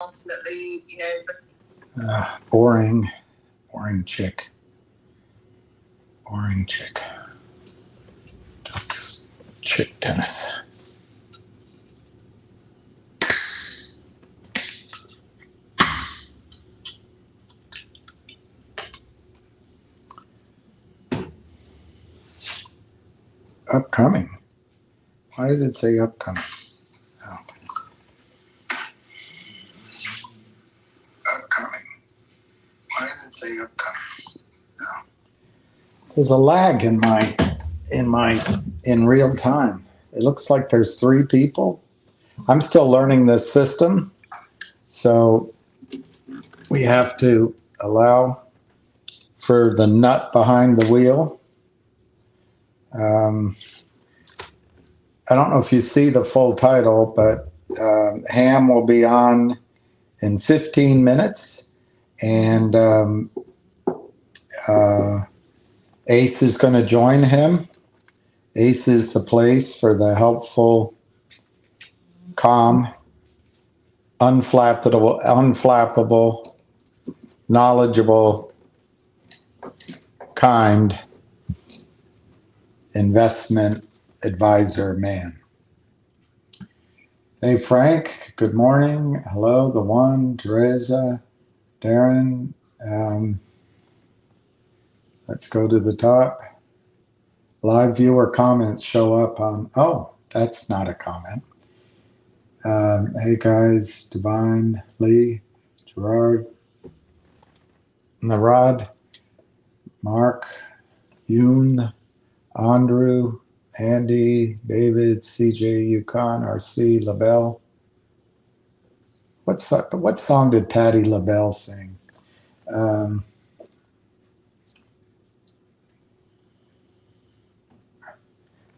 ultimately, boring chick. Chick tennis. Upcoming. Why does it say upcoming? Oh. Upcoming. Why does it say upcoming? No. There's a lag in real time. It looks like there's 3 people. I'm still learning this system, so we have to allow for the nut behind the wheel. I don't know if you see the full title, but Ham will be on in 15 minutes, and Ace is going to join him. Ace is the place for the helpful, calm, unflappable, knowledgeable, kind investment advisor man. Hey, Frank, good morning. Hello, the one, Teresa, Darren. Let's go to the top. Live viewer comments show up on, oh, that's not a comment. Hey, guys, Divine, Lee, Gerard, Narad, Mark, Yoon, Andrew, Andy, David, CJ, Yukon, RC, LaBelle. What song did Patti LaBelle sing?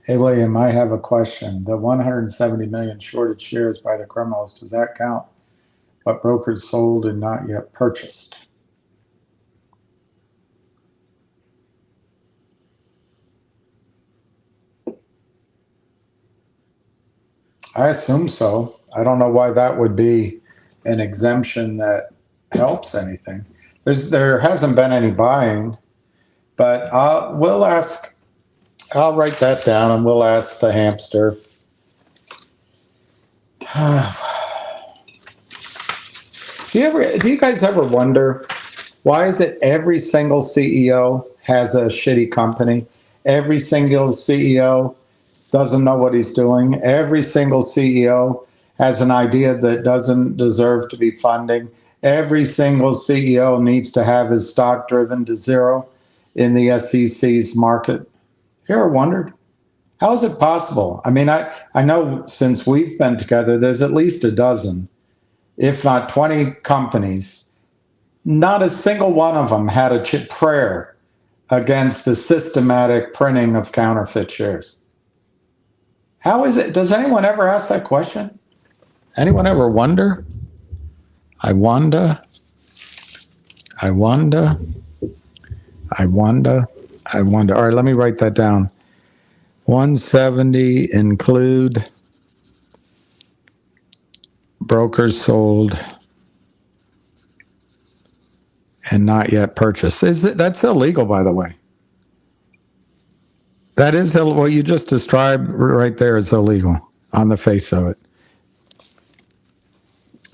Hey, William, I have a question. The 170 million shorted shares by the criminals, does that count what brokers sold and not yet purchased? I assume so. I don't know why that would be an exemption that helps anything. There hasn't been any buying, but we'll ask. I'll write that down, and we'll ask the hamster. Do you guys ever wonder why is it every single CEO has a shitty company? Every single CEO doesn't know what he's doing. Every single CEO has an idea that doesn't deserve to be funding. Every single CEO needs to have his stock driven to zero in the SEC's market. You ever wondered? How is it possible? I mean, I know since we've been together, there's at least a dozen, if not 20 companies. Not a single one of them had a prayer against the systematic printing of counterfeit shares. How is it? Does anyone ever ask that question? Anyone ever wonder? I wonder. All right, let me write that down. 170 include brokers sold and not yet purchased. That's illegal, by the way. That is what you just described right there is illegal on the face of it.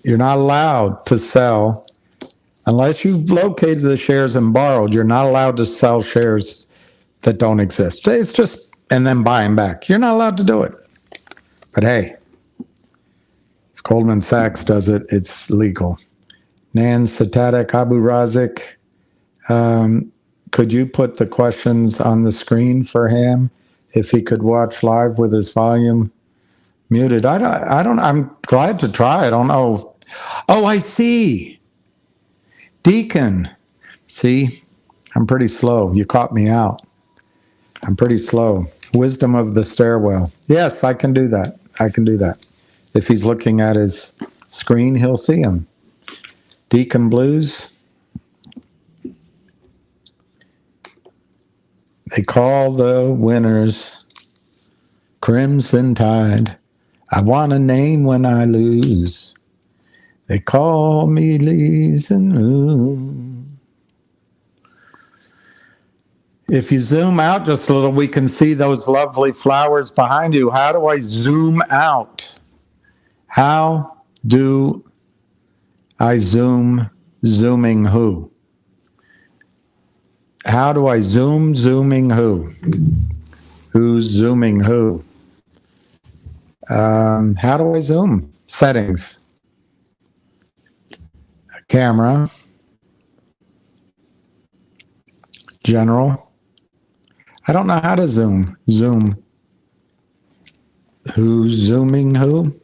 You're not allowed to sell unless you've located the shares and borrowed. You're not allowed to sell shares that don't exist. It's just, and then buy them back. You're not allowed to do it. But hey, if Goldman Sachs does it, it's legal. Nan Satatic, Abu Razik, could you put the questions on the screen for him if he could watch live with his volume muted? I don't, I'm glad to try. I don't know. Oh, I see. Deacon. See, I'm pretty slow. You caught me out. I'm pretty slow. Wisdom of the stairwell. Yes, I can do that. If he's looking at his screen, he'll see him. Deacon Blues. They call the winners Crimson Tide. I want a name when I lose. They call me Lisa. If you zoom out just a little, we can see those lovely flowers behind you. How do I zoom out? How do I zooming who? How do I zooming who? Who's zooming who? How do I zoom? Settings. Camera. General. I don't know how to zoom. Zoom. Who's zooming who?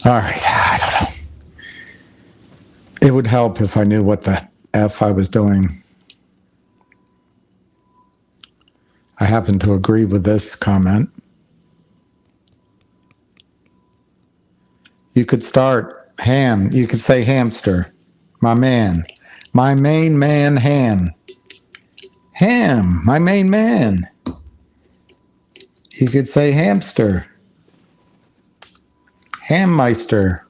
All right, I don't know. It would help if I knew what the F I was doing. I happen to agree with this comment. You could start ham. You could say hamster. My man. My main man, ham. Ham. My main man. You could say hamster. Hammeister.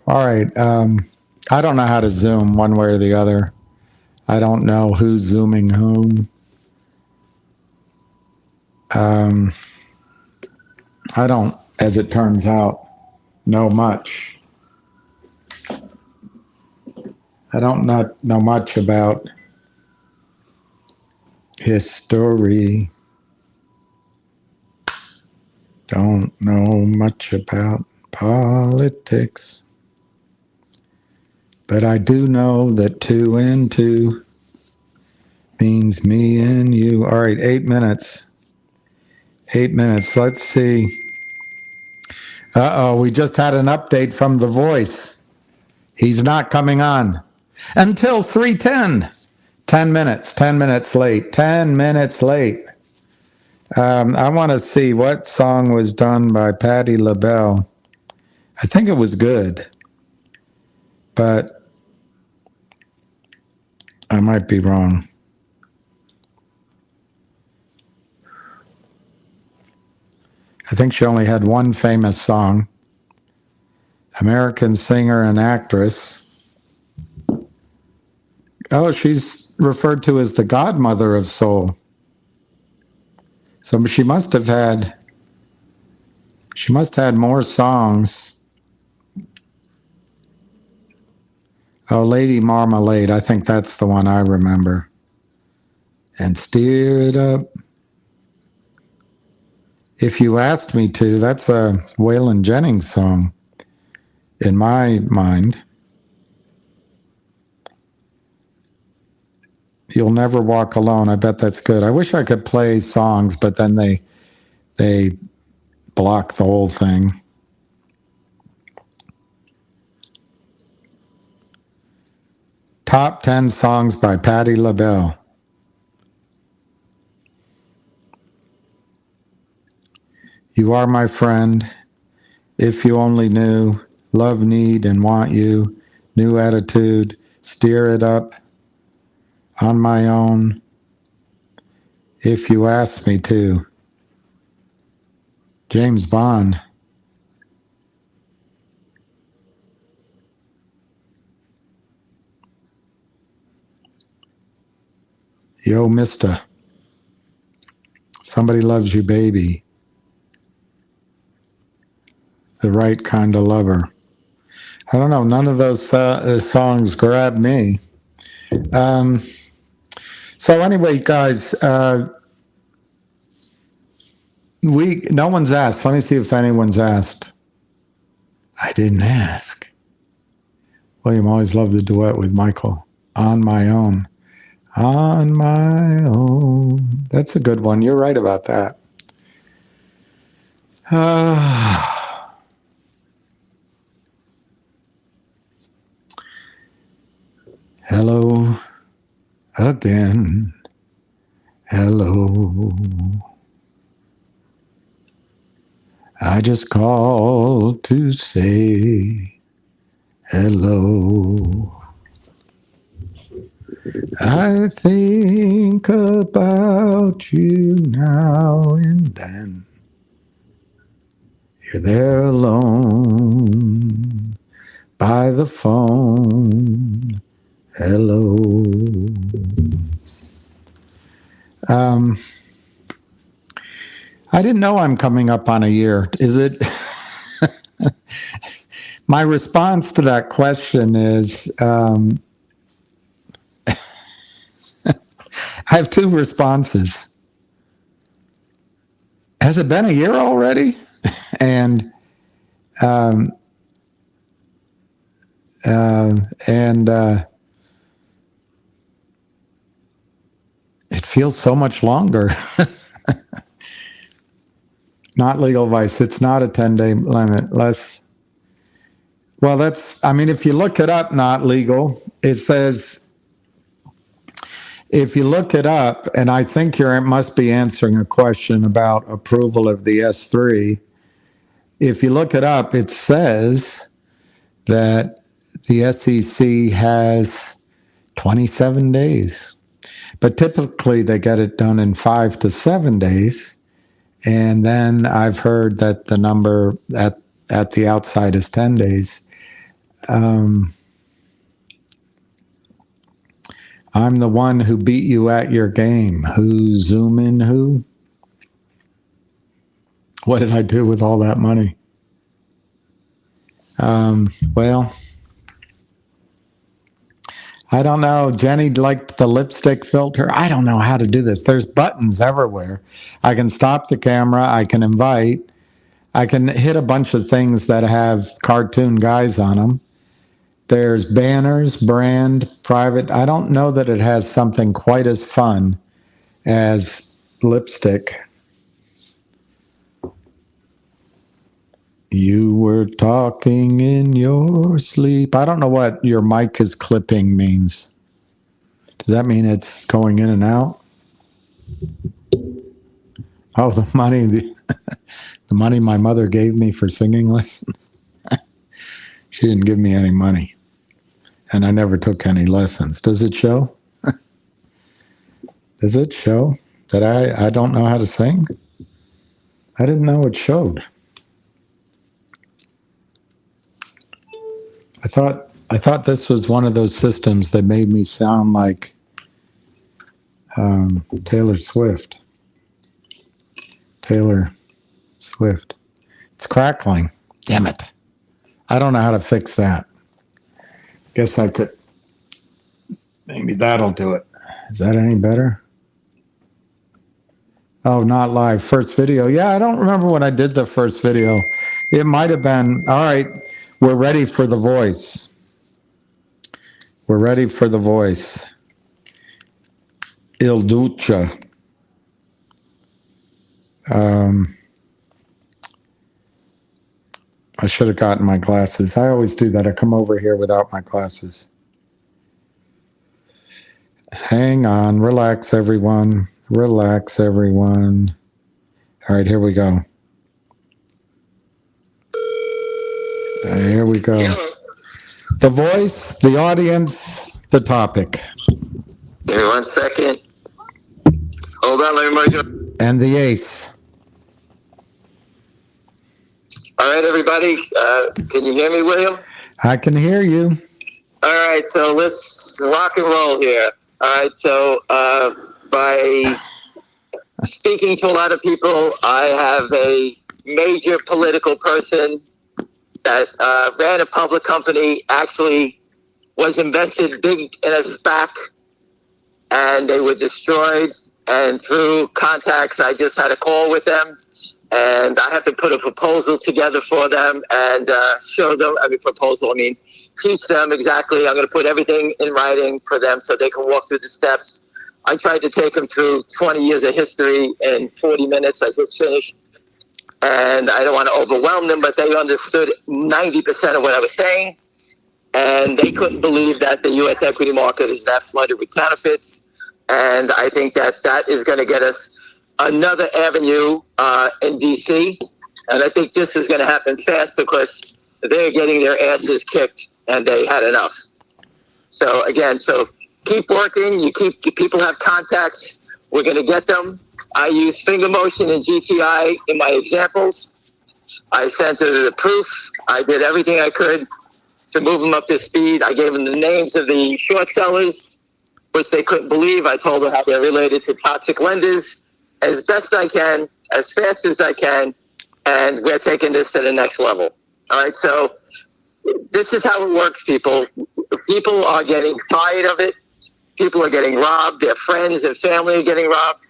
All right. I don't know how to zoom one way or the other. I don't know who's zooming whom. I don't, as it turns out, know much. I don't know much about history. Don't know much about politics. But I do know that 2 and 2 means me and you. All right, 8 minutes. 8 minutes. Let's see. Uh-oh, we just had an update from The Voice. He's not coming on until 3:10. 10 minutes. 10 minutes late. 10 minutes late. I want to see what song was done by Patti LaBelle. I think it was good, but I might be wrong. I think she only had one famous song. American singer and actress. Oh, she's referred to as the godmother of soul. So she must have had more songs. Oh, Lady Marmalade. I think that's the one I remember. And Steer It Up. If You Asked Me To, that's a Waylon Jennings song in my mind. You'll Never Walk Alone. I bet that's good. I wish I could play songs, but then they block the whole thing. Top 10 songs by Patti LaBelle. You Are My Friend, If You Only Knew, Love, Need, and Want You, New Attitude, Steer It Up, On My Own, If You Ask Me To. James Bond. Yo, Mister. Somebody Loves You, Baby. The Right Kind of Lover. I don't know. None of those songs grab me. So anyway, guys, no one's asked. Let me see if anyone's asked. I didn't ask. William always loved the duet with Michael. On My Own. On My Own. That's a good one. You're right about that. Hello again. Hello. I just called to say hello. I think about you now and then. You're there alone by the phone. Hello. I didn't know I'm coming up on a year. Is it? My response to that question is I have two responses. Has it been a year already? And it feels so much longer. Not legal advice. It's not a 10-day limit. Well, if you look it up, not legal, it says, if you look it up, and I think you must be answering a question about approval of the S3. If you look it up, it says that the SEC has 27 days. But typically they get it done in 5 to 7 days. And then I've heard that the number at the outside is 10 days. I'm the one who beat you at your game. Who zoom in who? What did I do with all that money? Well, I don't know. Jenny liked the lipstick filter. I don't know how to do this. There's buttons everywhere. I can stop the camera. I can invite. I can hit a bunch of things that have cartoon guys on them. There's banners, brand, private. I don't know that it has something quite as fun as lipstick. You were talking in your sleep. I don't know what your mic is clipping means. Does that mean it's going in and out? Oh, the money, the money my mother gave me for singing lessons. She didn't give me any money. And I never took any lessons. Does it show? Does it show that I don't know how to sing? I didn't know it showed. I thought this was one of those systems that made me sound like Taylor Swift. Taylor Swift. It's crackling. Damn it. I don't know how to fix that. Guess I could. Maybe that'll do it. Is that any better? Oh, not live. First video. Yeah, I don't remember when I did the first video. It might have been. All right. We're ready for the voice. We're ready for the voice. Il Duce. I should have gotten my glasses. I always do that. I come over here without my glasses. Hang on. Relax, everyone. Relax, everyone. All right, here we go. Here we go. The voice, the audience, the topic. Give me 1 second. Hold on, let me mark it. And the ace. All right, everybody. Can you hear me, William? I can hear you. All right, so let's rock and roll here. All right, so by speaking to a lot of people, I have a major political person that ran a public company, actually was invested big in a SPAC, and they were destroyed. And through contacts, I just had a call with them, and I have to put a proposal together for them and show them, teach them exactly. I'm going to put everything in writing for them so they can walk through the steps. I tried to take them through 20 years of history in 40 minutes. I just finished. And I don't want to overwhelm them, but they understood 90% of what I was saying. And they couldn't believe that the U.S. equity market is that flooded with counterfeits. And I think that that is going to get us another avenue in D.C. And I think this is going to happen fast because they're getting their asses kicked and they had enough. So again, keep working. People have contacts. We're going to get them. I use finger motion and GTI in my examples. I sent her the proof. I did everything I could to move them up to speed. I gave them the names of the short sellers, which they couldn't believe. I told them how they're related to toxic lenders as best I can, as fast as I can, and we're taking this to the next level. All right, so this is how it works, people. People are getting tired of it. People are getting robbed. Their friends and family are getting robbed.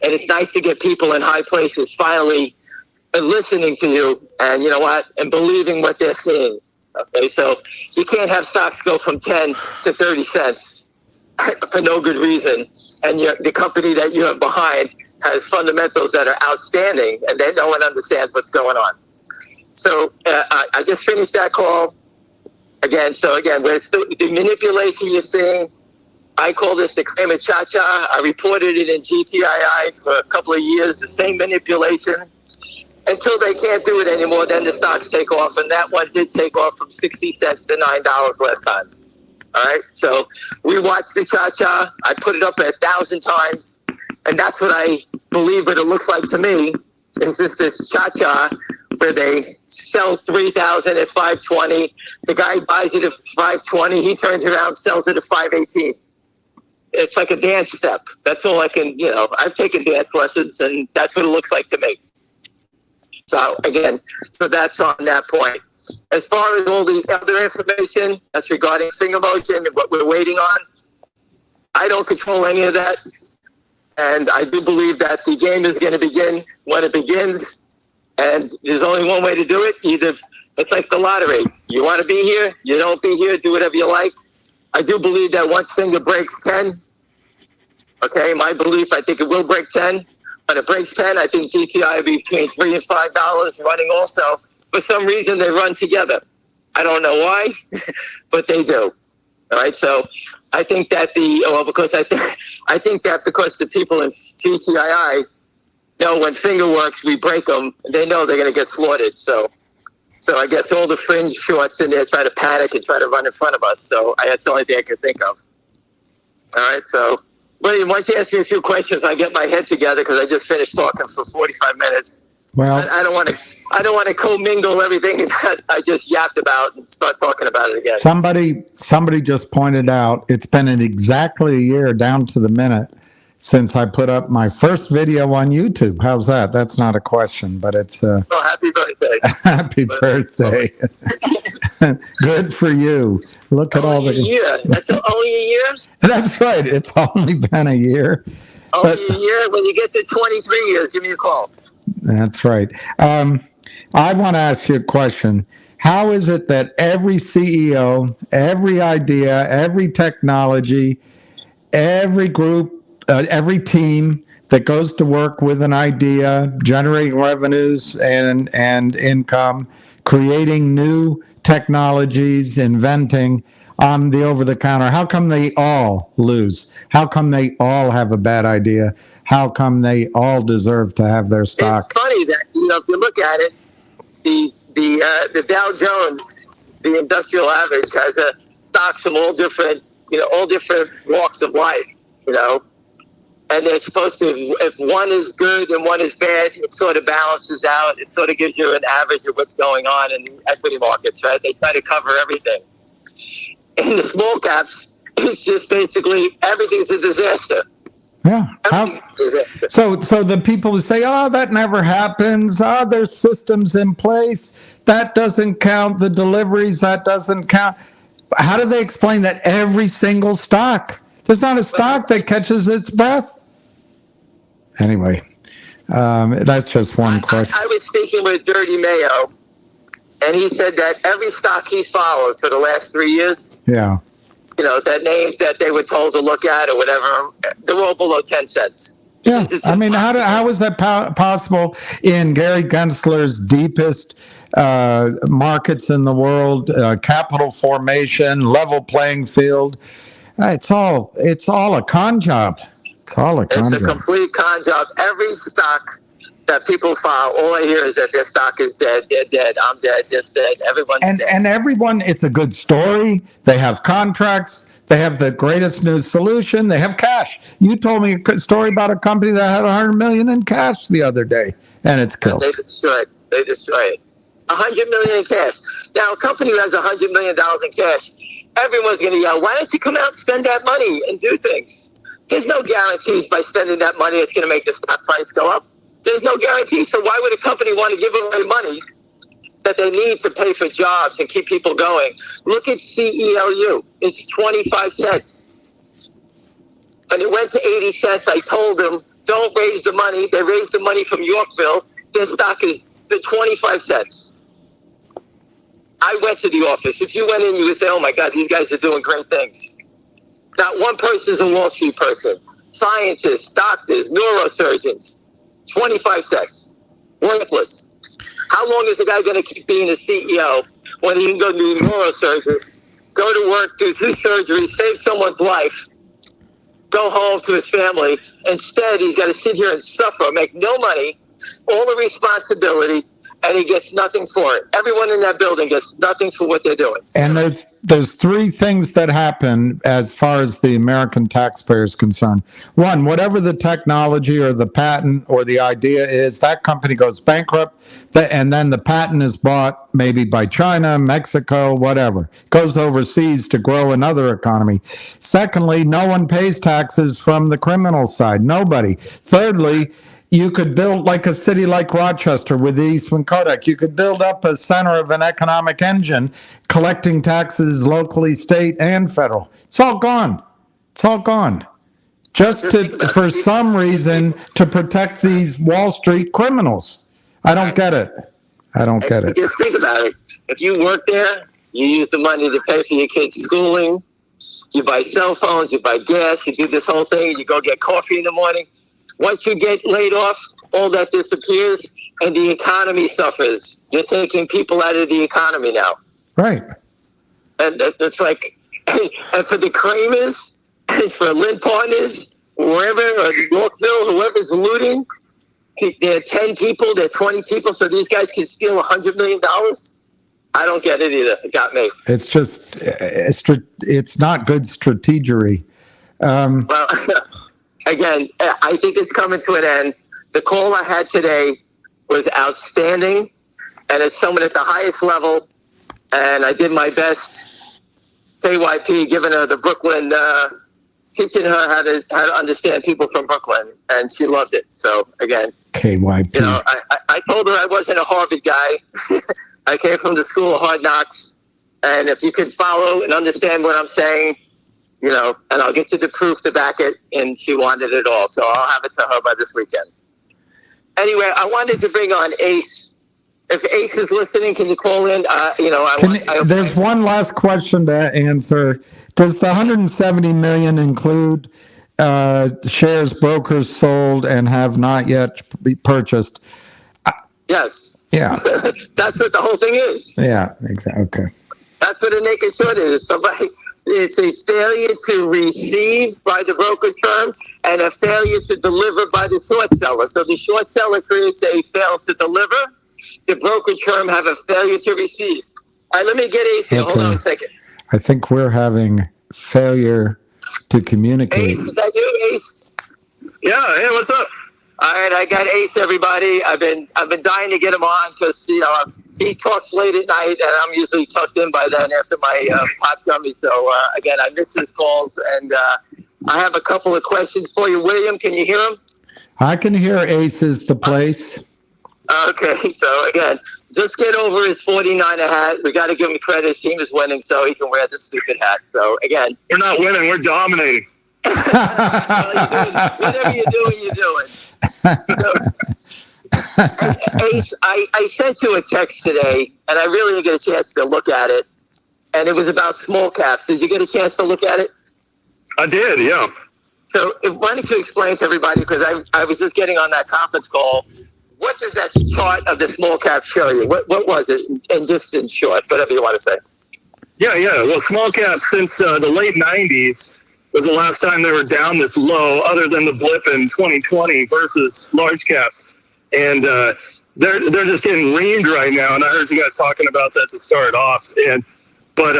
And it's nice to get people in high places finally listening to you and, you know what, and believing what they're seeing. Okay, so you can't have stocks go from 10 to 30 cents for no good reason. And the company that you have behind has fundamentals that are outstanding, and then no one understands what's going on. So I just finished that call again. So again, we're still, the manipulation you're seeing, I call this the Kramer Cha-Cha. I reported it in GTII for a couple of years, the same manipulation. Until they can't do it anymore, then the stocks take off. And that one did take off from 60 cents to $9 last time. All right? So we watched the Cha-Cha. I put it up 1,000 times. And that's what I believe what it looks like to me. Is just this Cha-Cha where they sell 3,000 at 520. The guy buys it at 520. He turns around, sells it at 518. It's like a dance step. That's all I can, I've taken dance lessons, and that's what it looks like to me. So again, so that's on that point. As far as all the other information that's regarding finger motion and what we're waiting on, I don't control any of that. And I do believe that the game is going to begin when it begins. And there's only one way to do it. Either it's like the lottery. You want to be here, you don't be here, do whatever you like. I do believe that once finger breaks 10, okay, my belief, I think it will break 10. When it breaks 10, I think GTI will be between $3 and $5 running also. For some reason, they run together. I don't know why, but they do. All right, so I think that I think that because the people in GTII know when finger works, we break them. They know they're going to get slaughtered. So I guess all the fringe shorts in there try to panic and try to run in front of us. So that's the only thing I can think of. All right, so William, once you ask me a few questions, I get my head together because I just finished talking for 45 minutes. Well, I don't want to commingle everything that I just yapped about and start talking about it again. Somebody just pointed out it's been exactly a year down to the minute since I put up my first video on YouTube. How's that? That's not a question, but it's well, happy birthday. Happy birthday. Good for you. Look at all the year. That's only a year? That's right. It's only been a year. Only a year. When you get to 23 years, give me a call. That's right. I want to ask you a question. How is it that every CEO, every idea, every technology, every group, every team that goes to work with an idea, generating revenues and income, creating new technologies, inventing on the over-the-counter, how come they all lose? How come they all have a bad idea? How come they all deserve to have their stock? It's funny that, if you look at it, the Dow Jones, the industrial average, has stocks from all different walks of life, and they're supposed to, if one is good and one is bad, it sort of balances out. It sort of gives you an average of what's going on in equity markets, right? They try to cover everything. In the small caps, it's just basically everything's a disaster. Yeah. So the people who say, "Oh, that never happens. Oh, there's systems in place. That doesn't count. The deliveries, that doesn't count." How do they explain that every single stock? There's not a stock that catches its breath. Anyway, that's just one question. I was speaking with Dirty Mayo, and he said that every stock he's followed for the last 3 years, yeah, that names that they were told to look at or whatever, they're all below 10 cents. Yeah, I mean, how is that possible in Gary Gensler's deepest markets in the world, capital formation, level playing field? It's all a con job. It's a complete con job. Every stock that people follow, all I hear is that their stock is dead, they're dead, I'm dead, this dead, everyone's dead. And everyone, it's a good story. They have contracts. They have the greatest new solution. They have cash. You told me a story about a company that had $100 million in cash the other day, and it's killed. They destroyed it. $100 million in cash. Now, a company who has $100 million in cash, everyone's going to yell, why don't you come out and spend that money and do things? There's no guarantees by spending that money it's going to make the stock price go up. There's no guarantee. So why would a company want to give away money that they need to pay for jobs and keep people going? Look at CELU. It's 25 cents. When it went to 80 cents, I told them, don't raise the money. They raised the money from Yorkville. Their stock is the 25 cents. I went to the office. If you went in, you would say, oh my God, these guys are doing great things. Not one person is a Wall Street person. Scientists, doctors, neurosurgeons. 25 cents. Worthless. How long is a guy going to keep being a CEO when he can go do neurosurgery, go to work, do 2 surgeries, save someone's life, go home to his family? Instead, he's got to sit here and suffer, make no money, all the responsibility, and he gets nothing for it. Everyone in that building gets nothing for what they're doing. And there's 3 things that happen as far as the American taxpayer is concerned. One, whatever the technology or the patent or the idea is, that company goes bankrupt, and then the patent is bought maybe by China, Mexico, whatever. Goes overseas to grow another economy. Secondly, no one pays taxes from the criminal side. Nobody. Thirdly, you could build like a city like Rochester with the Eastman Kodak. You could build up a center of an economic engine collecting taxes locally, state, and federal. It's all gone. It's all gone. Just for some reason, to protect these Wall Street criminals. I don't get it. I don't get it. Just think about it. If you work there, you use the money to pay for your kids' schooling. You buy cell phones, you buy gas, you do this whole thing, you go get coffee in the morning. Once you get laid off, all that disappears, and the economy suffers. You're taking people out of the economy now. Right. And it's like, and for the Kramers, and for Lynn Partners, wherever, or Yorkville, whoever's looting, there are 10 people, there are 20 people, so these guys can steal $100 million? I don't get it either. It got me. It's just, it's not good strategery. Well, again, I think it's coming to an end. The call I had today was outstanding, and it's someone at the highest level, and I did my best. KYP, giving her the Brooklyn, teaching her how to understand people from Brooklyn, and she loved it. So again, KYP. You know, I told her I wasn't a Harvard guy. I came from the school of hard knocks, and if you could follow and understand what I'm saying, you know, and I'll get you the proof to back it, and she wanted it all. So I'll have it to her by this weekend. Anyway, I wanted to bring on Ace. If Ace is listening, can you call in? There's one last question to answer. Does the $170 million include shares brokers sold and have not yet purchased? Yes. Yeah. That's what the whole thing is. Yeah, exactly. Okay. That's what a naked short is. It's a failure to receive by the brokerage firm and a failure to deliver by the short seller. So the short seller creates a fail to deliver. The brokerage firm have a failure to receive. All right, let me get Ace here. Okay. Hold on a second. I think we're having failure to communicate. Ace, is that you, Ace? Yeah. Hey, what's up? All right, I got Ace, everybody. I've been dying to get him on because he talks late at night, and I'm usually tucked in by then after my pot gummy. So again, I miss his calls, and I have a couple of questions for you, William. Can you hear him? I can hear Ace is the place. Okay, so again, just get over his 49er hat. We got to give him credit. His team is winning, so he can wear the stupid hat. So again, we're not winning; we're dominating. Well, whatever you're doing, you're doing. So, Ace, I sent you a text today, and I really didn't get a chance to look at it. And it was about small caps. Did you get a chance to look at it? I did, yeah. So why don't you explain to everybody, because I was just getting on that conference call, what does that chart of the small cap show you? What was it? And just in short, whatever you want to say. Yeah. Well, small caps since the late 90s was the last time they were down this low, other than the blip in 2020 versus large caps. And they're just getting reamed right now. And I heard you guys talking about that to start off. And But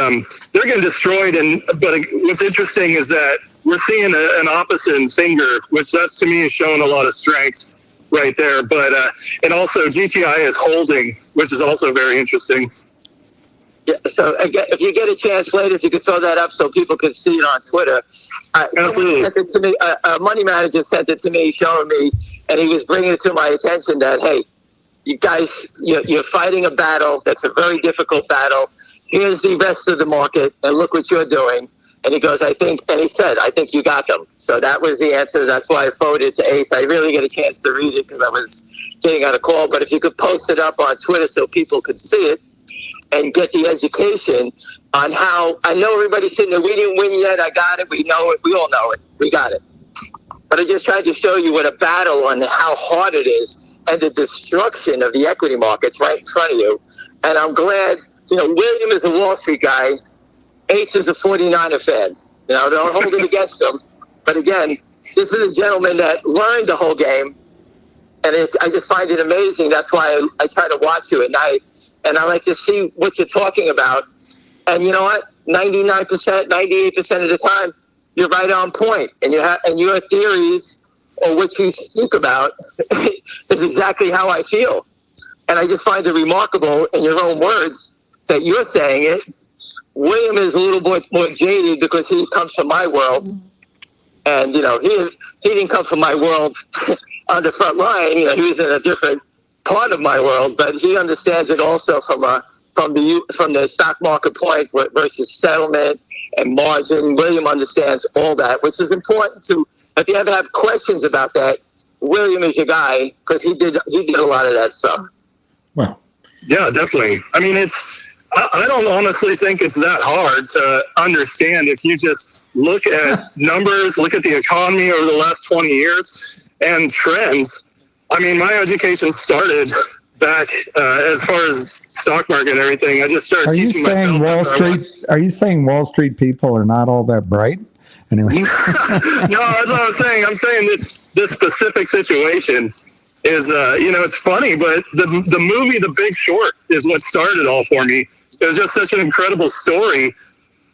they're getting destroyed. But what's interesting is that we're seeing an opposite finger, which that's to me is showing a lot of strength right there. But and also GTI is holding, which is also very interesting. Yeah, so again, if you get a chance later, if you could throw that up so people can see it on Twitter. Absolutely. Sent it to me, a money manager sent it to me, showing me, and he was bringing it to my attention that, hey, you guys, you're fighting a battle that's a very difficult battle. Here's the rest of the market, and look what you're doing. And he goes, I think you got them. So that was the answer. That's why I forwarded to Ace. I really get a chance to read it because I was getting on a call. But if you could post it up on Twitter so people could see it and get the education on how, I know everybody's saying that we didn't win yet. I got it. We know it. We all know it. We got it. But I just tried to show you what a battle and how hard it is and the destruction of the equity markets right in front of you. And I'm glad, William is a Wall Street guy. Ace is a 49er fan. Don't hold it against him. But again, this is a gentleman that learned the whole game. And I just find it amazing. That's why I try to watch you at night. And I like to see what you're talking about. And you know what? 99%, 98% of the time, you're right on point. And your theories or what you speak about is exactly how I feel. And I just find it remarkable in your own words that you're saying it. William is a little bit more jaded because he comes from my world. And, he didn't come from my world on the front line. He was in a different part of my world, but he understands it also from the stock market point versus settlement and margin. William understands all that, which is important to. If you ever have questions about that, William is your guy because he did a lot of that stuff. Well, yeah, definitely. I mean, I don't honestly think it's that hard to understand if you just look at numbers, look at the economy over the last 20 years and trends. I mean, my education started back as far as stock market and everything. I just started teaching myself. Are you saying Wall Street people are not all that bright? Anyway. No, that's what I'm saying. I'm saying this specific situation is, it's funny, but the movie The Big Short is what started all for me. It was just such an incredible story.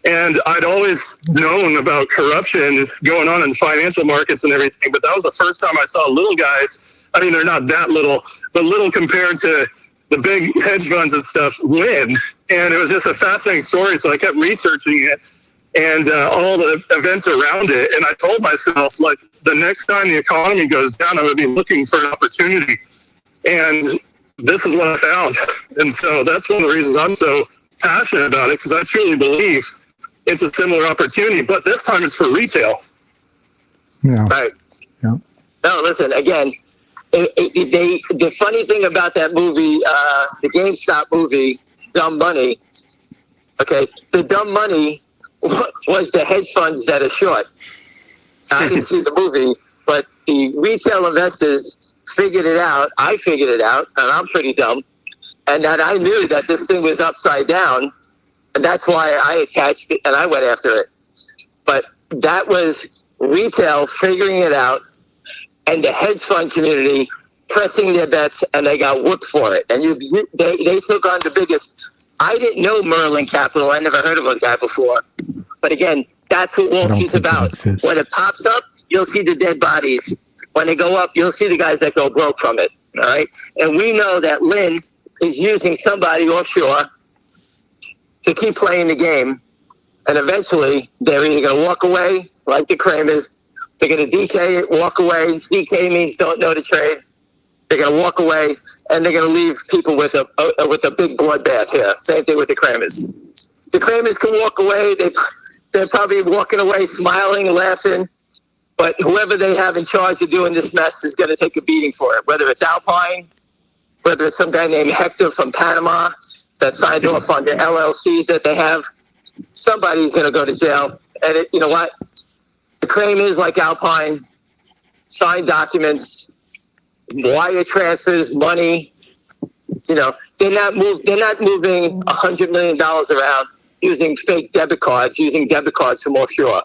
And I'd always known about corruption going on in financial markets and everything, but that was the first time I saw little guys. I mean, they're not that little, but little compared to the big hedge funds and stuff win. And it was just a fascinating story. So I kept researching it and all the events around it. And I told myself, like, the next time the economy goes down, I'm going to be looking for an opportunity. And this is what I found. And so that's one of the reasons I'm so passionate about it, because I truly believe it's a similar opportunity, but this time it's for retail. Yeah. Right. Yeah. No, listen, again, the funny thing about that movie, the GameStop movie, Dumb Money, okay, the dumb money was the hedge funds that are short. Now, I didn't see the movie, but the retail investors figured it out. I figured it out, and I'm pretty dumb, and that I knew that this thing was upside down, and that's why I attached it, and I went after it. But that was retail figuring it out, and the hedge fund community pressing their bets, and they got whooped for it. And they took on the biggest. I didn't know Merlin Capital. I never heard of a guy before. But again, that's what Wall Street's about. When it pops up, you'll see the dead bodies. When they go up, you'll see the guys that go broke from it. All right? And we know that Lynn is using somebody offshore to keep playing the game. And eventually, they're either going to walk away, like the Kramers. They're going to DK it, walk away. DK means don't know the trade. They're going to walk away, and they're going to leave people with a big bloodbath here. Same thing with the Kramers. The Kramers can walk away. They're probably walking away smiling and laughing. But whoever they have in charge of doing this mess is going to take a beating for it, whether it's Alpine, whether it's some guy named Hector from Panama that signed off on the LLCs that they have. Somebody's going to go to jail. And you know what? The Kramers, like Alpine, sign documents, wire transfers, money. They're not moving $100 million around using fake debit cards, using debit cards from offshore.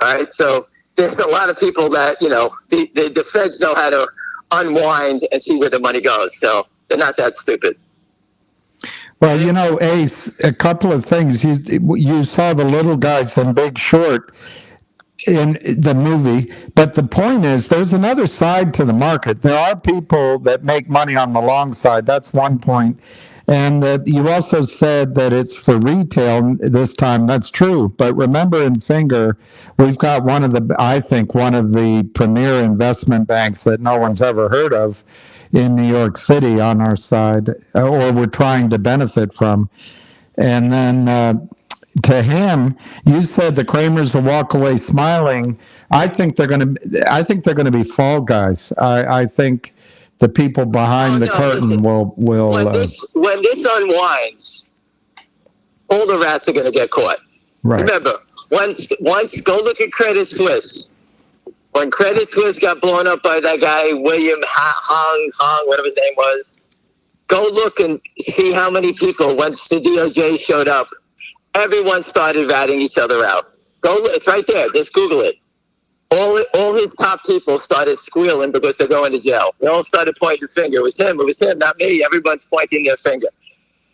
All right, so there's a lot of people that the feds know how to unwind and see where the money goes. So they're not that stupid. Well, you know, Ace, a couple of things. You saw the little guys in Big Short in the movie, but the point is there's another side to the market. There are people that make money on the long side. That's one point. And that you also said that it's for retail this time. That's true. But remember, in Finger, we've got I think one of the premier investment banks that no one's ever heard of in New York City on our side, or we're trying to benefit from. And then to him, you said the Kramers will walk away smiling. I think they're going to be fall guys. I think the people behind the curtain will. When this unwinds, all the rats are going to get caught. Right. Remember, once go look at Credit Suisse. When Credit Suisse got blown up by that guy, William Hong, whatever his name was, go look and see how many people, once the DOJ showed up, everyone started ratting each other out. It's right there. Just Google it. All his top people started squealing because they're going to jail. They all started pointing the finger. It was him, not me. Everyone's pointing their finger.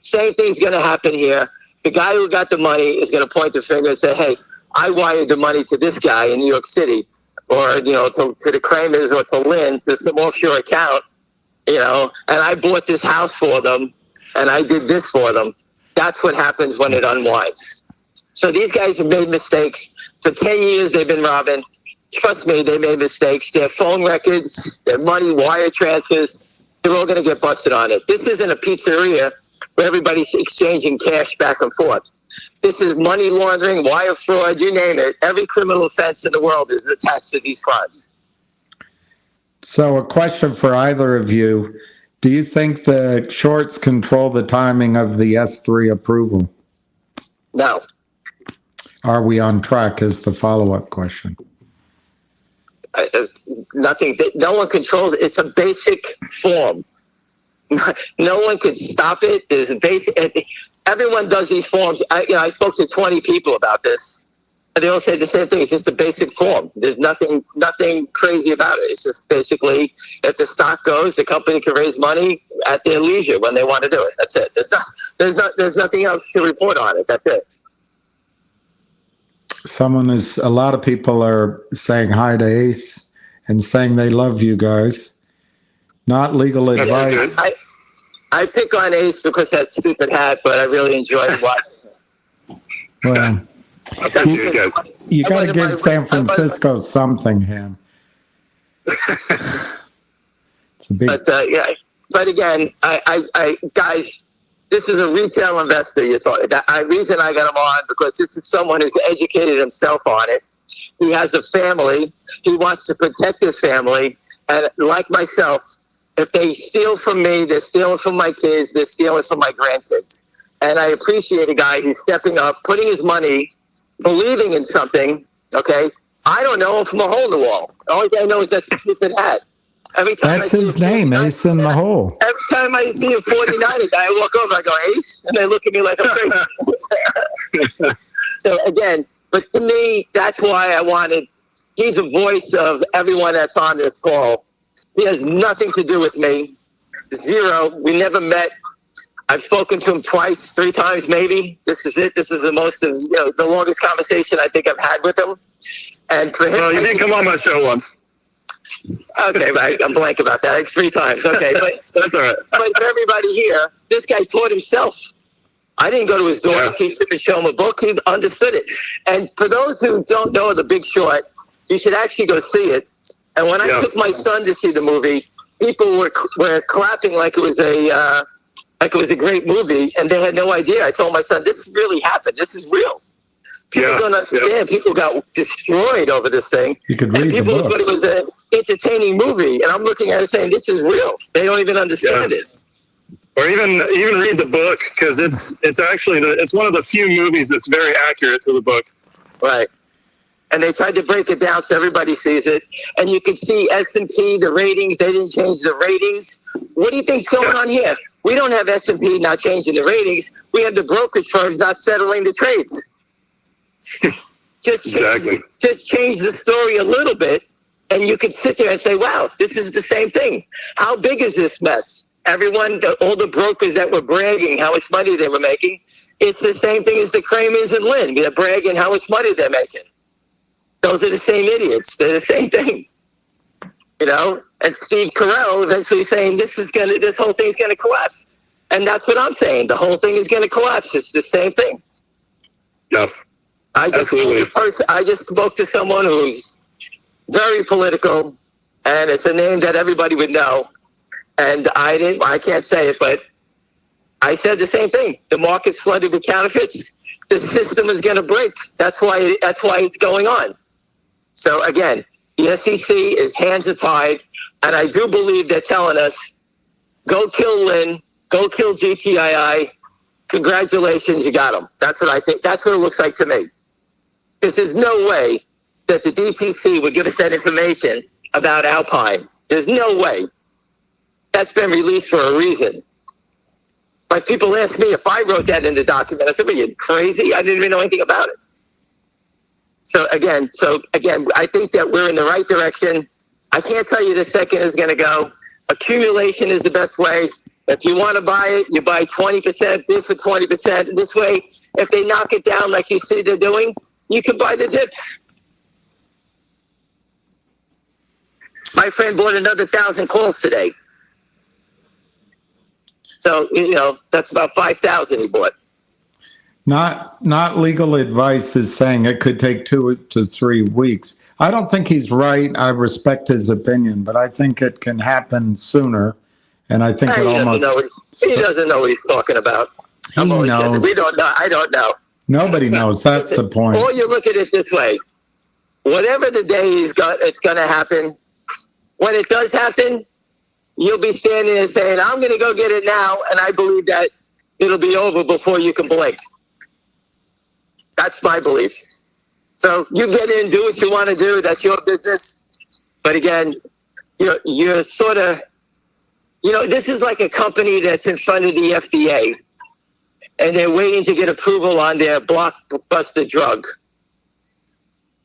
Same thing's going to happen here. The guy who got the money is going to point the finger and say, hey, I wired the money to this guy in New York City, or, to the Kramers or to Lynn, to some offshore account, and I bought this house for them, and I did this for them. That's what happens when it unwinds. So these guys have made mistakes. For 10 years, they've been robbing. Trust me, they made mistakes. Their phone records, their money, wire transfers, they're all going to get busted on it. This isn't a pizzeria where everybody's exchanging cash back and forth. This is money laundering, wire fraud, you name it. Every criminal offense in the world is attached to these crimes. So a question for either of you. Do you think the shorts control the timing of the S3 approval? No. Are we on track is the follow-up question. There's nothing. No one controls it. It's a basic form. No one could stop it. There's a basic. Everyone does these forms. I spoke to 20 people about this, and they all say the same thing. It's just a basic form. There's nothing crazy about it. It's just basically, if the stock goes, the company can raise money at their leisure when they want to do it. That's it. There's nothing else to report on it. That's it. A lot of people are saying hi to Ace and saying they love you guys. Not legal advice. I pick on Ace because that stupid hat, but I really enjoy watching. Well, you got to give San Francisco something, Ham. It's a big. But again, I guys. This is a retail investor you're talking. The reason I got him on, because this is someone who's educated himself on it. He has a family. He wants to protect his family. And like myself, if they steal from me, they're stealing from my kids, they're stealing from my grandkids. And I appreciate a guy who's stepping up, putting his money, believing in something, okay? I don't know him from a hole in the wall. The only thing I know is that stupid hat. That's his name, Ace in the Hole. Every time I see a 49er guy, I walk over, I go, Ace, and they look at me like I'm crazy. So again, but to me, that's why he's a voice of everyone that's on this call. He has nothing to do with me. Zero. We never met. I've spoken to him twice, 3 times maybe. This is it. This is the longest conversation I think I've had with him. And for him, well, you didn't come on my show once. Okay, right. I'm blank about that. Like 3 times. Okay, but that's all right. But for everybody here, this guy taught himself. I didn't go to his door and teach him and show him a book. He understood it. And for those who don't know The Big Short, you should actually go see it. And when I took my son to see the movie, people were clapping like it was a great movie, and they had no idea. I told my son, "This really happened. This is real." People don't understand. Yeah. People got destroyed over this thing. You could read people the book. thought it was an entertaining movie, and I'm looking at it saying, "This is real." They don't even understand it. Or even read the book, because it's actually it's one of the few movies that's very accurate to the book. Right. And they tried to break it down so everybody sees it. And you can see S&P, the ratings. They didn't change the ratings. What do you think's going on here? We don't have S&P not changing the ratings. We have the brokerage firms not settling the trades. Just change the story a little bit, and you can sit there and say, wow, this is the same thing. How big is this mess? all the brokers that were bragging how much money they were making, it's the same thing as the Kramers and Lynn. They're bragging how much money they're making. Those are the same idiots. They're the same thing. And Steve Carell eventually saying this whole thing's gonna collapse. And that's what I'm saying. The whole thing is gonna collapse. It's the same thing. Yeah. I just spoke to someone who's very political, and it's a name that everybody would know. And I can't say it, but I said the same thing. The market's flooded with counterfeits. The system is gonna break. That's why it's going on. So again, the SEC is hands are tied, and I do believe they're telling us, go kill Lynn, go kill GTII. Congratulations, you got them. That's what I think. That's what it looks like to me. Because there's no way that the DTC would give us that information about Alpine. There's no way. That's been released for a reason. But people ask me if I wrote that in the document. I said, are you crazy? I didn't even know anything about it. So again, I think that we're in the right direction. I can't tell you the second is going to go. Accumulation is the best way. If you want to buy it, you buy 20%, bid for 20%. This way, if they knock it down like you see they're doing, you can buy the dips. My friend bought another 1,000 calls today. So, that's about 5,000 he bought. Not legal advice is saying it could take 2 to 3 weeks. I don't think he's right. I respect his opinion, but I think it can happen sooner. And I think he doesn't know what he's talking about. He knows. We don't know. I don't know. Nobody knows. That's the point. Or you look at it this way. Whatever the day it's going to happen. When it does happen, you'll be standing there saying, I'm going to go get it now, and I believe that it'll be over before you can blink. That's my belief. So you get in, do what you want to do. That's your business. But again, you're sort of, this is like a company that's in front of the FDA, and they're waiting to get approval on their blockbuster drug.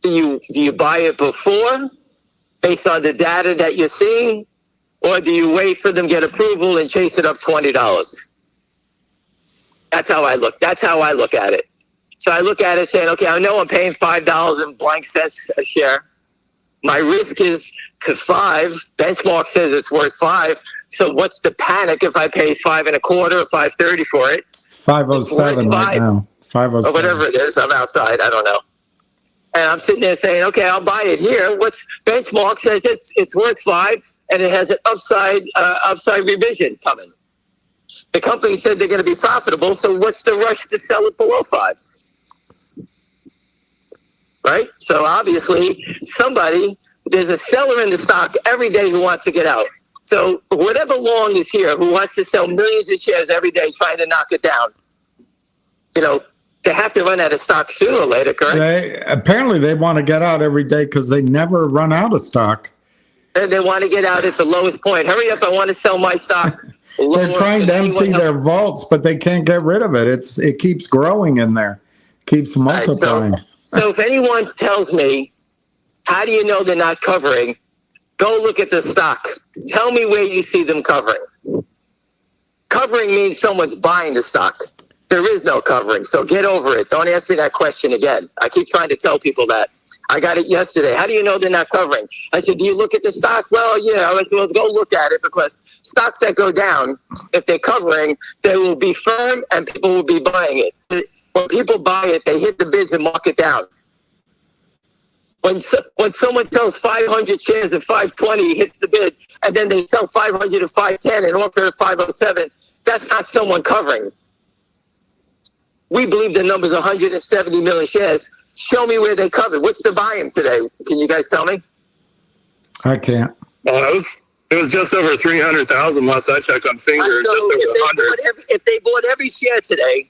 Do you buy it before, based on the data that you're seeing, or do you wait for them to get approval and chase it up $20? That's how I look. That's how I look at it. So I look at it saying, okay, I know I'm paying $5 and blank cents a share. My risk is to $5. Benchmark says it's worth $5. So what's the panic if I pay $5.25 or $5.30 for it? It's 507 right now. 507. Or whatever it is. I'm outside. I don't know. And I'm sitting there saying, okay, I'll buy it here. What's benchmark says it's worth $5, and it has an upside revision coming. The company said they're going to be profitable. So what's the rush to sell it below $5? Right? So obviously there's a seller in the stock every day who wants to get out. So whatever long is here who wants to sell millions of shares every day trying to knock it down, they have to run out of stock sooner or later, correct? Apparently they want to get out every day because they never run out of stock. And they want to get out at the lowest point. Hurry up, I want to sell my stock. They're trying to empty their vaults, but they can't get rid of it. It keeps growing in there. Keeps multiplying. Right, so if anyone tells me, how do you know they're not covering? Go look at the stock. Tell me where you see them covering. Covering means someone's buying the stock. There is no covering, so get over it. Don't ask me that question again. I keep trying to tell people that. I got it yesterday. How do you know they're not covering? I said, do you look at the stock? Well, yeah. I said, well, go look at it, because stocks that go down, if they're covering, they will be firm and people will be buying it. When people buy it, they hit the bids and mark it down. When someone sells 500 shares at 520, hits the bid, and then they sell 500 at 510 and offer at 507, that's not someone covering. We believe the number is 170 million shares. Show me where they covered. What's the volume today? Can you guys tell me? I can't. It was just over 300,000 last I checked on Finger. So just over 100. If they bought every share today,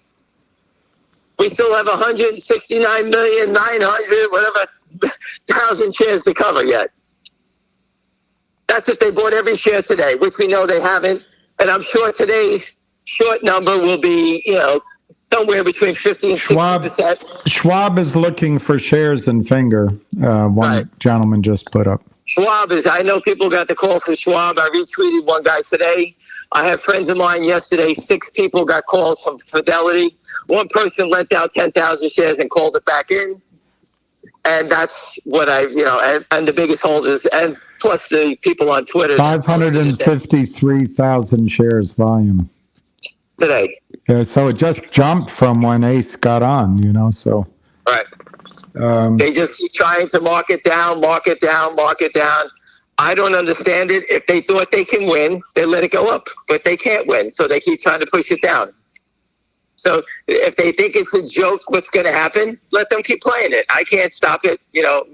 we still have 169,900,000, whatever, thousand shares to cover yet. That's if they bought every share today, which we know they haven't. And I'm sure today's short number will be, somewhere between 50 and 60%. Schwab is looking for shares in Finger. One gentleman just put up. Schwab I know people got the call from Schwab. I retweeted one guy today. I have friends of mine yesterday, 6 people got calls from Fidelity. One person lent out 10,000 shares and called it back in. And that's what and the biggest holders, and plus the people on Twitter. 553,000 shares volume. Today. Yeah, so it just jumped from when Ace got on, so. Right. They just keep trying to mark it down. I don't understand it. If they thought they can win, they let it go up, but they can't win, so they keep trying to push it down. So if they think it's a joke, what's going to happen? Let them keep playing it. I can't stop it.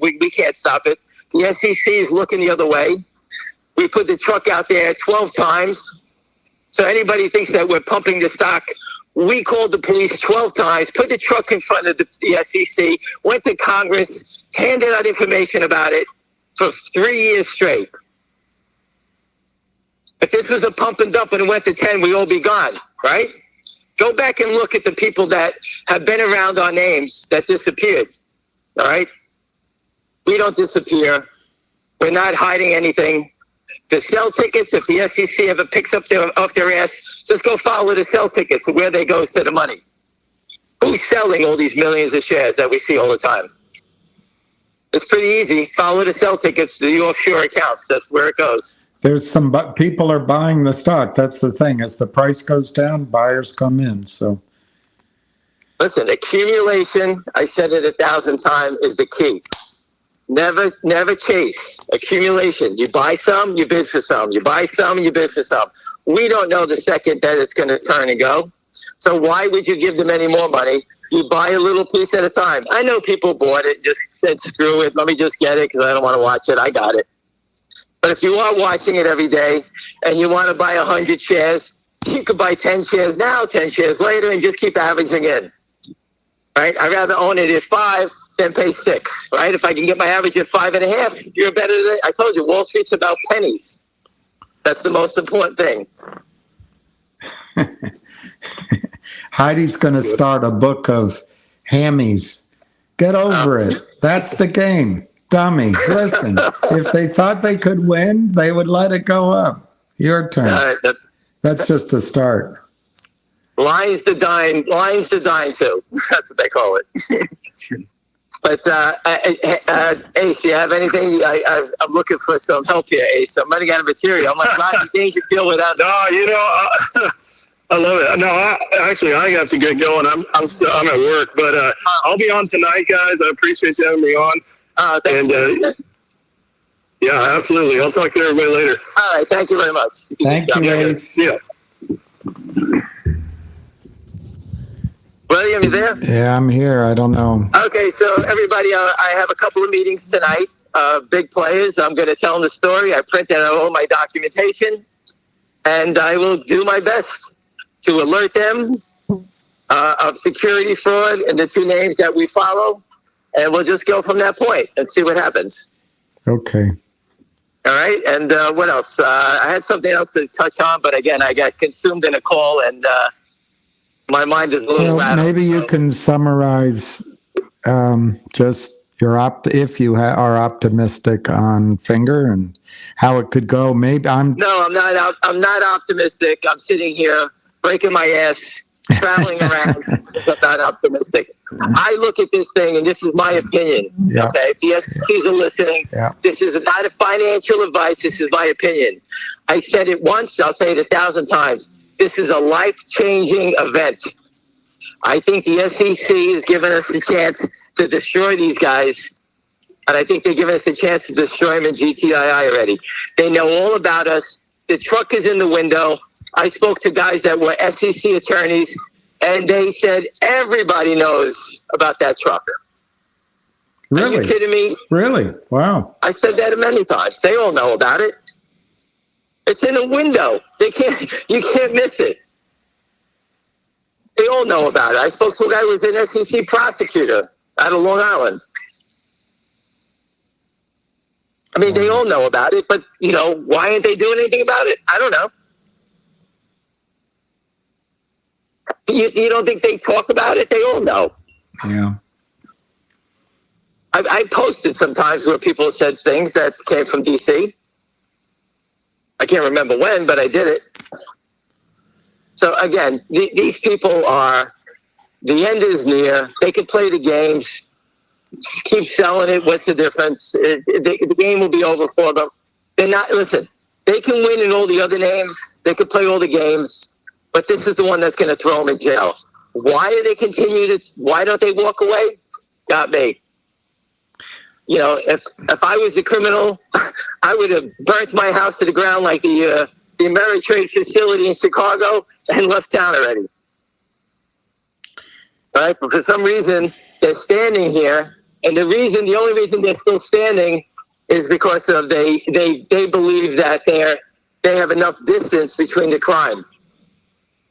We can't stop it. The SEC is looking the other way. We put the truck out there 12 times. So anybody thinks that we're pumping the stock. We called the police 12 times, put the truck in front of the SEC, went to Congress, handed out information about it for 3 years straight. If this was a pump and dump and it went to 10, we'd all be gone, right? Go back and look at the people that have been around our names that disappeared, all right? We don't disappear. We're not hiding anything. The sell tickets, if the SEC ever picks up off their ass, just go follow the sell tickets and where they goes to the money. Who's selling all these millions of shares that we see all the time? It's pretty easy. Follow the sell tickets to the offshore accounts. That's where it goes. There's some people are buying the stock. That's the thing. As the price goes down, buyers come in. So, listen, accumulation, I said it 1,000 times, is the key. Never chase accumulation. You buy some, you bid for some. You buy some, you bid for some. We don't know the second that it's going to turn and go. So why would you give them any more money? You buy a little piece at a time. I know people bought it, just said, screw it. Let me just get it because I don't want to watch it. I got it. But if you are watching it every day and you want to buy 100 shares, you could buy 10 shares now, 10 shares later, and just keep averaging in. Right? I'd rather own it at 5 than pay 6. Right? If I can get my average at 5.5, you're better than. I told you, Wall Street's about pennies. That's the most important thing. Heidi's going to start a book of hammies. Get over it. That's the game. Dummy. Listen, if they thought they could win, they would let it go up. Your turn. That's just a start. Lines to dine too. That's what they call it. But Ace, do you have anything? I'm looking for some help here, Ace. I'm running out of material. I'm like, Rodney Dangerfield without. No, I love it. No, I have to get going. I'm at work, but I'll be on tonight, guys. I appreciate you having me on. Yeah, absolutely. I'll talk to everybody later. All right. Thank you very much. Thank you, Ace. Yeah. William, you there? Yeah, I'm here. I don't know. Okay, so everybody, I have a couple of meetings tonight. Big players. I'm going to tell them the story. I printed out all my documentation, and I will do my best to alert them of security fraud and the 2 names that we follow, and we'll just go from that point and see what happens. Okay. All right, and what else? I had something else to touch on, but again, I got consumed in a call, and my mind is a little rattled. Maybe you can summarize just your if you are optimistic on Finger and how it could go. Maybe I'm not optimistic. I'm sitting here breaking my ass, traveling around. I'm not optimistic. I look at this thing, and this is my opinion. Yeah. Okay, if the SECs are listening, This is not a financial advice. This is my opinion. I said it once. I'll say it 1,000 times. This is a life-changing event. I think the SEC has given us the chance to destroy these guys, and I think they're giving us a chance to destroy them in GTII already. They know all about us. The truck is in the window. I spoke to guys that were SEC attorneys, and they said everybody knows about that truck. Really? Are you kidding me? Really? Wow. I said that many times. They all know about it. It's in a window. You can't miss it. They all know about it. I spoke to a guy who was an SEC prosecutor out of Long Island. I mean, they all know about it, but, why aren't they doing anything about it? I don't know. You don't think they talk about it? They all know. Yeah. I posted sometimes where people said things that came from D.C. I can't remember when, but I did it. So again, these people are, the end is near. They can play the games, keep selling it. What's the difference? The game will be over for them. They're not, listen, they can win in all the other names. They can play all the games, but this is the one that's going to throw them in jail. Why do they continue to, why don't they walk away? Not me. You know, if I was the criminal, I would have burnt my house to the ground like the Ameritrade facility in Chicago and left town already. Right? But for some reason, they're standing here, and the only reason they're still standing is because of they believe that they have enough distance between the crime.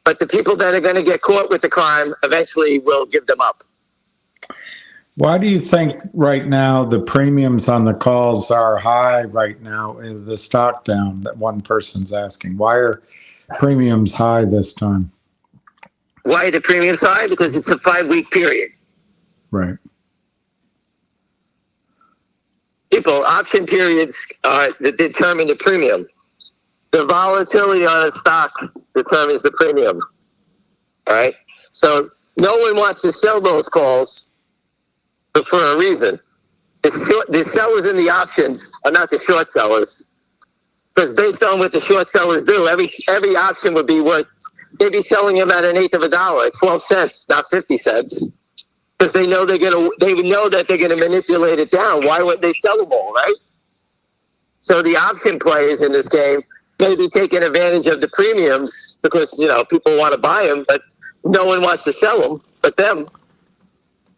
But the people that are going to get caught with the crime eventually will give them up. Why do you think right now the premiums on the calls are high right now? Is the stock down? That one person's asking. Why are premiums high this time? Why are the premiums high? Because it's a 5-week period. Right. People, option periods that determine the premium. The volatility on a stock determines the premium. All right? So no one wants to sell those calls, but for a reason. The sellers in the options are not the short sellers. Because based on what the short sellers do, every option would be what they'd be selling them at $0.125, 12 cents, not 50 cents. Because they know they know that they're gonna manipulate it down. Why would they sell them all, right? So the option players in this game may be taking advantage of the premiums because, you know, people want to buy them, but no one wants to sell them but them,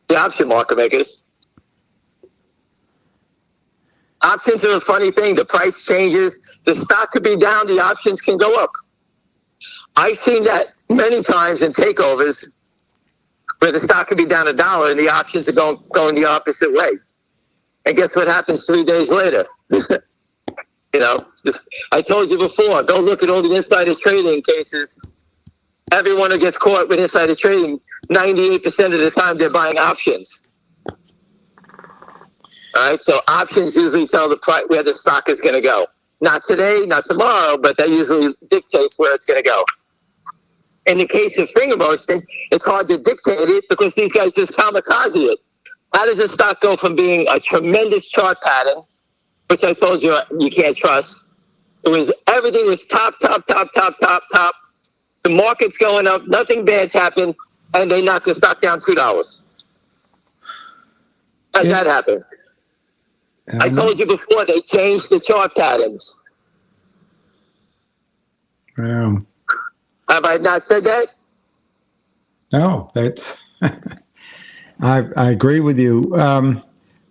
the option market makers. Options are a funny thing. The price changes. The stock could be down. The options can go up. I've seen that many times in takeovers where the stock could be down $1 and the options are going the opposite way. And guess what happens 3 days later? You know, I told you before, go look at all the insider trading cases. Everyone who gets caught with insider trading, 98% of the time they're buying options. All right, so options usually tell the price where the stock is going to go. Not today, not tomorrow, but that usually dictates where it's going to go. In the case of finger motion, it's hard to dictate it because these guys just kamikaze it. How does a stock go from being a tremendous chart pattern, which I told you you can't trust? Everything was top. The market's going up, nothing bad's happened, and they knocked the stock down $2. How's that happen? I told you before they changed the chart patterns. Yeah. Have I not said that? No, that's. I agree with you.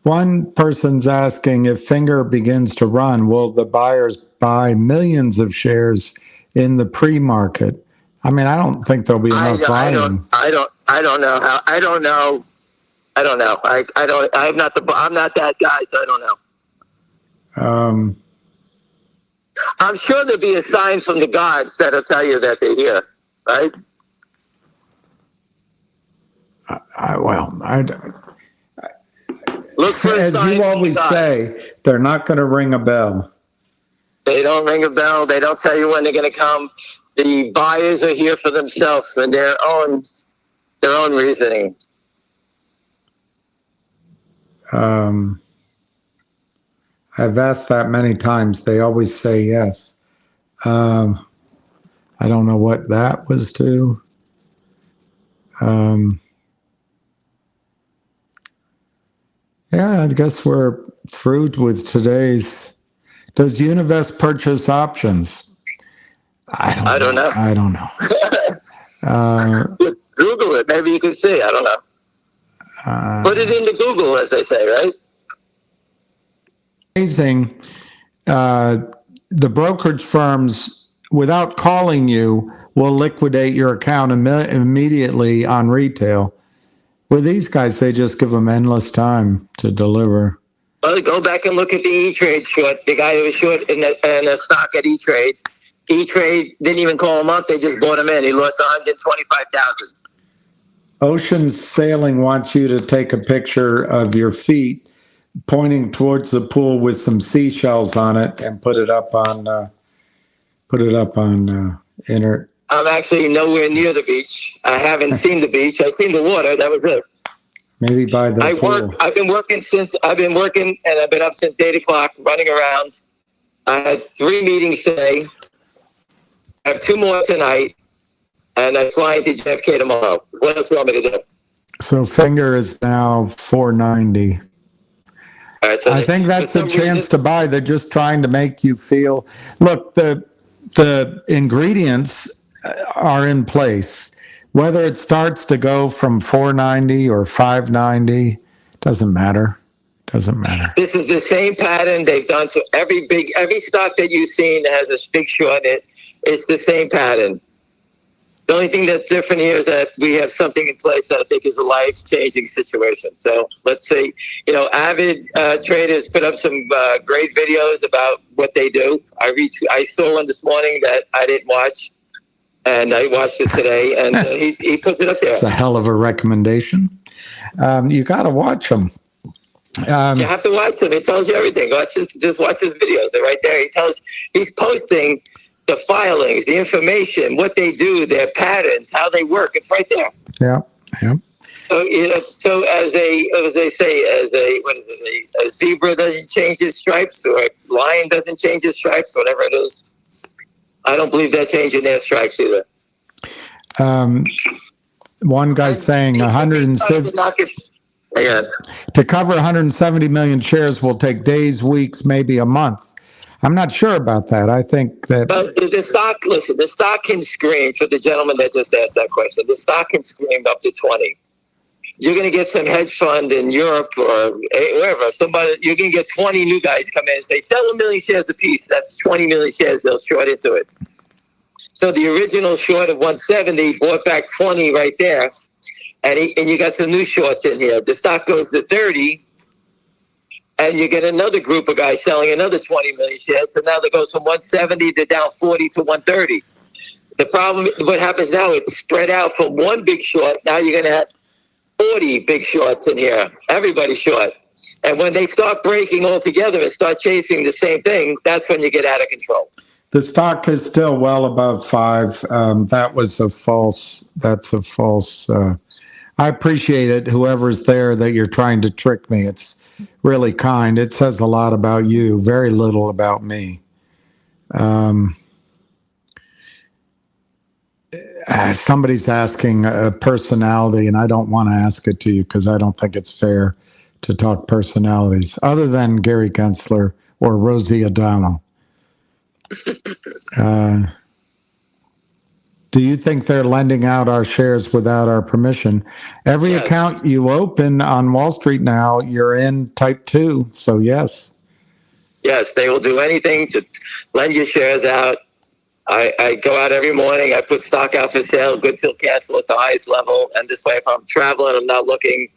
One person's asking if Finger begins to run, will the buyers buy millions of shares in the pre-market? I mean, I don't think there'll be enough volume. I don't know how. I don't know. I'm not that guy, so I don't know. I'm sure there'll be a sign from the gods that'll tell you that they're here, right? Look for a as sign you always from the gods. say, they're not going to ring a bell. They don't ring a bell. They don't tell you when they're going to come. The buyers are here for themselves and their own reasoning. I've asked that many times. They always say yes. I don't know what that was to. Yeah, I guess we're through with today's. Does Univest purchase options? I don't know. I don't know. Google it. Maybe you can see. I don't know. Put it into Google, as they say, right? Amazing. The brokerage firms, without calling you, will liquidate your account immediately on retail. With these guys, they just give them endless time to deliver. Well, go back and look at the E-Trade short. The guy who was short in the stock at E-Trade. E-Trade didn't even call him up. They just bought him in. He lost $125,000. Ocean Sailing wants you to take a picture of your feet pointing towards the pool with some seashells on it and put it up on I'm actually nowhere near the beach. I haven't seen the beach. I've seen the water. That was it. Maybe by the pool. I've been working, and I've been up since 8 o'clock, running around. I had 3 meetings today. I have 2 more tonight, and I'm flying to JFK tomorrow. What else do you want me to do? So finger is now 490. All right, so I think that's a chance to buy. They're just trying to make you feel. Look, the ingredients are in place. Whether it starts to go from 490 or 590, doesn't matter. Doesn't matter. This is the same pattern they've done to every stock that you've seen that has a big short in it. It's the same pattern. The only thing that's different here is that we have something in place that I think is a life-changing situation. So let's see. Avid traders put up some great videos about what they do. I saw one this morning that I didn't watch, and I watched it today, and he put it up there. It's a hell of a recommendation. You got to watch them. You have to watch them. It tells you everything. Just watch his videos. They're right there. He's posting the filings, the information, what they do, their patterns, how they work. It's right there. Yeah. So as they say, a zebra doesn't change its stripes, or a lion doesn't change its stripes, whatever it is. I don't believe they're changing their stripes either. One guy's saying 170. To cover 170 million shares will take days, weeks, maybe a month. I'm not sure about that. I think that. But the stock can scream, for the gentleman that just asked that question. The stock can scream up to 20. You're going to get some hedge fund in Europe or wherever. You're going to get 20 new guys come in and say, sell 1 million shares apiece. That's 20 million shares. They'll short into it. So the original short of 170 bought back 20 right there. And you got some new shorts in here. The stock goes to 30. And you get another group of guys selling another 20 million shares. So now that goes from 170 to down 40 to 130. The problem, what happens now, it's spread out from one big short. Now you're going to have 40 big shorts in here. Everybody's short. And when they start breaking all together and start chasing the same thing, that's when you get out of control. The stock is still well above 5. That's a false. I appreciate it, whoever's there, that you're trying to trick me. It's really kind. It says a lot about you, very little about me. Somebody's asking a personality, and I don't want to ask it to you because I don't think it's fair to talk personalities other than Gary Gensler or Rosie O'Donnell. Do you think they're lending out our shares without our permission? Every account you open on Wall Street now, you're in type 2. So yes. Yes, they will do anything to lend your shares out. I go out every morning. I put stock out for sale, good till cancel at the highest level. And this way, if I'm traveling, I'm not looking.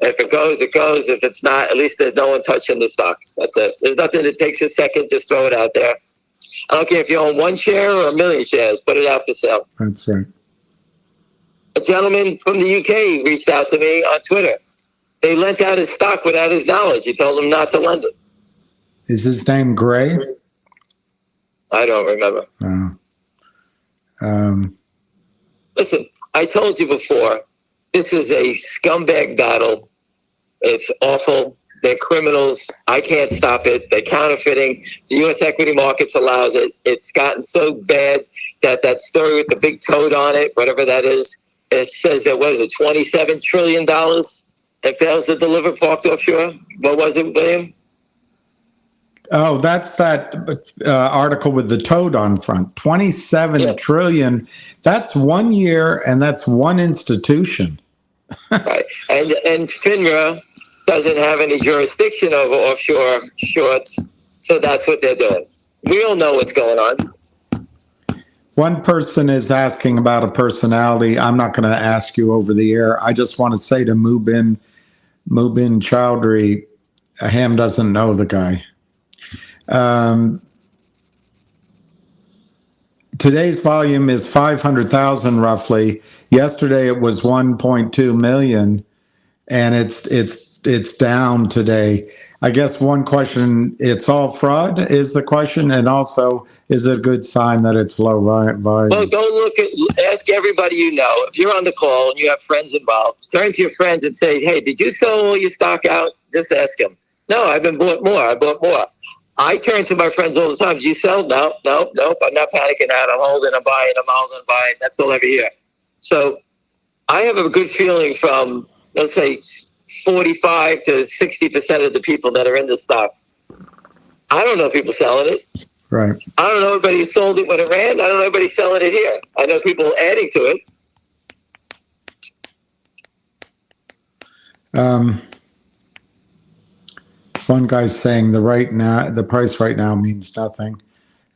If it goes, it goes. If it's not, at least there's no one touching the stock. That's it. There's nothing that takes a second. Just throw it out there. I don't care if you own 1 share or 1 million shares. Put it out for sale. That's right. A gentleman from the UK reached out to me on Twitter. They lent out his stock without his knowledge. He told him not to lend it. Is his name Gray? I don't remember. Listen, I told you before, this is a scumbag battle. It's awful. They're criminals. I can't stop it. They're counterfeiting. The U.S. equity markets allows it. It's gotten so bad that story with the big toad on it, whatever that is, it says that, what is it, $27 trillion it fails to deliver parked offshore? What was it, William? Oh, that's that article with the toad on front. 27 trillion. That's 1 year, and that's one institution. Right. And FINRA doesn't have any jurisdiction over offshore shorts, so that's what they're doing. We all know what's going on. One person is asking about a personality. I'm not going to ask you over the air. I just want to say to Mubin Chowdhury, Ham doesn't know the guy. Today's volume is 500,000 roughly. Yesterday it was 1.2 million, and it's it's down today. I guess one question, it's all fraud is the question. And also, is it a good sign that it's low volume? Well, go ask everybody you know. If you're on the call and you have friends involved, turn to your friends and say, hey, did you sell all your stock out? Just ask them. No, I've been bought more. I bought more. I turn to my friends all the time. Did you sell? No. I'm not panicking out. I'm holding, I'm buying, I'm holding, I'm buying. That's all every year. So I have a good feeling from, let's say, 45 to 60% of the people that are in the stock. I don't know people selling it. Right. I don't know anybody who sold it when it ran. I don't know anybody selling it here. I know people adding to it. One guy's saying the price right now means nothing.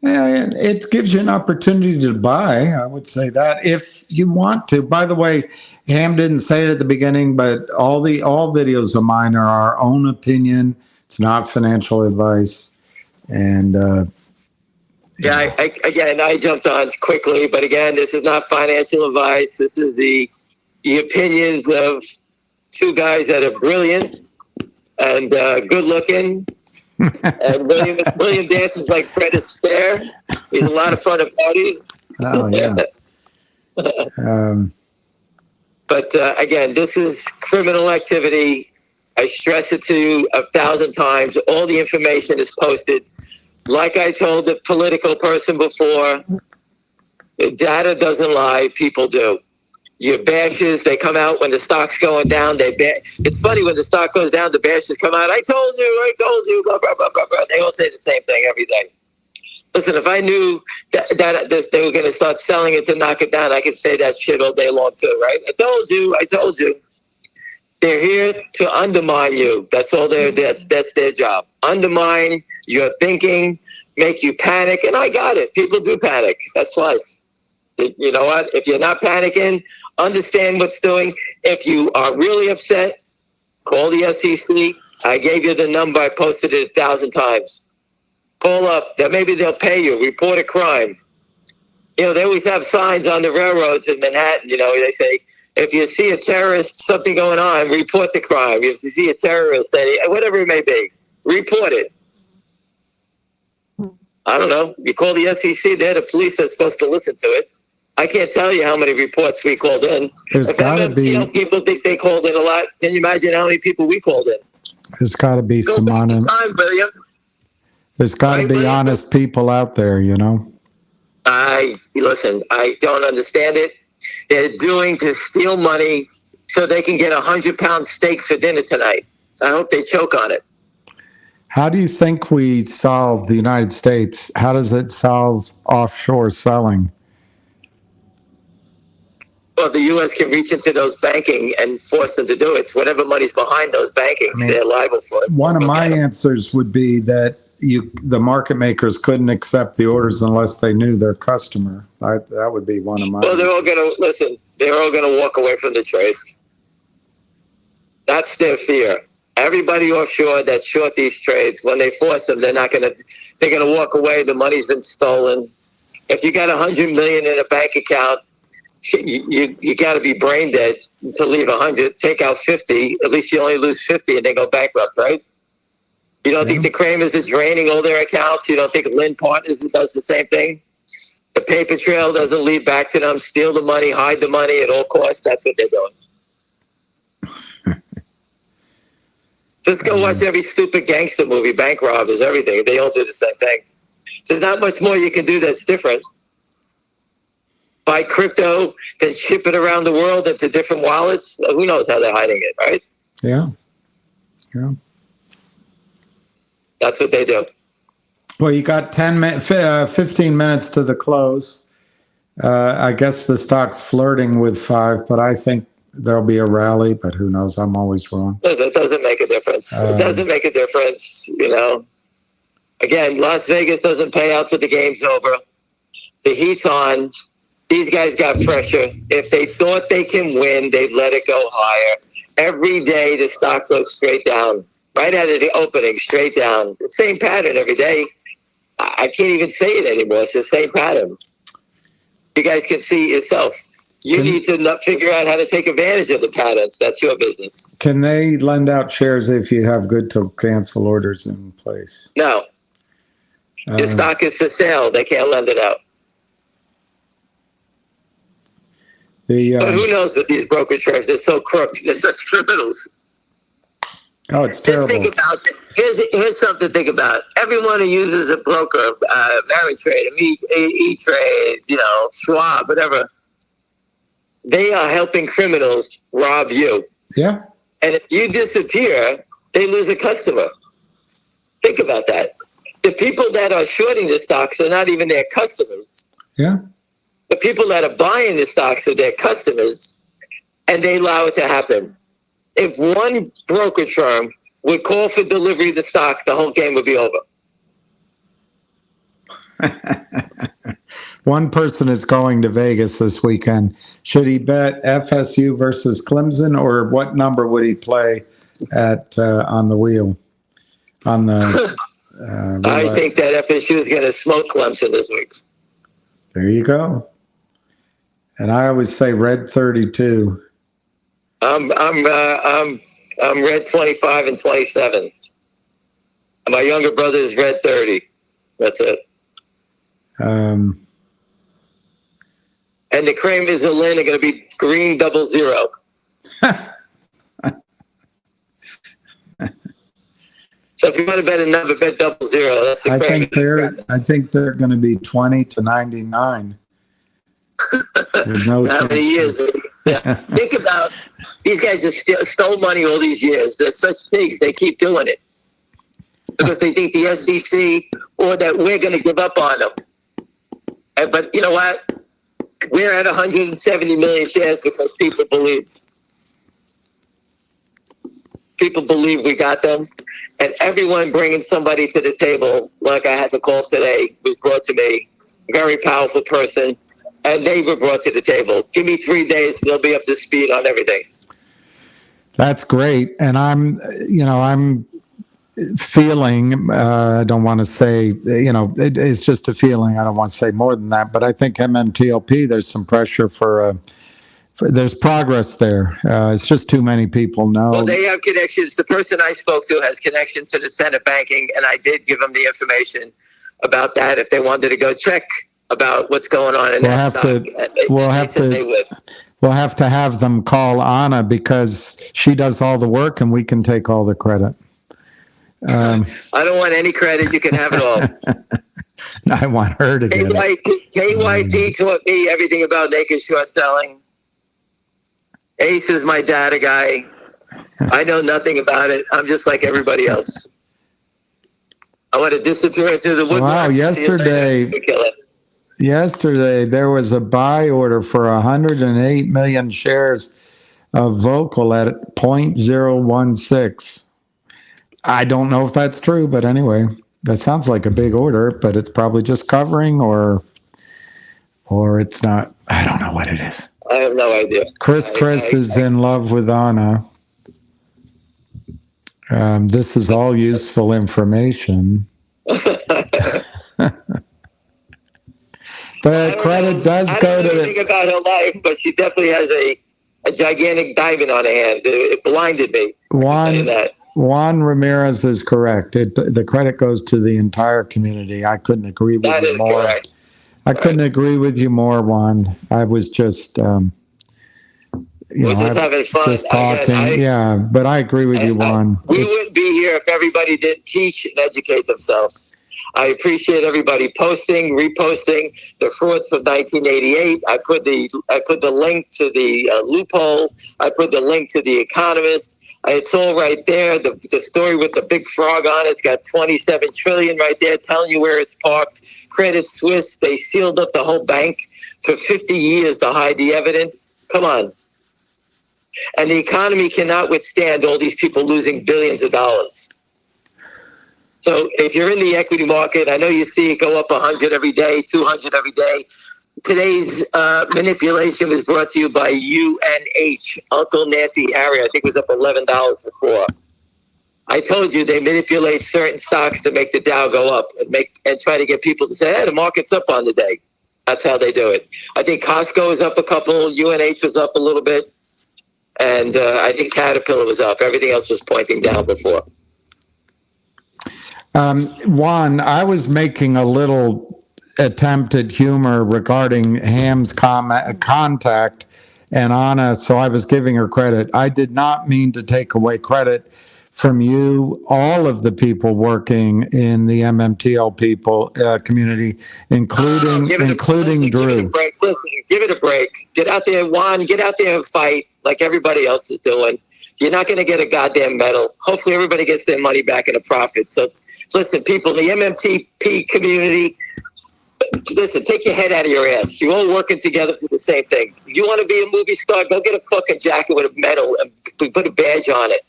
Yeah, it gives you an opportunity to buy. I would say that if you want to. By the way, Ham didn't say it at the beginning, but all videos of mine are our own opinion. It's not financial advice. And I jumped on quickly, but again, this is not financial advice. This is the opinions of two guys that are brilliant and good looking. And William dances like Fred Astaire. He's a lot of fun at parties. Oh, yeah. But again, this is criminal activity. I stress it to you 1,000 times. All the information is posted. Like I told the political person before, data doesn't lie. People do. Your bashes, they come out when the stock's going down. It's funny when the stock goes down, the bashes come out. I told you, blah, blah, blah, blah, blah. They all say the same thing every day. Listen, if I knew that they were going to start selling it to knock it down, I could say that shit all day long too, right? I told you. They're here to undermine you. That's all that's their job. Undermine your thinking, make you panic. And I got it. People do panic. That's life. You know what? If you're not panicking, understand what's doing. If you are really upset, call the SEC. I gave you the number. I posted it 1,000 times. Call up. Maybe they'll pay you. Report a crime. You know, they always have signs on the railroads in Manhattan. You know, they say, if you see a terrorist, something going on, report the crime. If you see a terrorist, whatever it may be, report it. I don't know. You call the SEC, they're the police that's supposed to listen to it. I can't tell you how many reports we called in. There's got to be. People think they called in a lot. Can you imagine how many people we called in? There's got to be some honest. There's got to be honest people out there, you know. Listen. I don't understand it. They're doing to steal money so they can get a 100-pound steak for dinner tonight. I hope they choke on it. How do you think we solve the United States? How does it solve offshore selling? Well, the U.S. can reach into those banking and force them to do it. Whatever money's behind those bankings, they're liable for it. One of my answers would be that the market makers couldn't accept the orders unless they knew their customer. That would be one of my. Well, they're all going to listen. They're all going to walk away from the trades. That's their fear. Everybody offshore that's short these trades, when they force them, they're going to walk away. The money's been stolen. If you got $100 million in a bank account, you got to be brain dead to leave 100. Take out 50. At least you only lose 50 and they go bankrupt, right? You don't think the Kramers are draining all their accounts? You don't think Lynn Partners does the same thing? The paper trail doesn't lead back to them. Steal the money, hide the money at all costs. That's what they're doing. Just go watch every stupid gangster movie, bank robbers, everything. They all do the same thing. There's not much more you can do that's different. Buy crypto, then ship it around the world into different wallets. Who knows how they're hiding it, right? Yeah. That's what they do. Well, you got 15 minutes to the close. I guess the stock's flirting with 5, but I think there'll be a rally, but who knows? I'm always wrong. It doesn't make a difference. It doesn't make a difference, you know. Again, Las Vegas doesn't pay out till the game's over. The heat's on. These guys got pressure. If they thought they can win, they'd let it go higher. Every day, the stock goes straight down. Right out of the opening, straight down. The same pattern every day. I can't even say it anymore. It's the same pattern. You guys can see it yourself. You need to figure out how to take advantage of the patterns. That's your business. Can they lend out shares if you have good to cancel orders in place? No. Your stock is for sale. They can't lend it out. But who knows with these brokerage firms? They're so crooks. They're such criminals. Oh, it's terrible. Just think about it. Here's something to think about. Everyone who uses a broker, Ameritrade, E-Trade, Schwab, whatever, they are helping criminals rob you. Yeah. And if you disappear, they lose a customer. Think about that. The people that are shorting the stocks are not even their customers. Yeah. The people that are buying the stocks are their customers, and they allow it to happen. If one brokerage firm would call for delivery of the stock, the whole game would be over. One person is going to Vegas this weekend. Should he bet FSU versus Clemson, or what number would he play at on the wheel? On the I think that FSU is going to smoke Clemson this week. There you go. And I always say red 32. I'm red 25 and 27. And my younger brother is red 30. That's it. And the Kramers of Lynn are going to be green 00. So if you want to bet a number, bet 00. That's the Kramers. I think they're going to be 20 to 99. No how many years? Yeah. Think about these guys just stole money all these years. They're such pigs. They keep doing it because they think the SEC or that we're going to give up on them. But you know what? We're at 170 million shares because people believe. People believe we got them. And everyone bringing somebody to the table, like I had the call today, was brought to me. Very powerful person. And they were brought to the table. Give me 3 days, they'll be up to speed on everything. That's great. And I'm feeling, I don't want to say, it's just a feeling. I don't want to say more than that. But I think MMTLP, there's some pressure for there's progress there. It's just too many people know. Well, they have connections. The person I spoke to has connections to the Senate banking, and I did give them the information about that if they wanted to go check about what's going on in that stock. We'll have to have them call Anna because she does all the work and we can take all the credit. I don't want any credit. You can have it all. I want her to get it. KYT taught me everything about naked short selling. Ace is my data guy. I know nothing about it. I'm just like everybody else. I want to disappear into the woodwork. Wow, Yesterday, there was a buy order for 108 million shares of Vocal at 0.016. I don't know if that's true, but anyway, that sounds like a big order, but it's probably just covering or it's not. I don't know what it is. I have no idea. Chris is in love with Anna. This is all useful information. The credit does go to. I don't know anything about her life, but she definitely has a gigantic diamond on her hand. It blinded me. Juan Ramirez is correct. The credit goes to the entire community. I couldn't agree with you more. Correct. I couldn't agree with you more, Juan. I was just, we're just having fun. Just talking. But I agree with you, Juan. We wouldn't be here if everybody didn't teach and educate themselves. I appreciate everybody posting, reposting the frauds from 1988. I put the link to the loophole. I put the link to the Economist. It's all right there. The story with the big frog on it's got 27 trillion right there, telling you where it's parked. Credit Suisse, they sealed up the whole bank for 50 years to hide the evidence. Come on. And the economy cannot withstand all these people losing billions of dollars. So if you're in the equity market, I know you see it go up 100 every day, 200 every day. Today's manipulation was brought to you by UNH, Uncle Nancy Harry. I think it was up $11 before. I told you they manipulate certain stocks to make the Dow go up and try to get people to say, hey, the market's up on the day. That's how they do it. I think Costco is up a couple. UNH was up a little bit. And I think Caterpillar was up. Everything else was pointing down before. Juan, I was making a little attempt at humor regarding Ham's contact and Anna, so I was giving her credit. I did not mean to take away credit from you, all of the people working in the MMTL community, including Drew. Give it a break. Listen, give it a break. Get out there, Juan. Get out there and fight like everybody else is doing. You're not going to get a goddamn medal. Hopefully everybody gets their money back in a profit. So listen, people, the MMTP community, listen, take your head out of your ass. You're all working together for the same thing. You want to be a movie star, go get a fucking jacket with a medal and put a badge on it.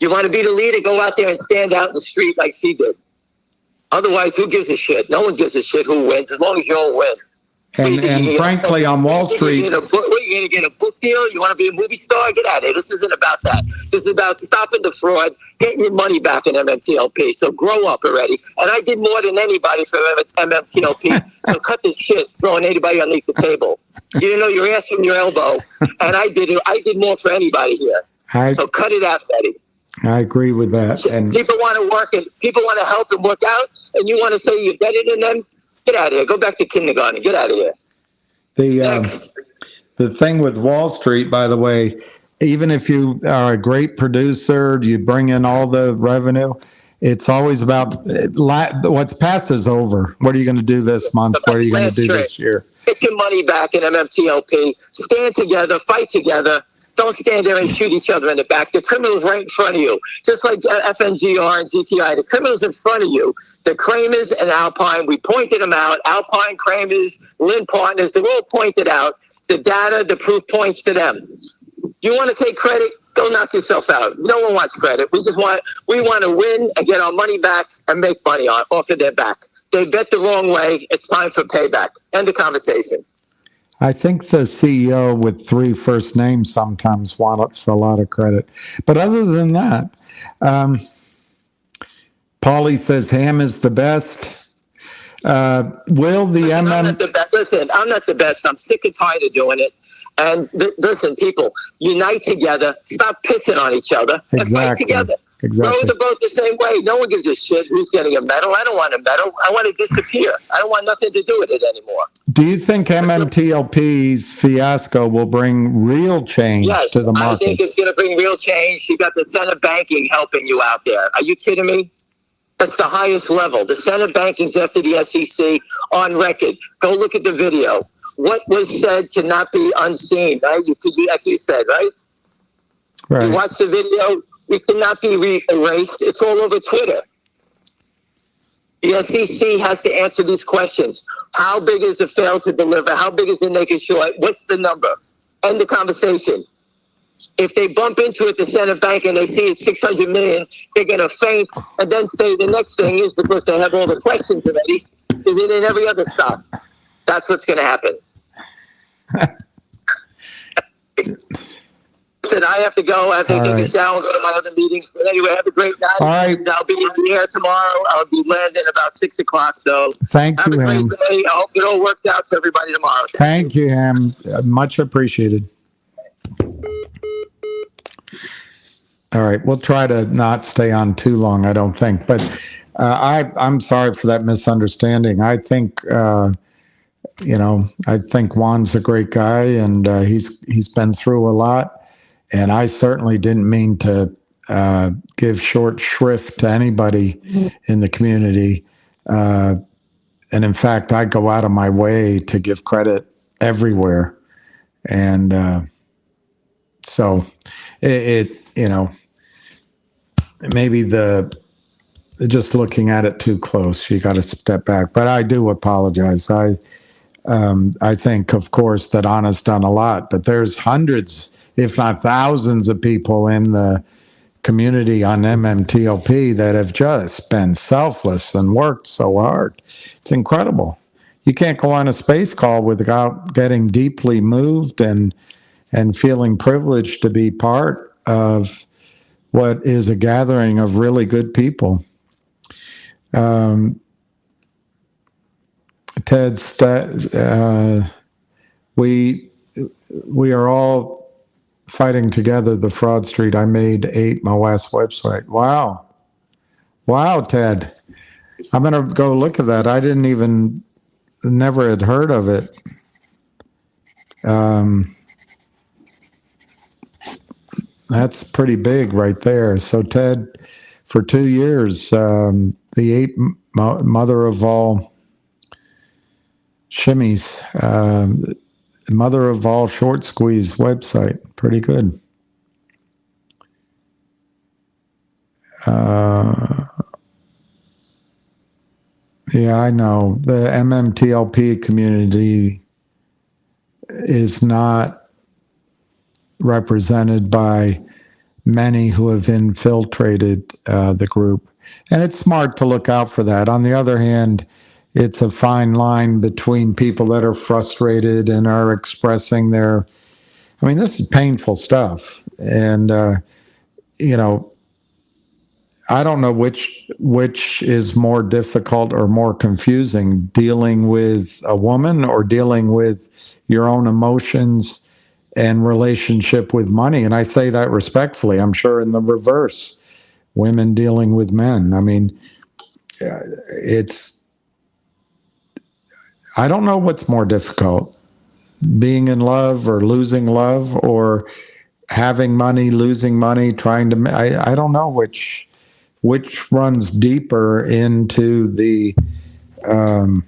You want to be the leader, go out there and stand out in the street like she did. Otherwise, who gives a shit? No one gives a shit who wins, as long as you all win. And frankly, on Wall Street... What, are you going to get a book deal? You want to be a movie star? Get out of here. This isn't about that. This is about stopping the fraud, getting your money back in MMTLP. So grow up already. And I did more than anybody for MMTLP. So cut this shit, throwing anybody underneath the table. You didn't know your ass from your elbow. And I did it. I did more for anybody here. So cut it out, Betty. I agree with that. And people want to work and people want to help and work out, and you want to say you're better than them? Get out of here. Go back to kindergarten. Get out of here. The thing with Wall Street, by the way, even if you are a great producer, you bring in all the revenue, it's always about what's past is over. What are you going to do this month? What are you going to do this year? Get your money back in MMTLP. Stand together. Fight together. Don't stand there and shoot each other in the back. The criminal's right in front of you. Just like FNGR and GTI, the criminal's in front of you. The Kramers and Alpine, we pointed them out. Alpine, Kramers, Lynn Partners, they're all pointed out. The data, the proof points to them. You want to take credit? Go knock yourself out. No one wants credit. We want to win and get our money back and make money off of their back. They bet the wrong way. It's time for payback. End of conversation. I think the CEO with 3 first names sometimes wants a lot of credit. But other than that, Paulie says Ham is the best. Will the listen, I'm not the best. Listen, I'm not the best. I'm sick and tired of doing it. And listen, people, unite together. Stop pissing on each other and fight together. Exactly. Row the boat the same way. No one gives a shit who's getting a medal. I don't want a medal. I want to disappear. I don't want nothing to do with it anymore. Do you think MMTLP's fiasco will bring real change to the market? I think it's going to bring real change. You got the Senate banking helping you out there. Are you kidding me? That's the highest level. The Senate banking's after the SEC on record. Go look at the video. What was said cannot be unseen, right? Like you said, right? Right. You watch the video. It cannot be erased. It's all over Twitter. The SEC has to answer these questions. How big is the fail to deliver? How big is the naked short? What's the number? End the conversation. If they bump into it, the Senate Bank, and they see it's 600 million, they're going to faint and then say the next thing is, because they have all the questions already, they did in every other stock. That's what's going to happen. Listen, I have to go. I have to take a shower and go to my other meetings. But anyway, have a great night. All right. I'll be in the air tomorrow. I'll be landing about 6 o'clock. So thank have you, a great Ham. day. I hope it all works out for everybody tomorrow. Thank you, Ham. Much appreciated. All right. We'll try to not stay on too long, I don't think. But I'm sorry for that misunderstanding. I think, I think Juan's a great guy, and he's been through a lot. And I certainly didn't mean to give short shrift to anybody in the community. And in fact, I go out of my way to give credit everywhere. And so maybe just looking at it too close, you got to step back. But I do apologize. I think, of course, that Anna's done a lot, but there's hundreds, if not thousands, of people in the community on MMTLP that have just been selfless and worked so hard. It's incredible. You can't go on a space call without getting deeply moved and feeling privileged to be part of what is a gathering of really good people. Ted, we are all fighting together the fraud street. I made 8 my last website. Wow, Ted. I'm going to go look at that. I never had heard of it. That's pretty big right there. So Ted, for 2 years, the 8 mother of all shimmies, mother of all short squeeze website. Pretty good. Yeah, I know. The MMTLP community is not represented by many who have infiltrated the group. And it's smart to look out for that. On the other hand, it's a fine line between people that are frustrated and are expressing their... I mean, this is painful stuff. And, I don't know which is more difficult or more confusing, dealing with a woman or dealing with your own emotions and relationship with money. And I say that respectfully. I'm sure in the reverse, women dealing with men. I mean, I don't know what's more difficult, being in love or losing love, or having money, losing money, trying to... I don't know which runs deeper into the... I'm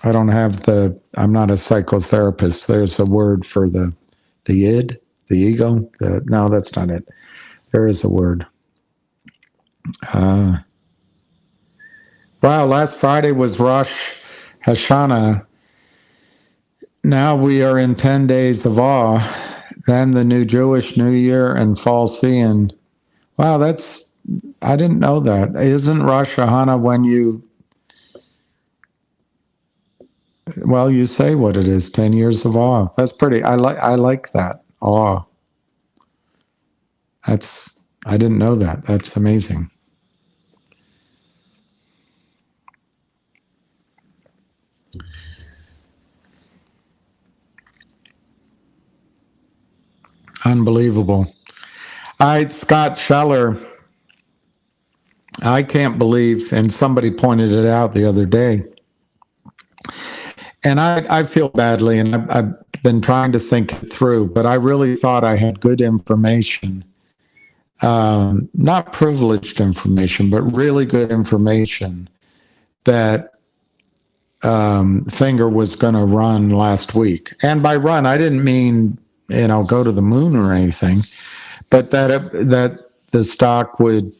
not a psychotherapist. There's a word for the id, the ego. No, that's not it. There is a word. Wow, last Friday was Rosh Hashanah. Now we are in 10 days of awe. Then the new Jewish New Year and Fall Seeing. Wow, I didn't know that. Isn't Rosh Hashanah when you... Well, you say what it is, 10 years of awe. That's pretty... I like that, awe. I didn't know that. That's amazing. Unbelievable. Scott Scheller, I can't believe, and somebody pointed it out the other day, and I feel badly, and I've been trying to think it through, but I really thought I had good information, not privileged information, but really good information that Finger was going to run last week. And by run, I didn't mean, go to the moon or anything, but that the stock would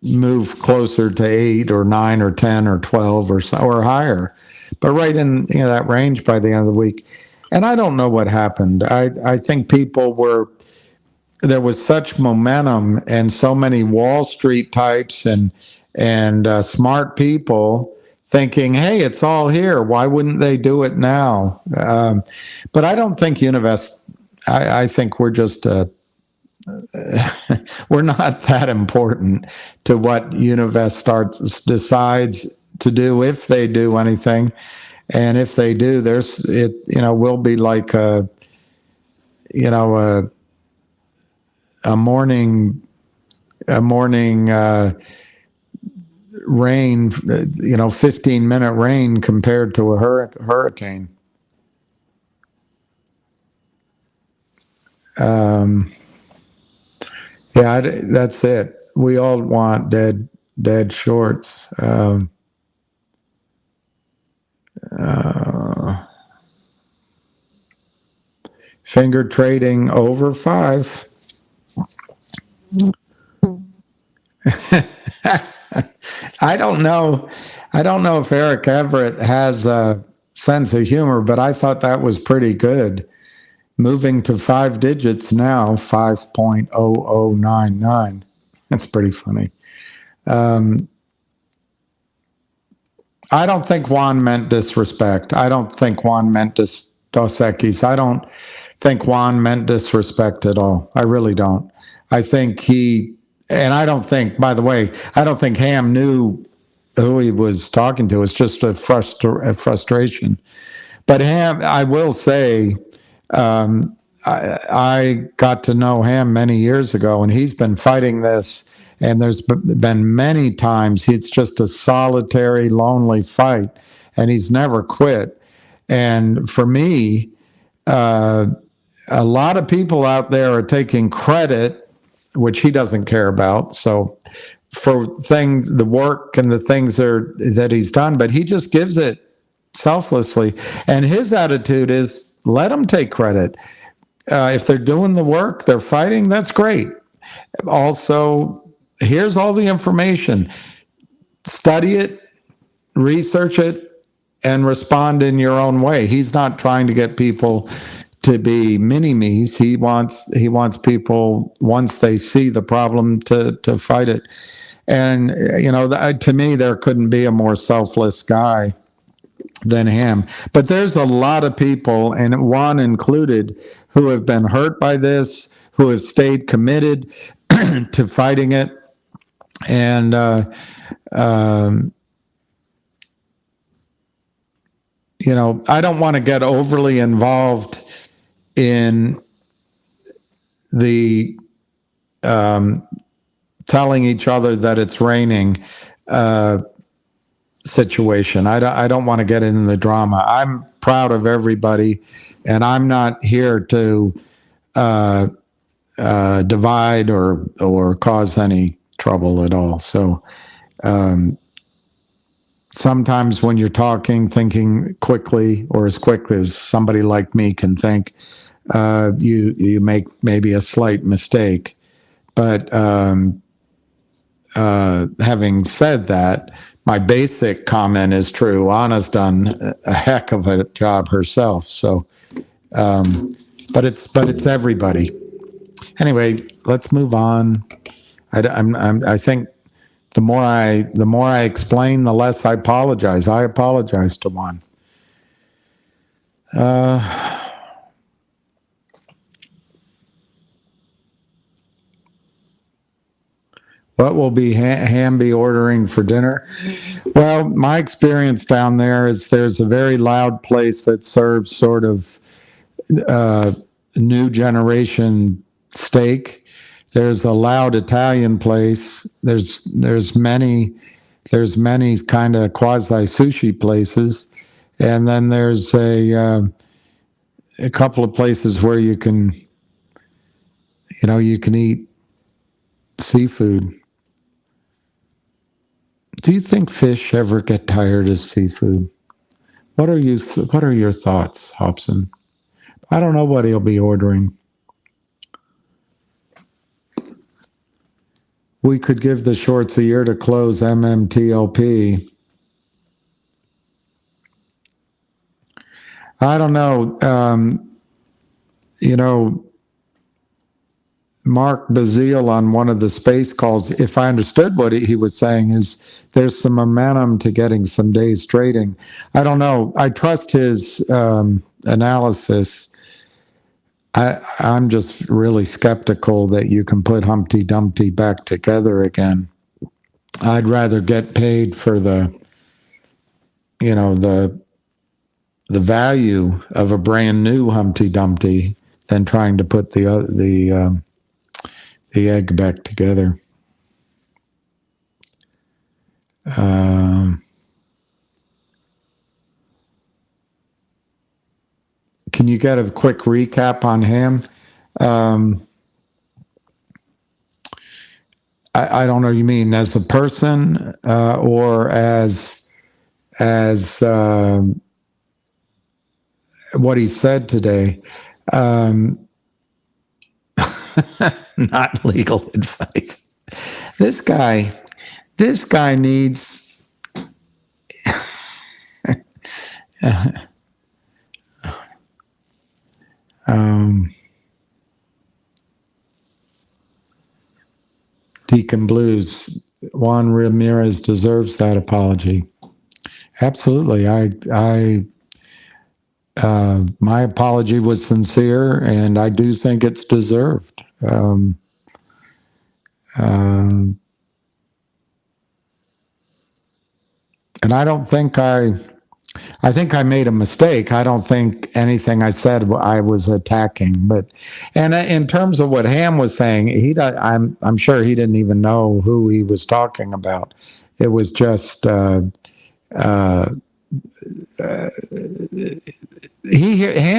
move closer to 8 or 9 or 10 or 12 or higher, but right in that range by the end of the week. And I don't know what happened. I think there was such momentum and so many Wall Street types and smart people thinking, hey, it's all here. Why wouldn't they do it now? But I don't think Univest, I think we're just, we're not that important to what Univest decides to do, if they do anything. And if they do, we'll be like a morning rain, 15-minute rain compared to a hurricane. Yeah, that's it. We all want dead shorts. Finger trading over 5. I don't know if Eric Everett has a sense of humor, but I thought that was pretty good. Moving to 5 digits now, 5.0099. That's pretty funny. I don't think Juan meant disrespect. I don't think Juan meant Dos Equis. I don't think Juan meant disrespect at all. I really don't. I think by the way, I don't think Ham knew who he was talking to. It's just a frustration. But Ham, I will say, I got to know Ham many years ago, and he's been fighting this. And there's been many times it's just a solitary, lonely fight, and he's never quit. And for me, a lot of people out there are taking credit, which he doesn't care about. So for things, the work and the things that he's done, but he just gives it selflessly. And his attitude is let them take credit. If they're doing the work, they're fighting, that's great. Also, here's all the information. Study it, research it, and respond in your own way. He's not trying to get people to be mini-me's. He wants people, once they see the problem, to fight it. And, to me, there couldn't be a more selfless guy than him. But there's a lot of people, and Juan included, who have been hurt by this, who have stayed committed to fighting it. And I don't want to get overly involved in the telling each other that it's raining situation. I don't want to get into the drama. I'm proud of everybody, and I'm not here to divide or cause any trouble at all. So sometimes when you're thinking quickly, or as quick as somebody like me can think, you make maybe a slight mistake. But having said that, my basic comment is true. Anna's done a heck of a job herself. So, but it's everybody. Anyway, let's move on. I think the more I explain, the less I apologize. I apologize to Juan. What will Ham be ordering for dinner? Well, my experience down there is there's a very loud place that serves sort of new generation steak. There's a loud Italian place. There's many kind of quasi sushi places, and then there's a couple of places where you can eat seafood. Do you think fish ever get tired of seafood? What are your thoughts, Hobson? I don't know what he'll be ordering. We could give the shorts a year to close MMTLP. I don't know. Mark Bazile on one of the space calls, if I understood what he was saying, is there's some momentum to getting some days trading. I don't know. I trust his analysis. I'm just really skeptical that you can put Humpty Dumpty back together again. I'd rather get paid for the value of a brand new Humpty Dumpty than trying to put the egg back together. Can you get a quick recap on him? I don't know. You mean as a person or as what he said today? Not legal advice. This guy needs. Deacon Blues, Juan Ramirez deserves that apology. Absolutely. My apology was sincere, and I do think it's deserved. And I think I made a mistake. I don't think anything I said I was attacking. But and in terms of what Ham was saying, I'm sure he didn't even know who he was talking about. It was just Ham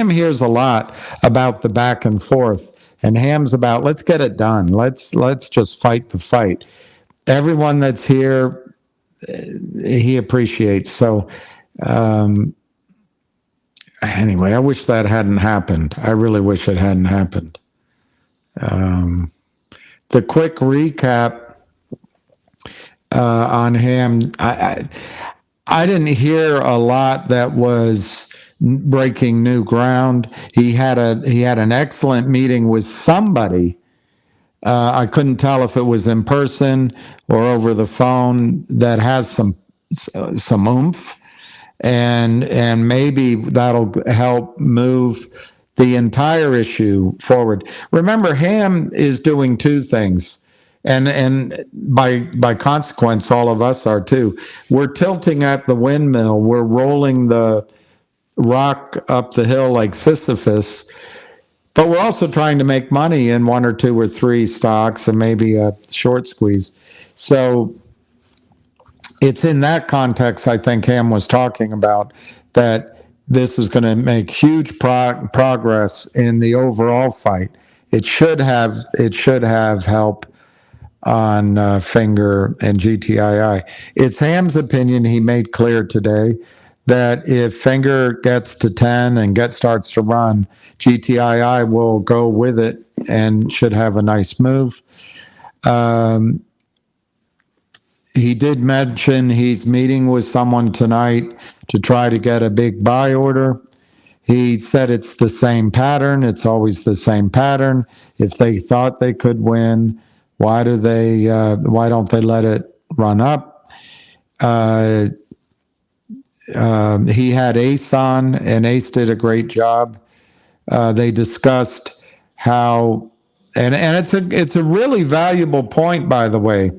hears a lot about the back and forth, and Ham's about let's get it done. Let's just fight the fight. Everyone that's here, he appreciates. So. Anyway, I wish that hadn't happened. I really wish it hadn't happened. The quick recap on Ham, I didn't hear a lot that was breaking new ground. He had an excellent meeting with somebody. I couldn't tell if it was in person or over the phone that has some oomph. And maybe that'll help move the entire issue forward. Remember, Ham is doing two things, and by consequence, all of us are too. We're tilting at the windmill. We're rolling the rock up the hill like Sisyphus, but we're also trying to make money in one or two or three stocks and maybe a short squeeze. So it's in that context, I think Ham was talking about, that this is going to make huge progress in the overall fight. It should have help on Finger and GTII. It's Ham's opinion. He made clear today that if Finger gets to 10 and starts to run, GTII will go with it and should have a nice move. He did mention he's meeting with someone tonight to try to get a big buy order. He said it's the same pattern. It's always the same pattern. If they thought they could win, why don't they let it run up? He had Ace on, and Ace did a great job. They discussed how, and it's a really valuable point, by the way.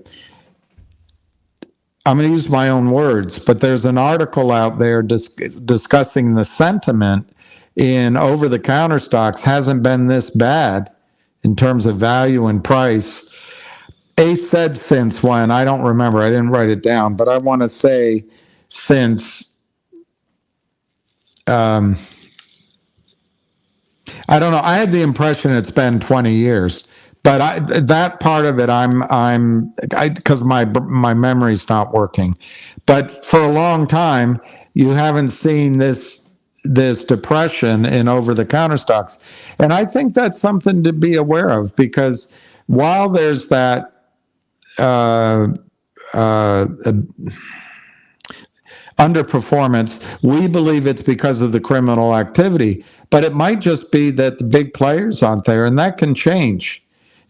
I'm going to use my own words, but there's an article out there discussing the sentiment in over-the-counter stocks hasn't been this bad in terms of value and price. Ace said since when? I don't remember. I didn't write it down, but I want to say since, I don't know. I had the impression it's been 20 years. But that part of it, because my memory's not working. But for a long time, you haven't seen this depression in over-the-counter stocks, and I think that's something to be aware of, because while there's that underperformance, we believe it's because of the criminal activity, but it might just be that the big players aren't there, and that can change.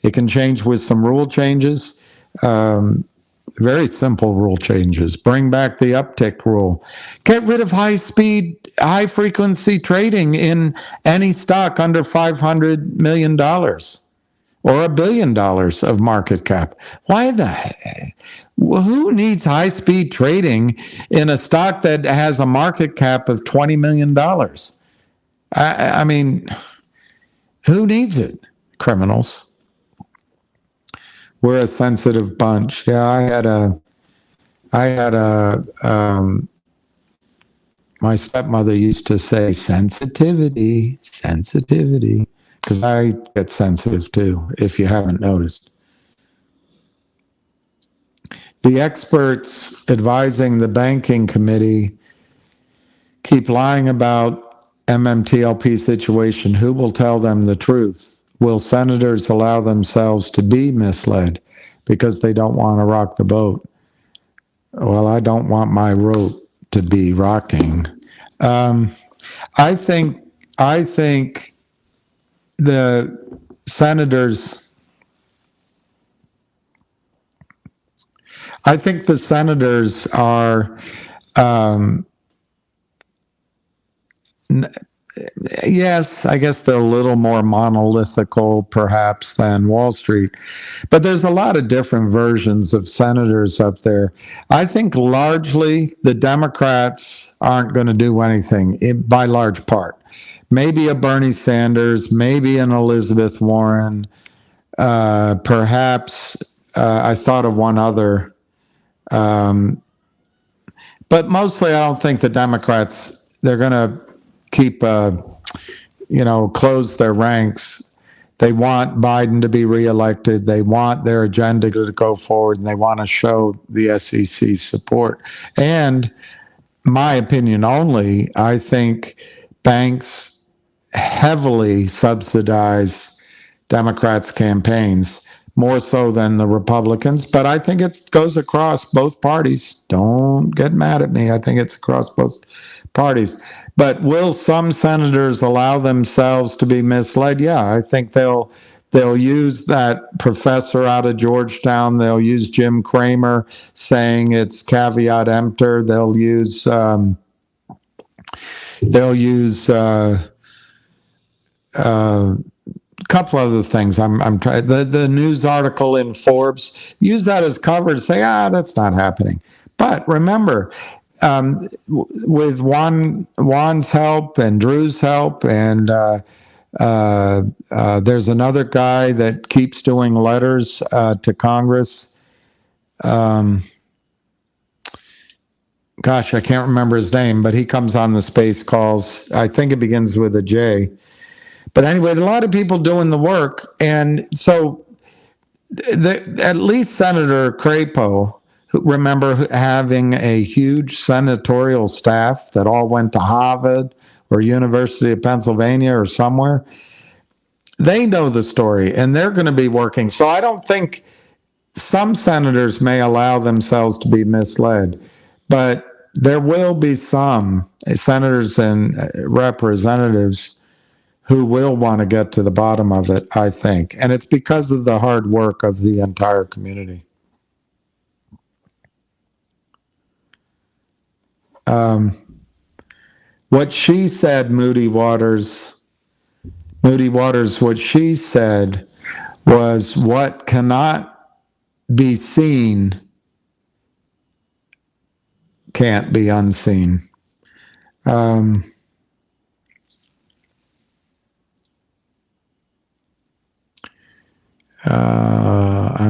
It can change with some rule changes, very simple rule changes. Bring back the uptick rule. Get rid of high-speed, high-frequency trading in any stock under $500 million or $1 billion of market cap. Why the heck? Who needs high-speed trading in a stock that has a market cap of $20 million? I mean, who needs it? Criminals. We're a sensitive bunch. Yeah, my stepmother used to say sensitivity, because I get sensitive too, if you haven't noticed. The experts advising the banking committee keep lying about MMTLP situation. Who will tell them the truth? Will senators allow themselves to be misled because they don't want to rock the boat? Well, I don't want my rope to be rocking. I think the senators. I think the senators are. yes, I guess they're a little more monolithical perhaps than Wall Street, but there's a lot of different versions of senators up there. I think largely the Democrats aren't going to do anything by large part. Maybe a Bernie Sanders, maybe an Elizabeth Warren, perhaps I thought of one other, but mostly I don't think the Democrats, they're going to keep, close their ranks. They want Biden to be reelected. They want their agenda to go forward, and they want to show the SEC support. And my opinion only, I think banks heavily subsidize Democrats' campaigns, more so than the Republicans. But I think it goes across both parties. Don't get mad at me. I think it's across both parties. But will some senators allow themselves to be misled? Yeah, I think they'll use that professor out of Georgetown. They'll use Jim Cramer saying it's caveat emptor. They'll use couple other things. I'm trying the news article in Forbes. Use that as cover to say, that's not happening. But remember, with Juan's help and Drew's help, and there's another guy that keeps doing letters to Congress. Gosh, I can't remember his name, but he comes on the space calls. I think it begins with a J. But anyway, a lot of people doing the work. And so at least Senator Crapo, remember having a huge senatorial staff that all went to Harvard or University of Pennsylvania or somewhere. They know the story, and they're going to be working. So I don't think some senators may allow themselves to be misled, but there will be some senators and representatives who will want to get to the bottom of it, I think. And it's because of the hard work of the entire community. What she said, Moody Waters, what she said was, what cannot be seen can't be unseen. I'm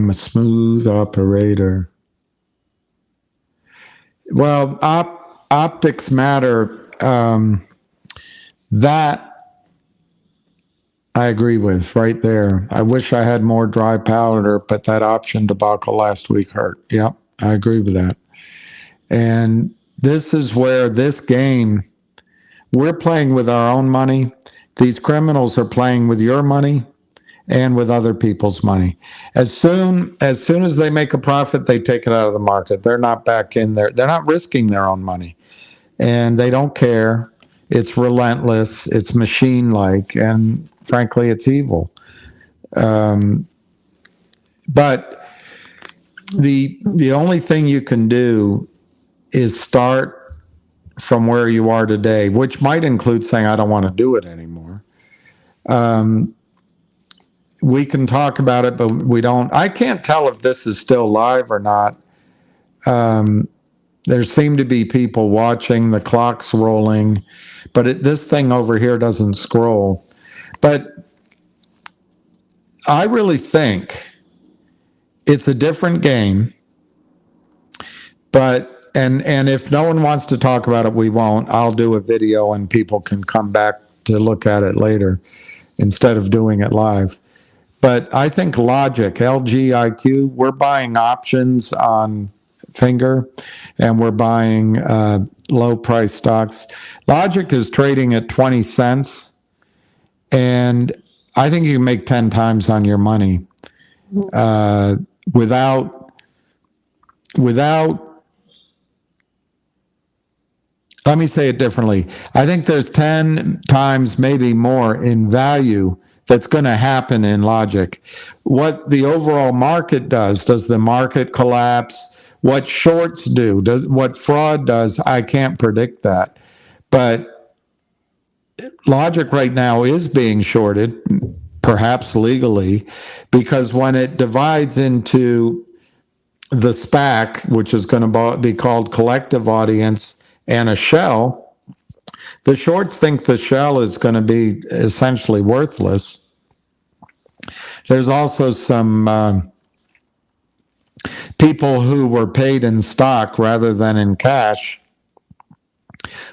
a smooth operator. Well, optics matter. That I agree with right there. I wish I had more dry powder, but that option debacle last week hurt. Yep, I agree with that. And this is where this game, we're playing with our own money. These criminals are playing with your money and with other people's money. As soon as they make a profit, they take it out of the market. They're not back in there. They're not risking their own money. And they don't care. It's relentless. It's machine-like. And frankly, it's evil. But the only thing you can do is start from where you are today, which might include saying, I don't want to do it anymore. We can talk about it, but we don't. I can't tell if this is still live or not. There seem to be people watching, the clock's rolling, but this thing over here doesn't scroll. But I really think it's a different game. But and if no one wants to talk about it, we won't. I'll do a video and people can come back to look at it later instead of doing it live. But I think Logic, LGIQ, we're buying options on Finger, and we're buying low price stocks. Logic is trading at 20 cents, and I think you can make 10 times on your money without. Let me say it differently. I think there's 10 times, maybe more, in value that's going to happen in Logic. What the overall market does the market collapse? What shorts do, what fraud does, I can't predict that. But Logic right now is being shorted, perhaps legally, because when it divides into the SPAC, which is going to be called collective audience, and a shell, the shorts think the shell is going to be essentially worthless. There's also some people who were paid in stock rather than in cash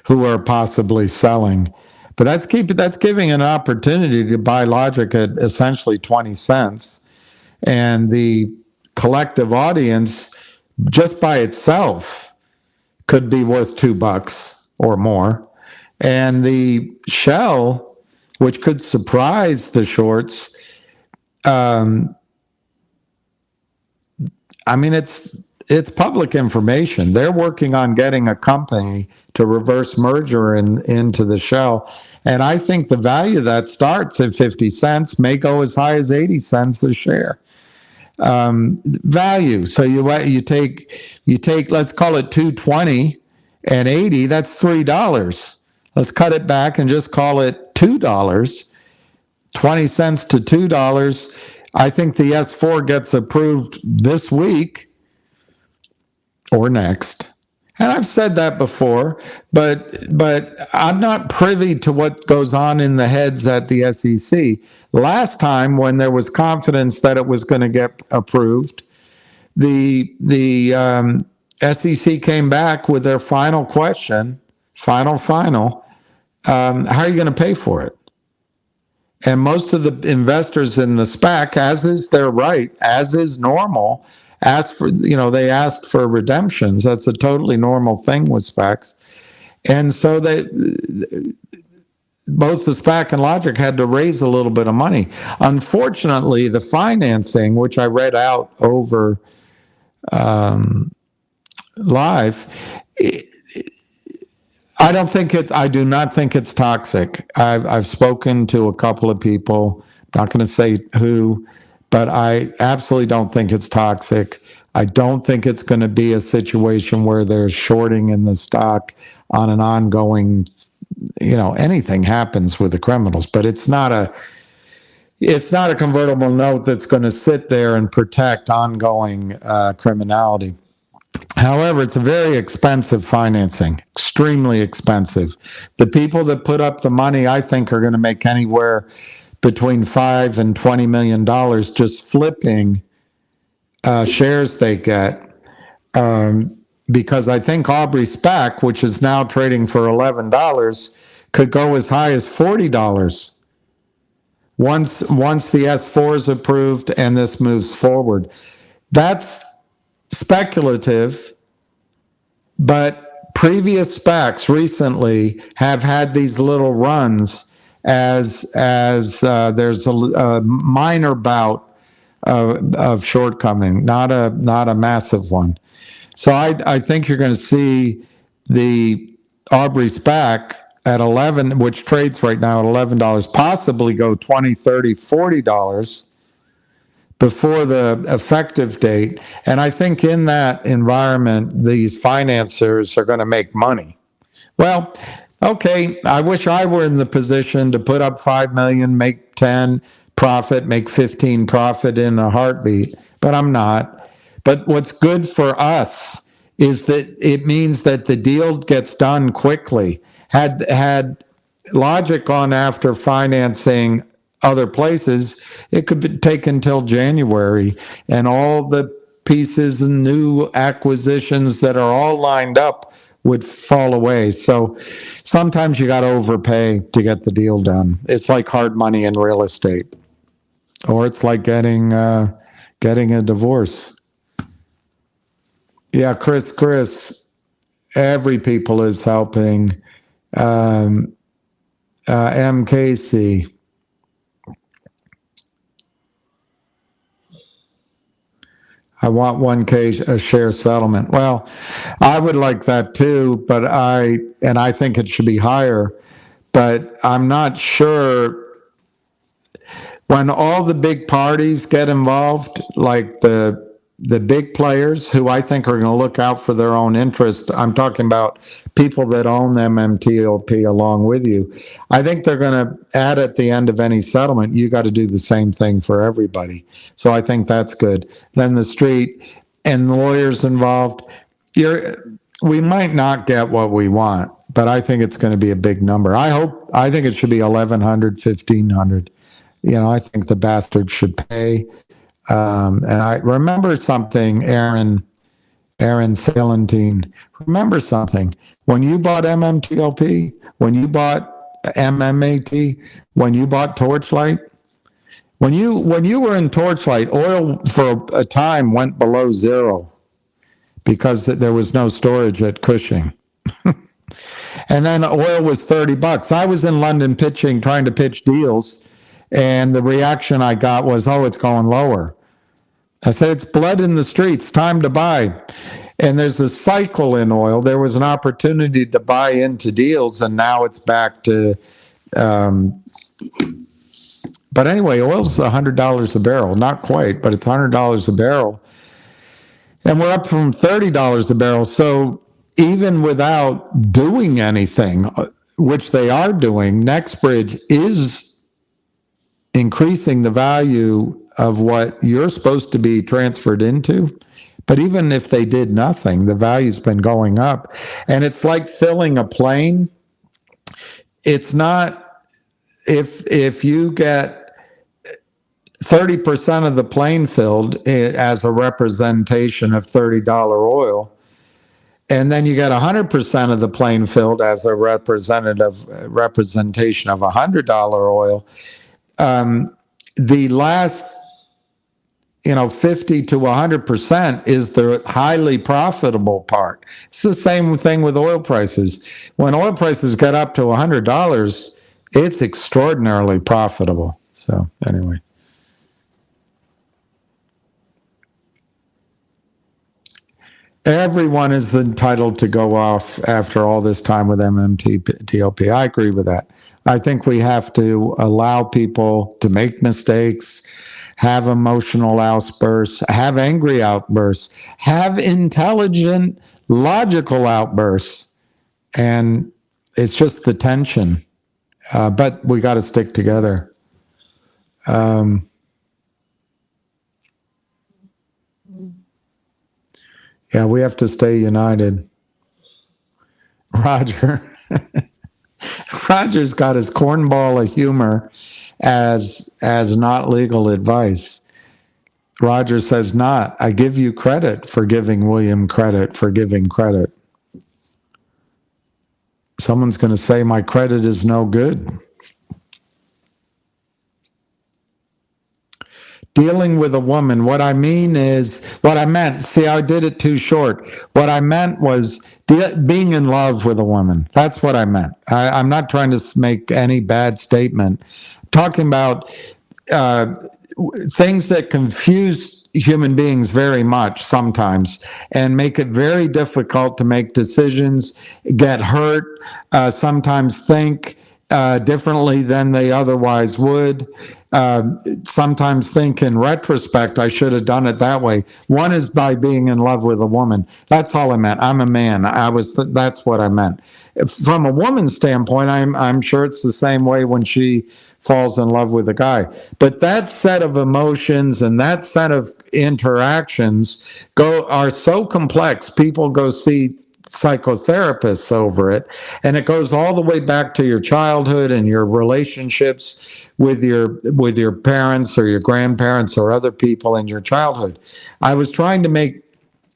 who are possibly selling. But that's giving an opportunity to buy Logic at essentially 20 cents. And the collective audience, just by itself, could be worth $2 or more. And the shell, which could surprise the shorts, I mean, it's public information. They're working on getting a company to reverse merger into the shell. And I think the value of that starts at 50 cents, may go as high as 80 cents a share. Value. So you take, let's call it 220 and 80, that's $3. Let's cut it back and just call it $2. 20 cents to $2. I think the S4 gets approved this week or next. And I've said that before, but I'm not privy to what goes on in the heads at the SEC. Last time, when there was confidence that it was going to get approved, the SEC came back with their final question, final. How are you going to pay for it? And most of the investors in the SPAC, as is their right, as is normal, asked for redemptions. That's a totally normal thing with SPACs. And so both the SPAC and Logic had to raise a little bit of money. Unfortunately, the financing, which I read out over live, I do not think it's toxic. I've spoken to a couple of people, not going to say who, but I absolutely don't think it's toxic. I don't think it's going to be a situation where there's shorting in the stock on an ongoing, anything happens with the criminals, but it's not a convertible note that's going to sit there and protect ongoing criminality. However, it's a very expensive financing, extremely expensive. The people that put up the money, I think, are going to make anywhere between $5 and $20 million just flipping shares they get. Because I think Aubrey SPAC, which is now trading for $11, could go as high as $40 once the S4 is approved and this moves forward. That's speculative, but previous SPACs recently have had these little runs as there's a minor bout of shortcoming, not a massive one. So I think you're going to see the Aubrey SPAC at 11, which trades right now at $11, possibly go $20, $30, $40 before the effective date. And I think in that environment, these financiers are going to make money. Well, okay, I wish I were in the position to put up 5 million, make 10 profit, make 15 profit in a heartbeat, but I'm not. But what's good for us is that it means that the deal gets done quickly. Had Logic gone after financing other places, it could take until January, and all the pieces and new acquisitions that are all lined up would fall away. So sometimes you got to overpay to get the deal done. It's like hard money in real estate, or it's like getting a divorce. Yeah, Chris, every people is helping. MKC. I want 1K a share settlement. Well, I would like that too, but I think it should be higher, but I'm not sure when all the big parties get involved, like the the big players who I think are going to look out for their own interest. I'm talking about people that own MMTLP along with you. I think they're going to add at the end of any settlement, you got to do the same thing for everybody. So I think that's good. Then the street and the lawyers involved, we might not get what we want, but I think it's going to be a big number. I think it should be 1,100, 1,500. I think the bastard should pay. And I remember something, Aaron Salentine. Remember something. When you bought MMTLP, when you bought MMAT, when you bought Torchlight, when you were in Torchlight, oil for a time went below zero because there was no storage at Cushing. And then oil was $30. I was in London trying to pitch deals, and the reaction I got was, oh, it's going lower. I said, it's blood in the streets, time to buy. And there's a cycle in oil. There was an opportunity to buy into deals, and now it's back to, but anyway, oil's $100 a barrel. Not quite, but it's $100 a barrel. And we're up from $30 a barrel. So even without doing anything, which they are doing, NextBridge is increasing the value of what you're supposed to be transferred into. But even if they did nothing, the value's been going up. And it's like filling a plane. It's not, if you get 30% of the plane filled as a representation of $30 oil, and then you get 100% of the plane filled as a representation of $100 oil, the last 50 to 100% is the highly profitable part. It's the same thing with oil prices. When oil prices get up to $100, it's extraordinarily profitable. So anyway. Everyone is entitled to go off after all this time with MMTLP. I agree with that. I think we have to allow people to make mistakes, have emotional outbursts, have angry outbursts, have intelligent, logical outbursts. And it's just the tension. But we got to stick together. Yeah, we have to stay united. Roger's got his cornball of humor as not legal advice. Roger says not. I give you credit for giving William credit for giving credit. Someone's going to say my credit is no good. Dealing with a woman, what I meant, see, I did it too short. What I meant was being in love with a woman. That's what I meant. I'm not trying to make any bad statement. Talking about things that confuse human beings very much sometimes and make it very difficult to make decisions, get hurt, sometimes think differently than they otherwise would. Sometimes think in retrospect, I should have done it that way. One is by being in love with a woman. That's all I meant. I'm a man. That's what I meant. From a woman's standpoint, I'm sure it's the same way when she falls in love with a guy. But that set of emotions and that set of interactions are so complex. People go see psychotherapists over it, and it goes all the way back to your childhood and your relationships with your parents or your grandparents or other people in your childhood. I was trying to make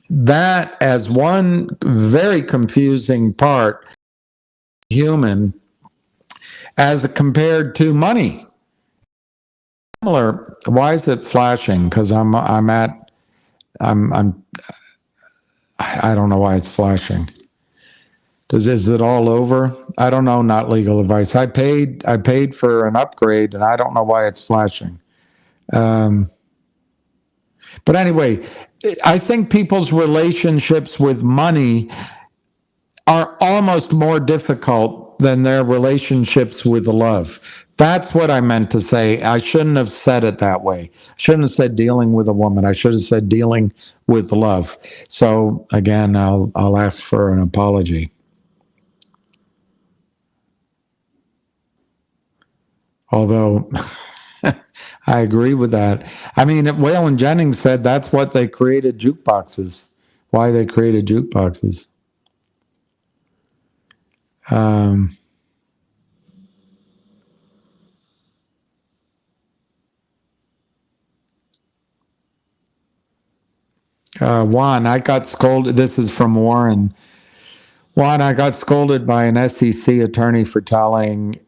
that as one very confusing part human as compared to money. Similar. Why is it flashing? Because I don't know why it's flashing. Is it all over? I don't know. Not legal advice. I paid for an upgrade, and I don't know why it's flashing. But anyway, I think people's relationships with money are almost more difficult than their relationships with love. That's what I meant to say. I shouldn't have said it that way. I shouldn't have said dealing with a woman. I should have said dealing with love. So again, I'll ask for an apology. Although I agree with that. I mean, Waylon Jennings said that's what they created jukeboxes. Why they created jukeboxes. Juan, I got scolded. This is from Warren. Juan, I got scolded by an SEC attorney for telling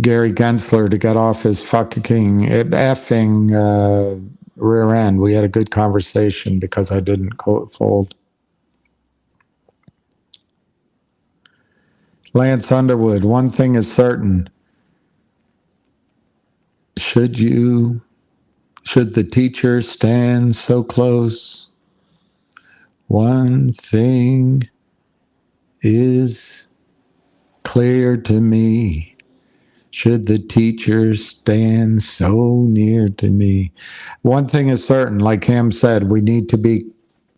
Gary Gensler to get off his fucking effing rear end. We had a good conversation because I didn't fold. Lance Underwood, one thing is certain. Should the teacher stand so close? One thing is clear to me. Should the teacher stand so near to me? One thing is certain, like Ham said, we need to be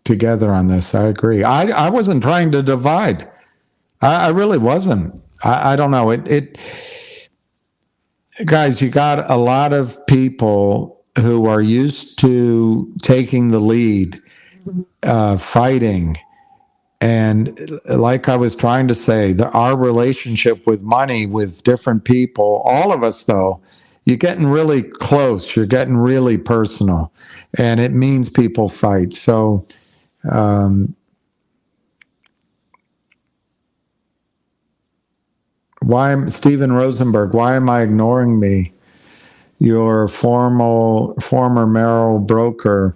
together on this. I agree. I wasn't trying to divide. I really wasn't. I don't know. Guys, you got a lot of people who are used to taking the lead, fighting. And like I was trying to say, our relationship with money, with different people, all of us, though, you're getting really close. You're getting really personal. And it means people fight. So, Stephen Rosenberg, why am I ignoring me? Your former Merrill broker,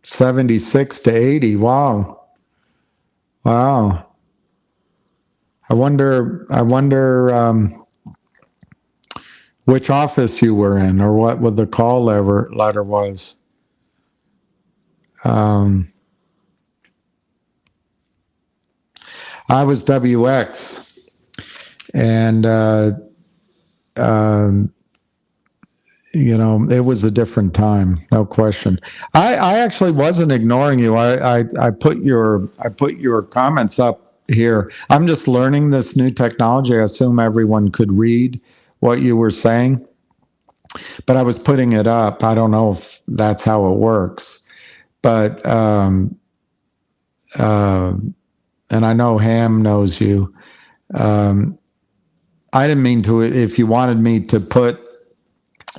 76 to 80. Wow. Wow. I wonder which office you were in or what the call letter was. I was WX, and it was a different time, no question. I actually wasn't ignoring you. I put your comments up here. I'm just learning this new technology. I assume everyone could read what you were saying, but I was putting it up. I don't know if that's how it works, but and I know Ham knows you. I didn't mean to. If you wanted me to put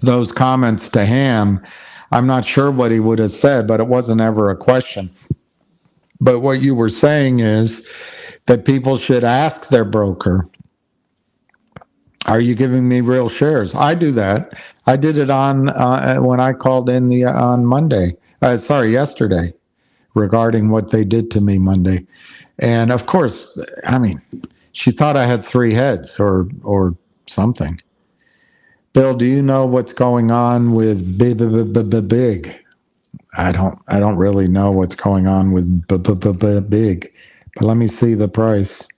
those comments to Ham, I'm not sure what he would have said, but it wasn't ever a question. But what you were saying is that people should ask their broker, are you giving me real shares? I do that. I did it on when I called in on yesterday, regarding what they did to me Monday. And of course, I mean, she thought I had 3 heads or something. Bill, do you know what's going on with big? I don't really know what's going on with big, but let me see the price.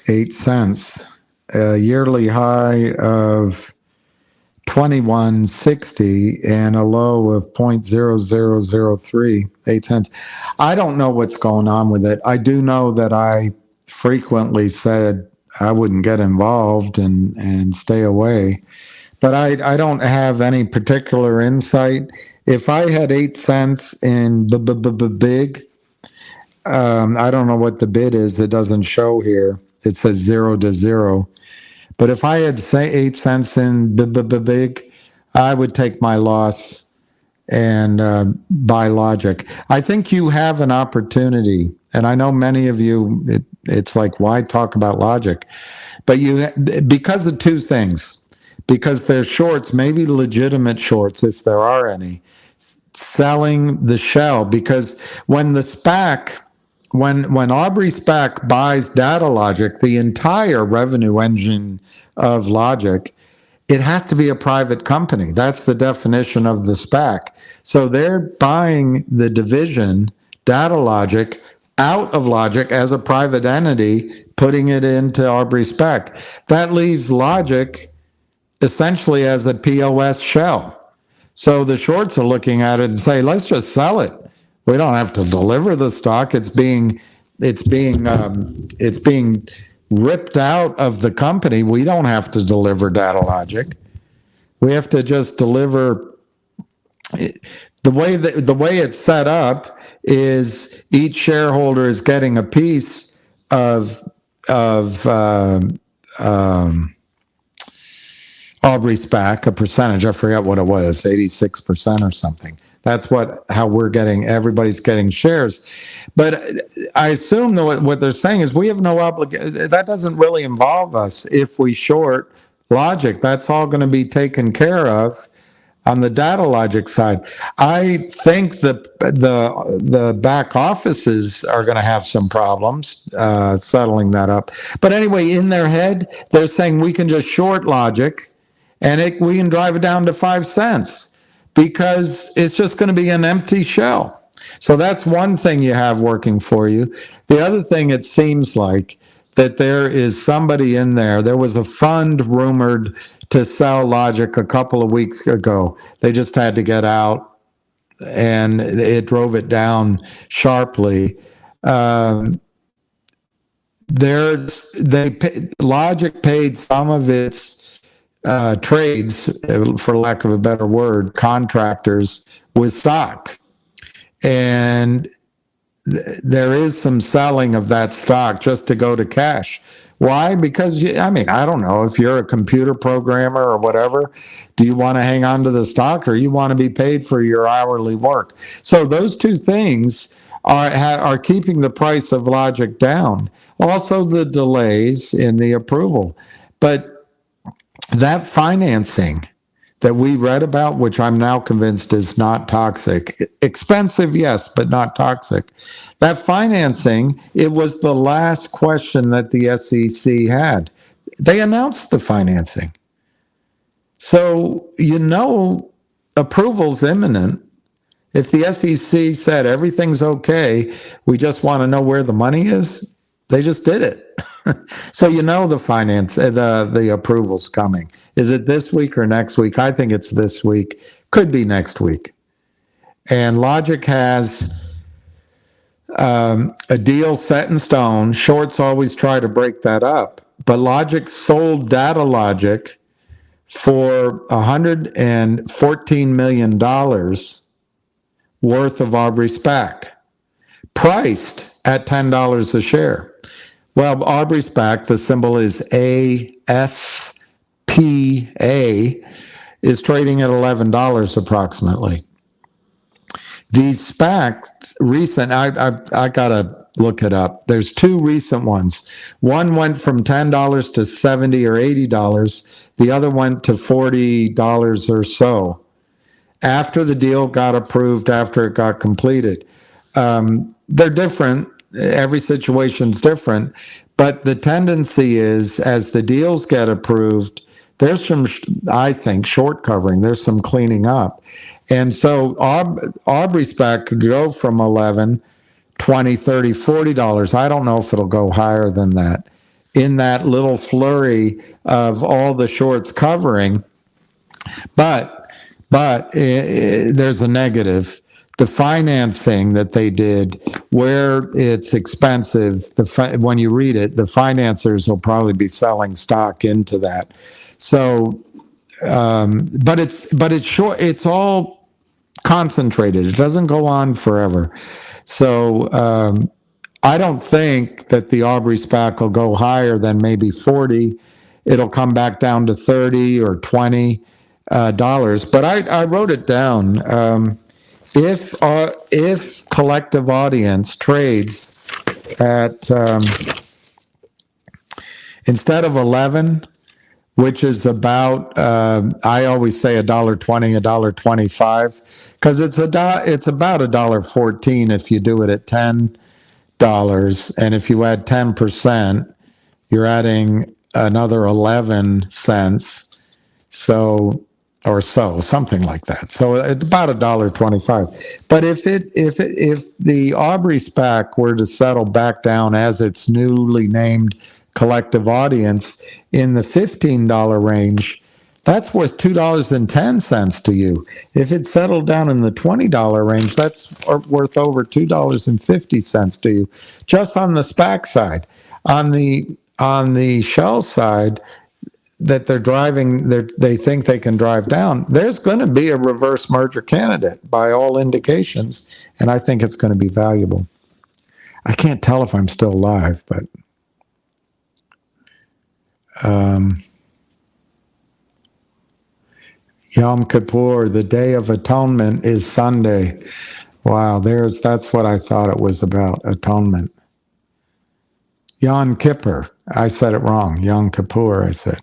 $0.08. A yearly high of 21.60 and a low of 0.0003, 8 cents. I don't know what's going on with it. I do know that I frequently said I wouldn't get involved and stay away, but I don't have any particular insight. If I had 8 cents in big, I don't know what the bid is. It doesn't show here. It says 0 to 0. But if I had, say, 8 cents in big, I would take my loss and buy logic. I think you have an opportunity, and I know many of you, it's like, why talk about logic? But because of 2 things. Because there's shorts, maybe legitimate shorts, if there are any, selling the shell. Because when the SPAC when Aubrey SPAC buys Data Logic, the entire revenue engine of Logic, it has to be a private company. That's the definition of the SPAC. So they're buying the division, Data Logic, out of Logic as a private entity, putting it into Aubrey SPAC. That leaves Logic essentially as a POS shell. So the shorts are looking at it and say, let's just sell it. We don't have to deliver the stock. It's being ripped out of the company. We don't have to deliver Data Logic. We have to just deliver. The way it's set up is each shareholder is getting a piece of Aubrey SPAC, a percentage. I forgot what it was, 86% or something. That's how we're getting. Everybody's getting shares. But I assume that what they're saying is we have no obligation. That doesn't really involve us if we short Logic. That's all going to be taken care of on the Data Logic side. I think the back offices are going to have some problems settling that up. But anyway, in their head, they're saying we can just short Logic and we can drive it down to 5 cents. Because it's just going to be an empty shell. So that's one thing you have working for you. The other thing, it seems like, that there is somebody in there. There was a fund rumored to sell Logic a couple of weeks ago. They just had to get out, and it drove it down sharply. Logic paid some of its trades, for lack of a better word, contractors with stock. And there is some selling of that stock just to go to cash. Why? Because, I don't know, if you're a computer programmer or whatever, do you want to hang on to the stock or you want to be paid for your hourly work? So those two things are keeping the price of Logic down. Also the delays in the approval. But that financing that we read about, which I'm now convinced is not toxic, expensive, yes, but not toxic. That financing, it was the last question that the SEC had. They announced the financing. So, approval's imminent. If the SEC said everything's okay, we just want to know where the money is, they just did it. So the finance, the approval's coming. Is it this week or next week? I think it's this week. Could be next week. And Logic has a deal set in stone. Shorts always try to break that up. But Logic sold Data Logic for $114 million worth of Aubrey SPAC, priced at $10 a share. Well, Aubrey SPAC, the symbol is ASPA, is trading at $11 approximately. These SPACs, recent, I got to look it up. There's two recent ones. One went from $10 to $70 or $80. The other went to $40 or so. After the deal got approved, after it got completed. They're different. Every situation's different, but the tendency is as the deals get approved, there's some, I think, short covering. There's some cleaning up. And so Aubrey SPAC could go from $11, $20, $30, $40. I don't know if it'll go higher than that. In that little flurry of all the shorts covering, but there's a negative. The financing that they did, where it's expensive, when you read it, the financiers will probably be selling stock into that. So, but it's short. It's all concentrated. It doesn't go on forever. So I don't think that the Aubrey SPAC will go higher than maybe 40. It'll come back down to 30 or 20 dollars. But I wrote it down. If collective audience trades at instead of 11, which is about I always say $1.20, $1.25, because it's about $1.14 if you do it at 10 And if you add 10%, you're adding another 11 cents. So, or so, something like that. So about $1.25. But if the Aubrey SPAC were to settle back down as its newly named collective audience in the $15 range, that's worth $2.10 to you. If it settled down in the $20 range, that's worth over $2.50 to you, just on the SPAC side. On the Shell side, that they're driving, they think they can drive down, there's going to be a reverse merger candidate by all indications, and I think it's going to be valuable. I can't tell if I'm still live, but Yom Kippur, the Day of Atonement, is Sunday. Wow, that's what I thought it was about, atonement. Yom Kippur. I said it wrong. Yom Kippur, I said.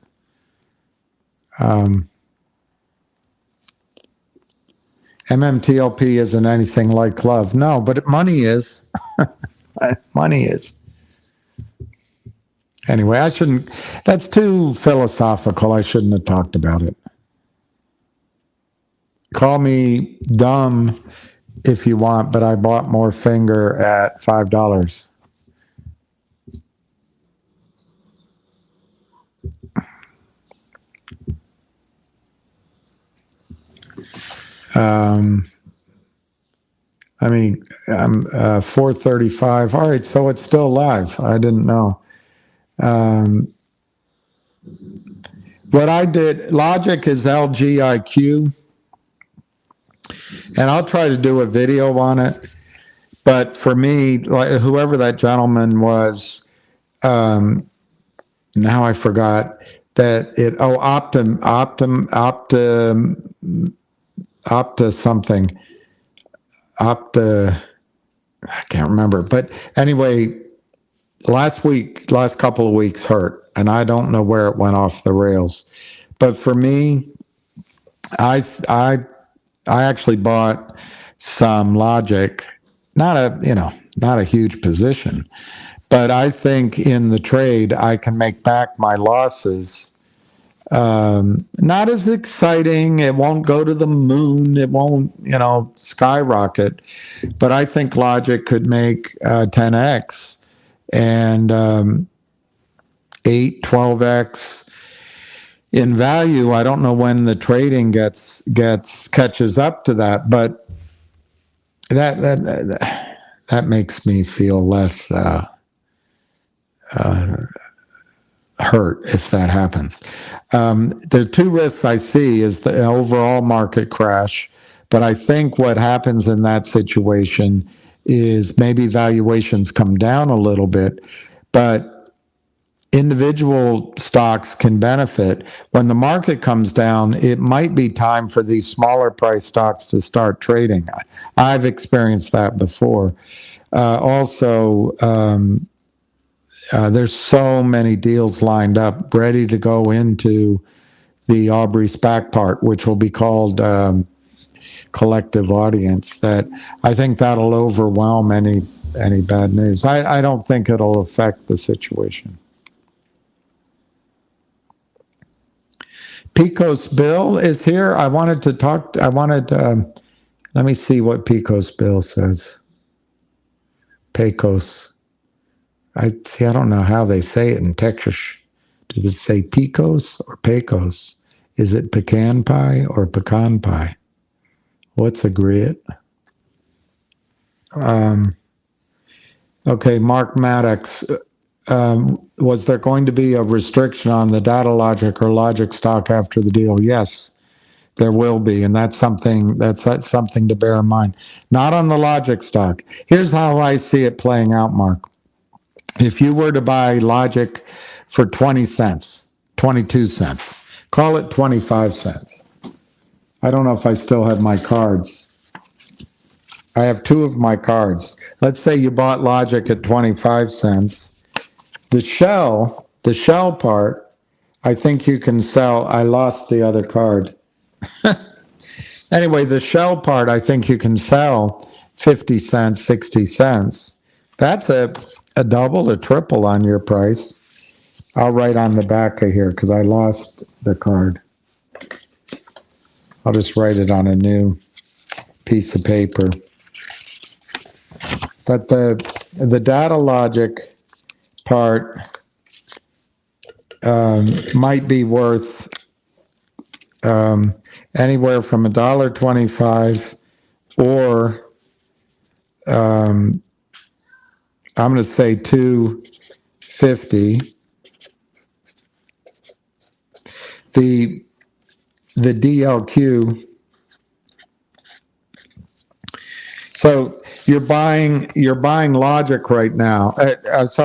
MMTLP isn't anything like love. No, but money is. Money is. Anyway, that's too philosophical. I shouldn't have talked about it. Call me dumb if you want, but I bought more finger at $5. I'm 4:35. All right, so it's still live. I didn't know. What I did, logic is LGIQ, and I'll try to do a video on it. But for me, like whoever that gentleman was, now I forgot that it. Oh, Opta something. I can't remember. But anyway, last couple of weeks hurt, and I don't know where it went off the rails. But for me, I actually bought some logic, not a huge position, but I think in the trade I can make back my losses. Not as exciting. It won't go to the moon. It won't, skyrocket. But I think logic could make 10x and 8, 12x in value. I don't know when the trading catches up to that, but that makes me feel less hurt if that happens. The two risks I see is the overall market crash, but I think what happens in that situation is maybe valuations come down a little bit, but individual stocks can benefit. When the market comes down, it might be time for these smaller price stocks to start trading. I've experienced that before. There's so many deals lined up, ready to go into the Aubrey SPAC part, which will be called collective audience, that I think that'll overwhelm any bad news. I don't think it'll affect the situation. Pecos Bill is here. Let me see what Pecos Bill says. Pecos. I don't know how they say it in Texas. Do they say Pecos or Pecos? Is it pecan pie or pecan pie? Let's agree it. Okay, Mark Maddox. Was there going to be a restriction on the data logic or logic stock after the deal? Yes, there will be, and that's something to bear in mind. Not on the logic stock. Here's how I see it playing out, Mark. If you were to buy logic for 20 cents, 22 cents, call it 25 cents. I don't know if I still have my cards. I have two of my cards. Let's say you bought logic at 25 cents. The shell part, I think you can sell. I lost the other card. Anyway, the shell part, I think you can sell 50 cents, 60 cents. That's a double, a triple on your price. I'll write on the back of here because I lost the card. I'll just write it on a new piece of paper. But the data logic part might be worth anywhere from $1.25 or I'm going to say $2.50. The DLQ. So you're buying Logic right now.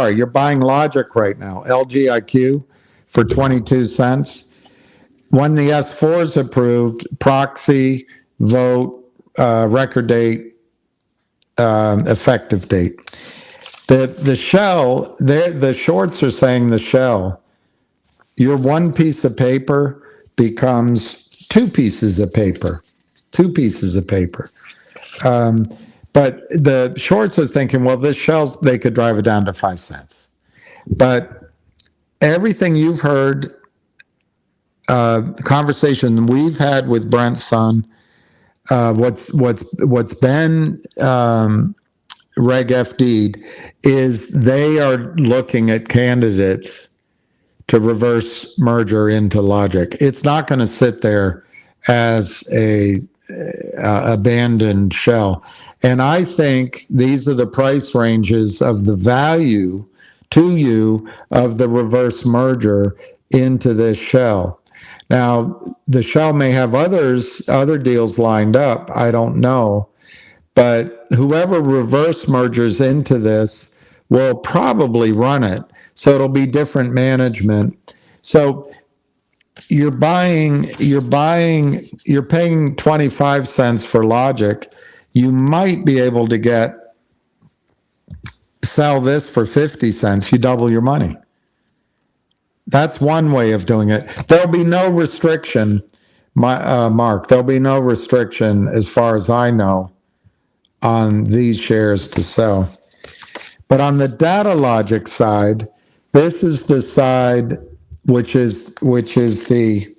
You're buying Logic right now. LGIQ for 22 cents. When the S4 is approved, proxy, vote, record date, effective date. The shell, the shorts are saying the shell. Your one piece of paper becomes two pieces of paper. But the shorts are thinking, well, this shell, they could drive it down to 5 cents. But everything you've heard, the conversation we've had with Brent's son, what's been Reg FD'd is they are looking at candidates to reverse merger into Logic. It's not going to sit there as a abandoned shell. And I think these are the price ranges of the value to you of the reverse merger into this shell. Now, the shell may have other deals lined up. I don't know. But whoever reverse mergers into this will probably run it. So it'll be different management. So you're paying 25 cents for Logic. You might be able to sell this for 50 cents. You double your money. That's one way of doing it. There'll be no restriction, Mark. There'll be no restriction, as far as I know, on these shares to sell. But on the data logic side, this is the side which is the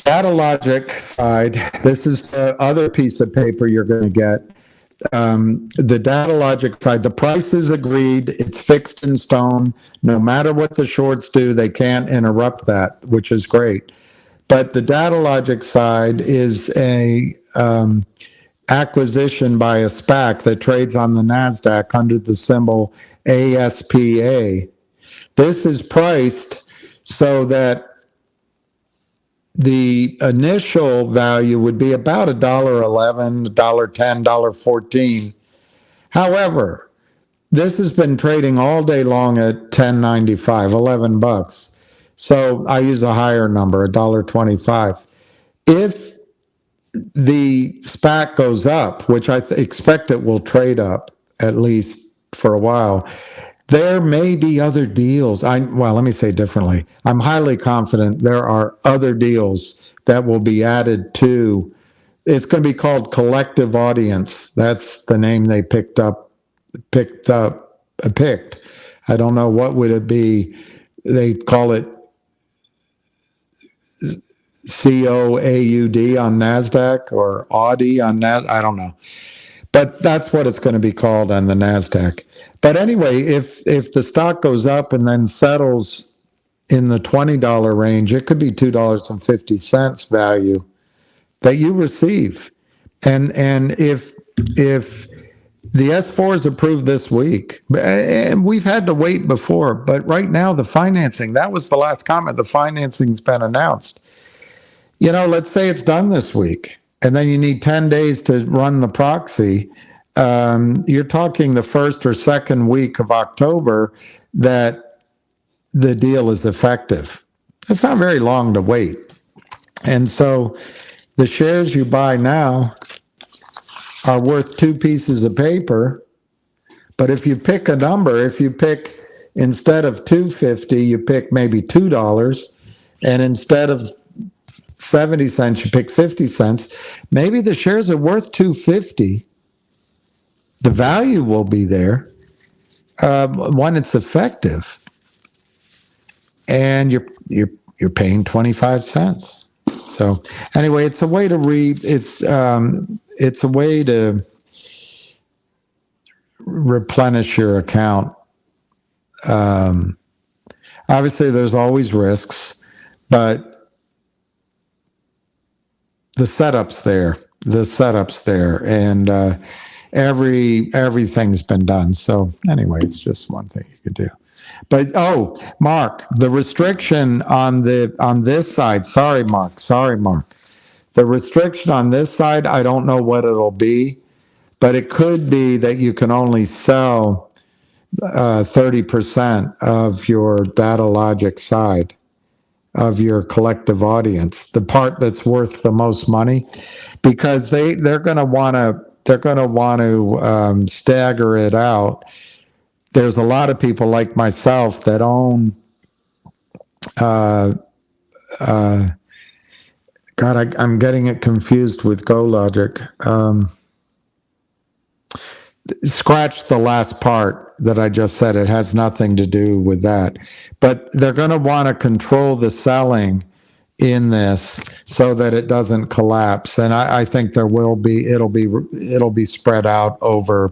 data logic side. This is the other piece of paper you're going to get. The data logic side, the price is agreed. It's fixed in stone. No matter what the shorts do, they can't interrupt that, which is great. But the data logic side is a acquisition by a SPAC that trades on the NASDAQ under the symbol ASPA. This is priced so that the initial value would be about $1.11, $1.10, $1.14. However, this has been trading all day long at $10.95, $11. So I use a higher number, $1.25. If the SPAC goes up, which I expect it will trade up at least for a while, there may be other deals. Let me say differently. I'm highly confident there are other deals that will be added to. It's going to be called Collective Audience. That's the name they picked. I don't know, what would it be? They call it COAUD on NASDAQ or Audi on NASDAQ. I don't know. But that's what it's going to be called on the NASDAQ. But anyway, if the stock goes up and then settles in the $20 range, it could be $2.50 value that you receive. And if the S4 is approved this week, and we've had to wait before, but right now the financing, that was the last comment, the financing's been announced. Let's say it's done this week, and then you need 10 days to run the proxy. You're talking the first or second week of October that the deal is effective. It's not very long to wait. And so the shares you buy now are worth two pieces of paper. But if you pick a number, if you pick instead of $2.50, you pick maybe $2, and instead of 70 cents, you pick 50 cents, maybe the shares are worth $2.50. The value will be there when it's effective, and you're paying 25 cents. So anyway, it's a way to read. It's a way to replenish your account. Obviously, there's always risks, but the setup's there. The setup's there, and everything's been done. So anyway, it's just one thing you could do. But Mark, the restriction on this side. Sorry, Mark. The restriction on this side, I don't know what it'll be, but it could be that you can only sell 30% of your data logic side of your collective audience, the part that's worth the most money, because they're going to want to stagger it out. There's a lot of people like myself that own. I'm getting it confused with GoLogic. Scratch the last part that I just said. It has nothing to do with that. But they're going to want to control the selling in this so that it doesn't collapse. And I think it'll be spread out over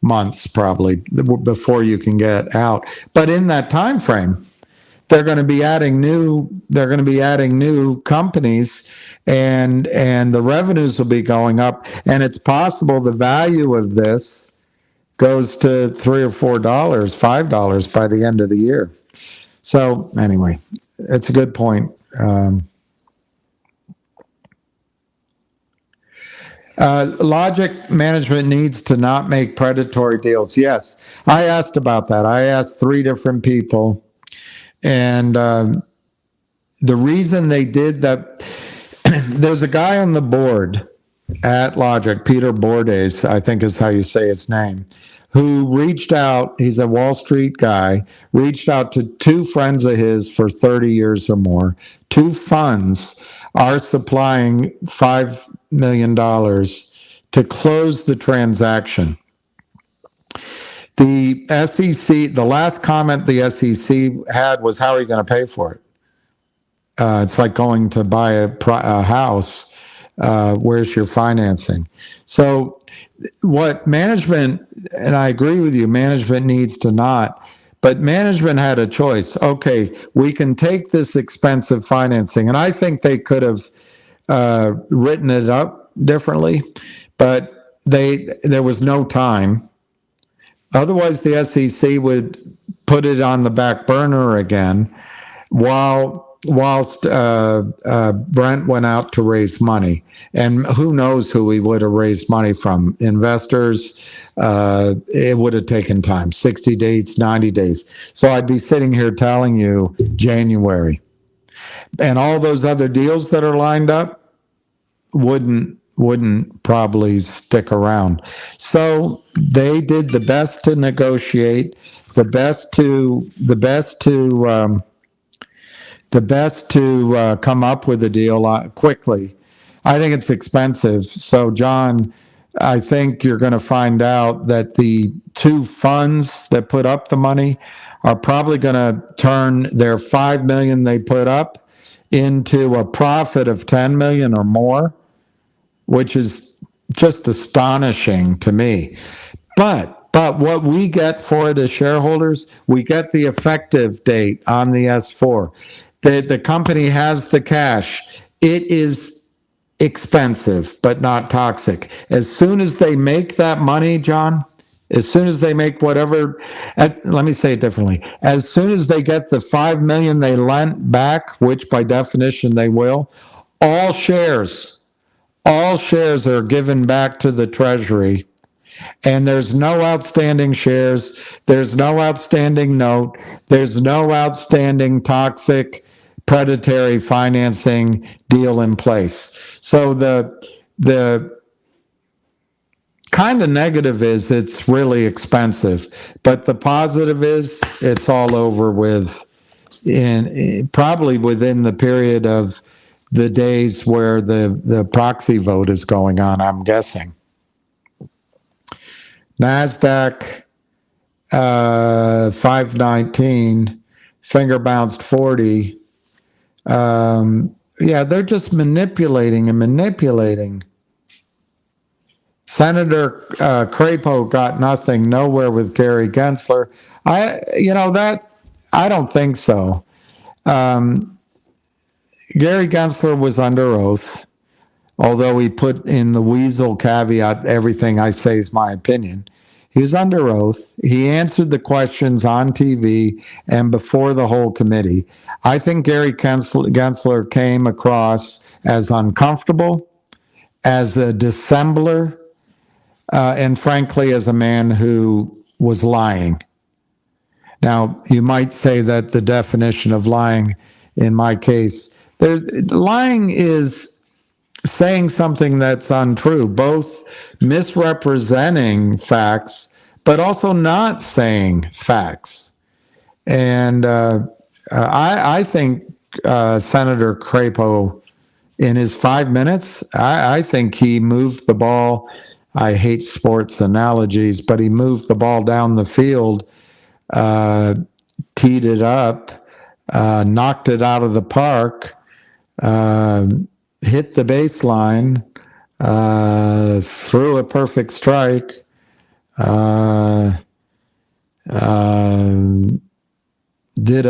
months probably before you can get out. But in that time frame, they're going to be adding new companies, and the revenues will be going up, and it's possible the value of this goes to $3 or $4, $5 by the end of the year. So anyway, it's a good point. Logic management needs to not make predatory deals. Yes, I asked about that. I asked 3 different people, and the reason they did that, there's a guy on the board at Logic, Peter Bordes, I think is how you say his name, who reached out. He's a Wall Street guy, reached out to 2 friends of his for 30 years or more. 2 funds are supplying $5 million to close the transaction. The SEC, the last comment the SEC had was, how are you going to pay for it? It's like going to buy a house. Where's your financing? So what management, and I agree with you, management needs to not, but management had a choice. Okay, we can take this expensive financing, and I think they could have written it up differently, but there was no time. Otherwise, the SEC would put it on the back burner again whilst Brent went out to raise money. And who knows who he would have raised money from. Investors, it would have taken time, 60 days, 90 days. So I'd be sitting here telling you January. And all those other deals that are lined up wouldn't probably stick around. So they did the best to negotiate, the best to come up with a deal quickly. I think it's expensive. So, John, I think you're going to find out that the 2 funds that put up the money are probably going to turn their $5 million they put up into a profit of $10 million or more, which is just astonishing to me. But what we get for it as shareholders, we get the effective date on the S4. The company has the cash. It is expensive, but not toxic. As soon as they make that money, John, as soon as they make whatever, let me say it differently. As soon as they get the $5 million they lent back, which by definition they will, all shares are given back to the Treasury. And there's no outstanding shares. There's no outstanding note. There's no outstanding toxic predatory financing deal in place. So kind of negative is it's really expensive, but the positive is it's all over with probably within the period of the days where the proxy vote is going on, I'm guessing. NASDAQ 519, finger bounced 40. Yeah, they're just manipulating and manipulating. Senator Crapo got nothing, nowhere with Gary Gensler. I don't think so. Gary Gensler was under oath, although he put in the weasel caveat, everything I say is my opinion. He was under oath. He answered the questions on TV and before the whole committee. I think Gary Gensler came across as uncomfortable, as a dissembler, and frankly, as a man who was lying. Now, you might say that the definition of lying, in my case, lying is saying something that's untrue, both misrepresenting facts, but also not saying facts. And I think Senator Crapo, in his 5 minutes, I think he moved the ball. I hate sports analogies, but he moved the ball down the field, teed it up, knocked it out of the park, hit the baseline, threw a perfect strike, did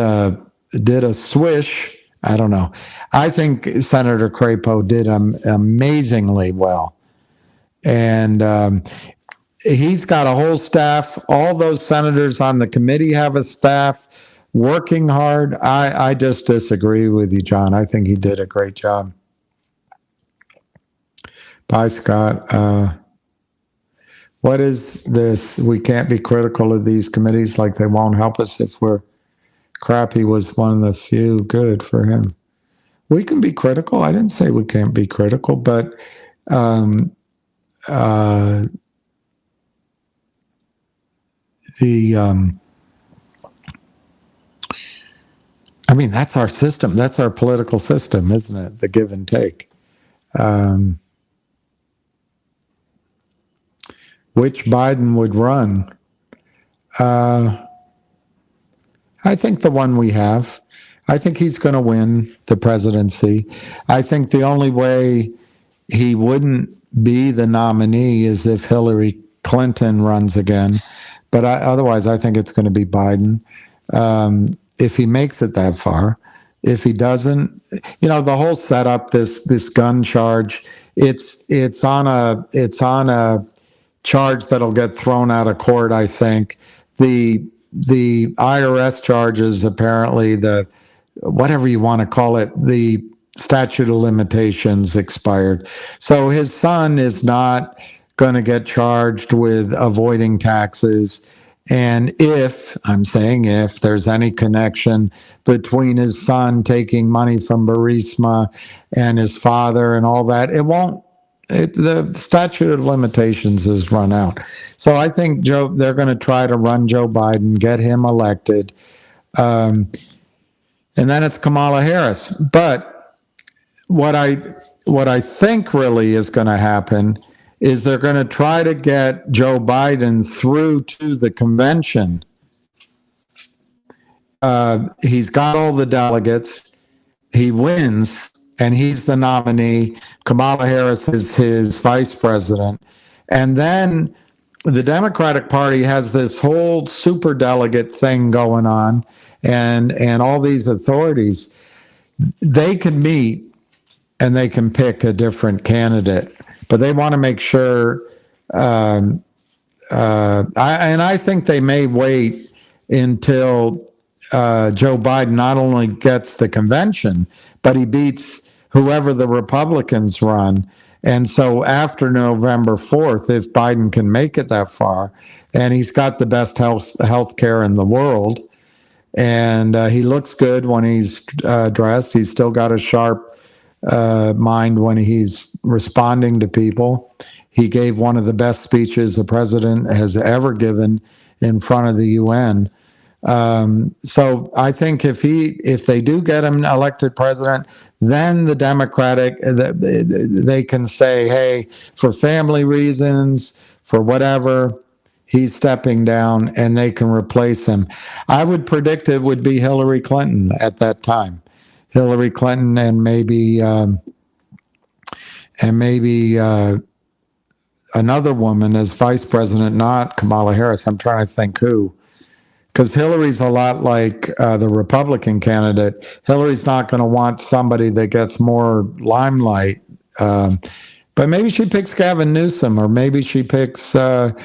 a swish. I don't know. I think Senator Crapo did amazingly well. And he's got a whole staff. All those senators on the committee have a staff working hard. I just disagree with you, John. I think he did a great job. Bye, Scott. What is this? We can't be critical of these committees like they won't help us if we're crap. He was one of the few. Good for him. We can be critical. I didn't say we can't be critical, but I mean, that's our system. That's our political system, isn't it? The give and take. Which Biden would run? I think the one we have. I think he's going to win the presidency. I think the only way he wouldn't be the nominee is if Hillary Clinton runs again. But otherwise, I think it's going to be Biden. If he makes it that far. If he doesn't, the whole setup, this gun charge, it's on a charge that'll get thrown out of court. I think the IRS charges, apparently the whatever you want to call it, the statute of limitations expired. So his son is not going to get charged with avoiding taxes. And if there's any connection between his son taking money from Burisma and his father and all that, the statute of limitations is run out. So I think they're going to try to run Joe Biden, get him elected. And then it's Kamala Harris. But what I think really is going to happen is they're going to try to get Joe Biden through to the convention. He's got all the delegates. He wins, and he's the nominee. Kamala Harris is his vice president. And then the Democratic Party has this whole superdelegate thing going on, and all these authorities. They can meet, and they can pick a different candidate. But they want to make sure, and I think they may wait until Joe Biden not only gets the convention, but he beats whoever the Republicans run. And so after November 4th, if Biden can make it that far, and he's got the best health care in the world, and he looks good when he's dressed, he's still got a sharp mind when he's responding to people. He gave one of the best speeches the president has ever given in front of the UN. So I think if they do get him elected president, then the Democratic, they can say, hey, for family reasons, for whatever, he's stepping down, and they can replace him. I would predict it would be Hillary Clinton at that time. Hillary Clinton and maybe another woman as vice president, not Kamala Harris. I'm trying to think who. Because Hillary's a lot like the Republican candidate. Hillary's not going to want somebody that gets more limelight. But maybe she picks Gavin Newsom, or maybe she picks that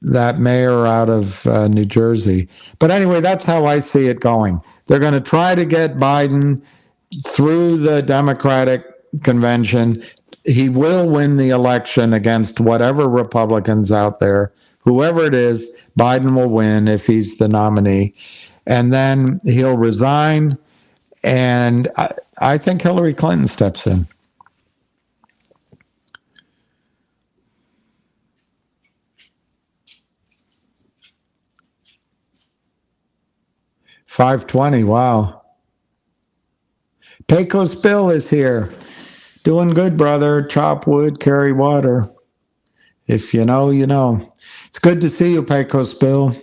mayor out of New Jersey. But anyway, that's how I see it going. They're going to try to get Biden through the Democratic convention. He will win the election against whatever Republicans out there. Whoever it is, Biden will win if he's the nominee. And then he'll resign, and I think Hillary Clinton steps in. $5.20, wow. Pecos Bill is here. Doing good, brother. Chop wood, carry water. If you know, you know. It's good to see you, Pecos Bill.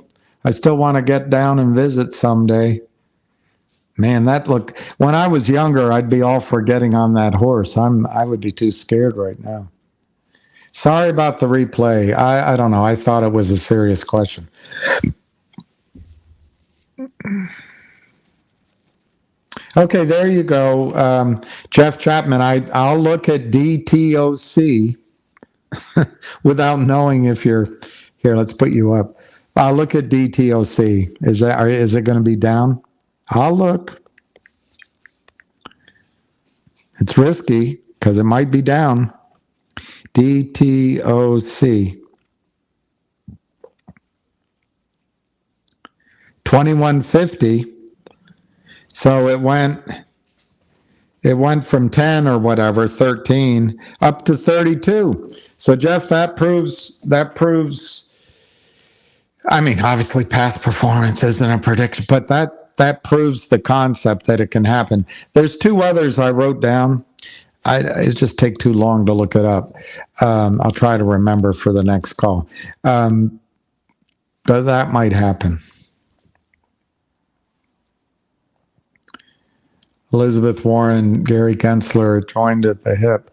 I still want to get down and visit someday. Man, when I was younger, I'd be all for getting on that horse. I would be too scared right now. Sorry about the replay. I don't know. I thought it was a serious question. Okay, there you go. Jeff Chapman, I'll look at DTOC without knowing if you're here. Let's put you up. I'll look at DTOC. Is it going to be down? I'll look. It's risky because it might be down. DTOC. 2150. So it went from 10 or whatever, 13, up to 32. So Jeff, that proves, I mean, obviously past performance isn't a prediction, but that proves the concept that it can happen. There's two others I wrote down. It just take too long to look it up. I'll try to remember for the next call. But that might happen. Elizabeth Warren, Gary Gensler joined at the hip.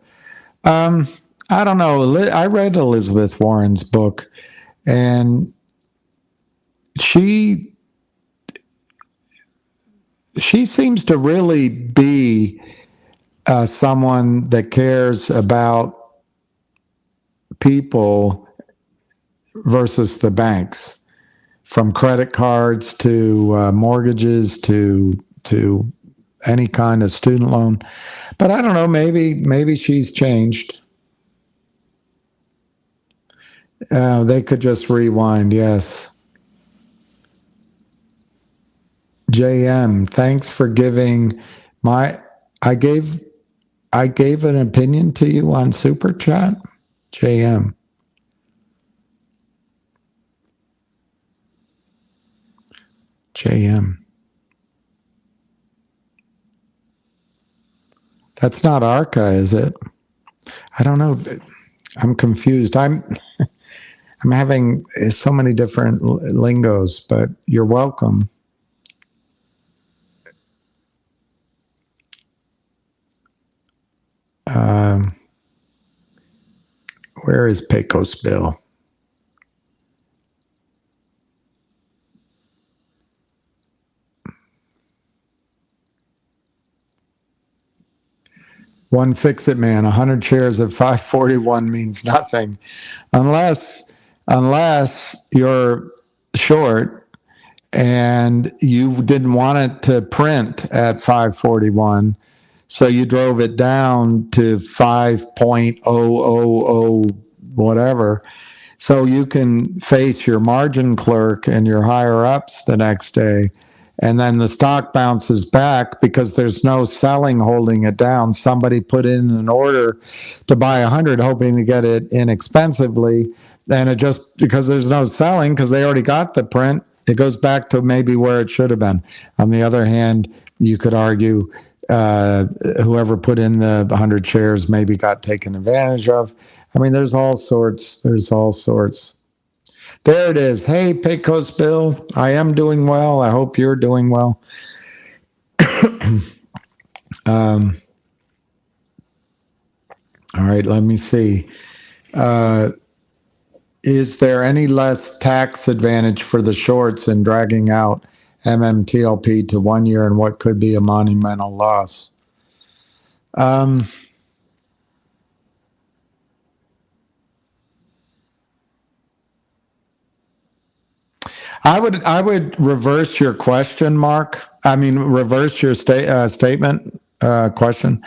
I don't know. I read Elizabeth Warren's book, and she seems to really be someone that cares about people versus the banks, from credit cards to mortgages to any kind of student loan. But I don't know, maybe she's changed. They could just rewind, yes. JM, thanks for giving I gave an opinion to you on Super Chat. JM. That's not ARCA, is it? I don't know. I'm confused. I'm having so many different lingos, but you're welcome. Where is Pecos Bill? One Fix-It Man, 100 shares at 541 means nothing unless you're short and you didn't want it to print at 541, so you drove it down to 5.000 whatever, so you can face your margin clerk and your higher ups the next day and then the stock bounces back because there's no selling holding it down. Somebody put in an order to buy 100 hoping to get it inexpensively, and it just, because there's no selling because they already got the print, it goes back to maybe where it should have been. On the other hand, you could argue whoever put in the 100 shares maybe got taken advantage of. I mean, there's all sorts. There it is. Hey, Pecos Bill, I am doing well. I hope you're doing well. All right, let me see. Is there any less tax advantage for the shorts in dragging out MMTLP to 1 year and what could be a monumental loss? I would reverse your question, Mark. I mean, reverse your statement question.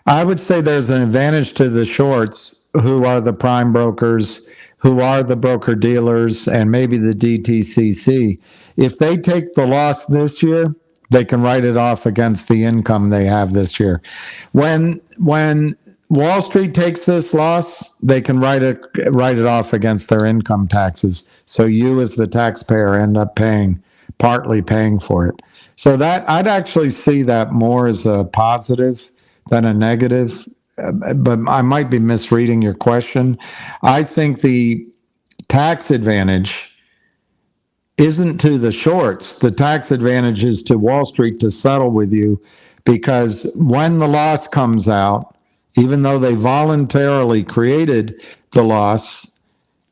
I would say there's an advantage to the shorts, who are the prime brokers, who are the broker dealers, and maybe the DTCC. If they take the loss this year, they can write it off against the income they have this year. When Wall Street takes this loss, they can write it off against their income taxes. So you, as the taxpayer, end up partly paying for it. So that I'd actually see that more as a positive than a negative. But I might be misreading your question. I think the tax advantage isn't to the shorts. The tax advantage is to Wall Street to settle with you, because when the loss comes out, even though they voluntarily created the loss,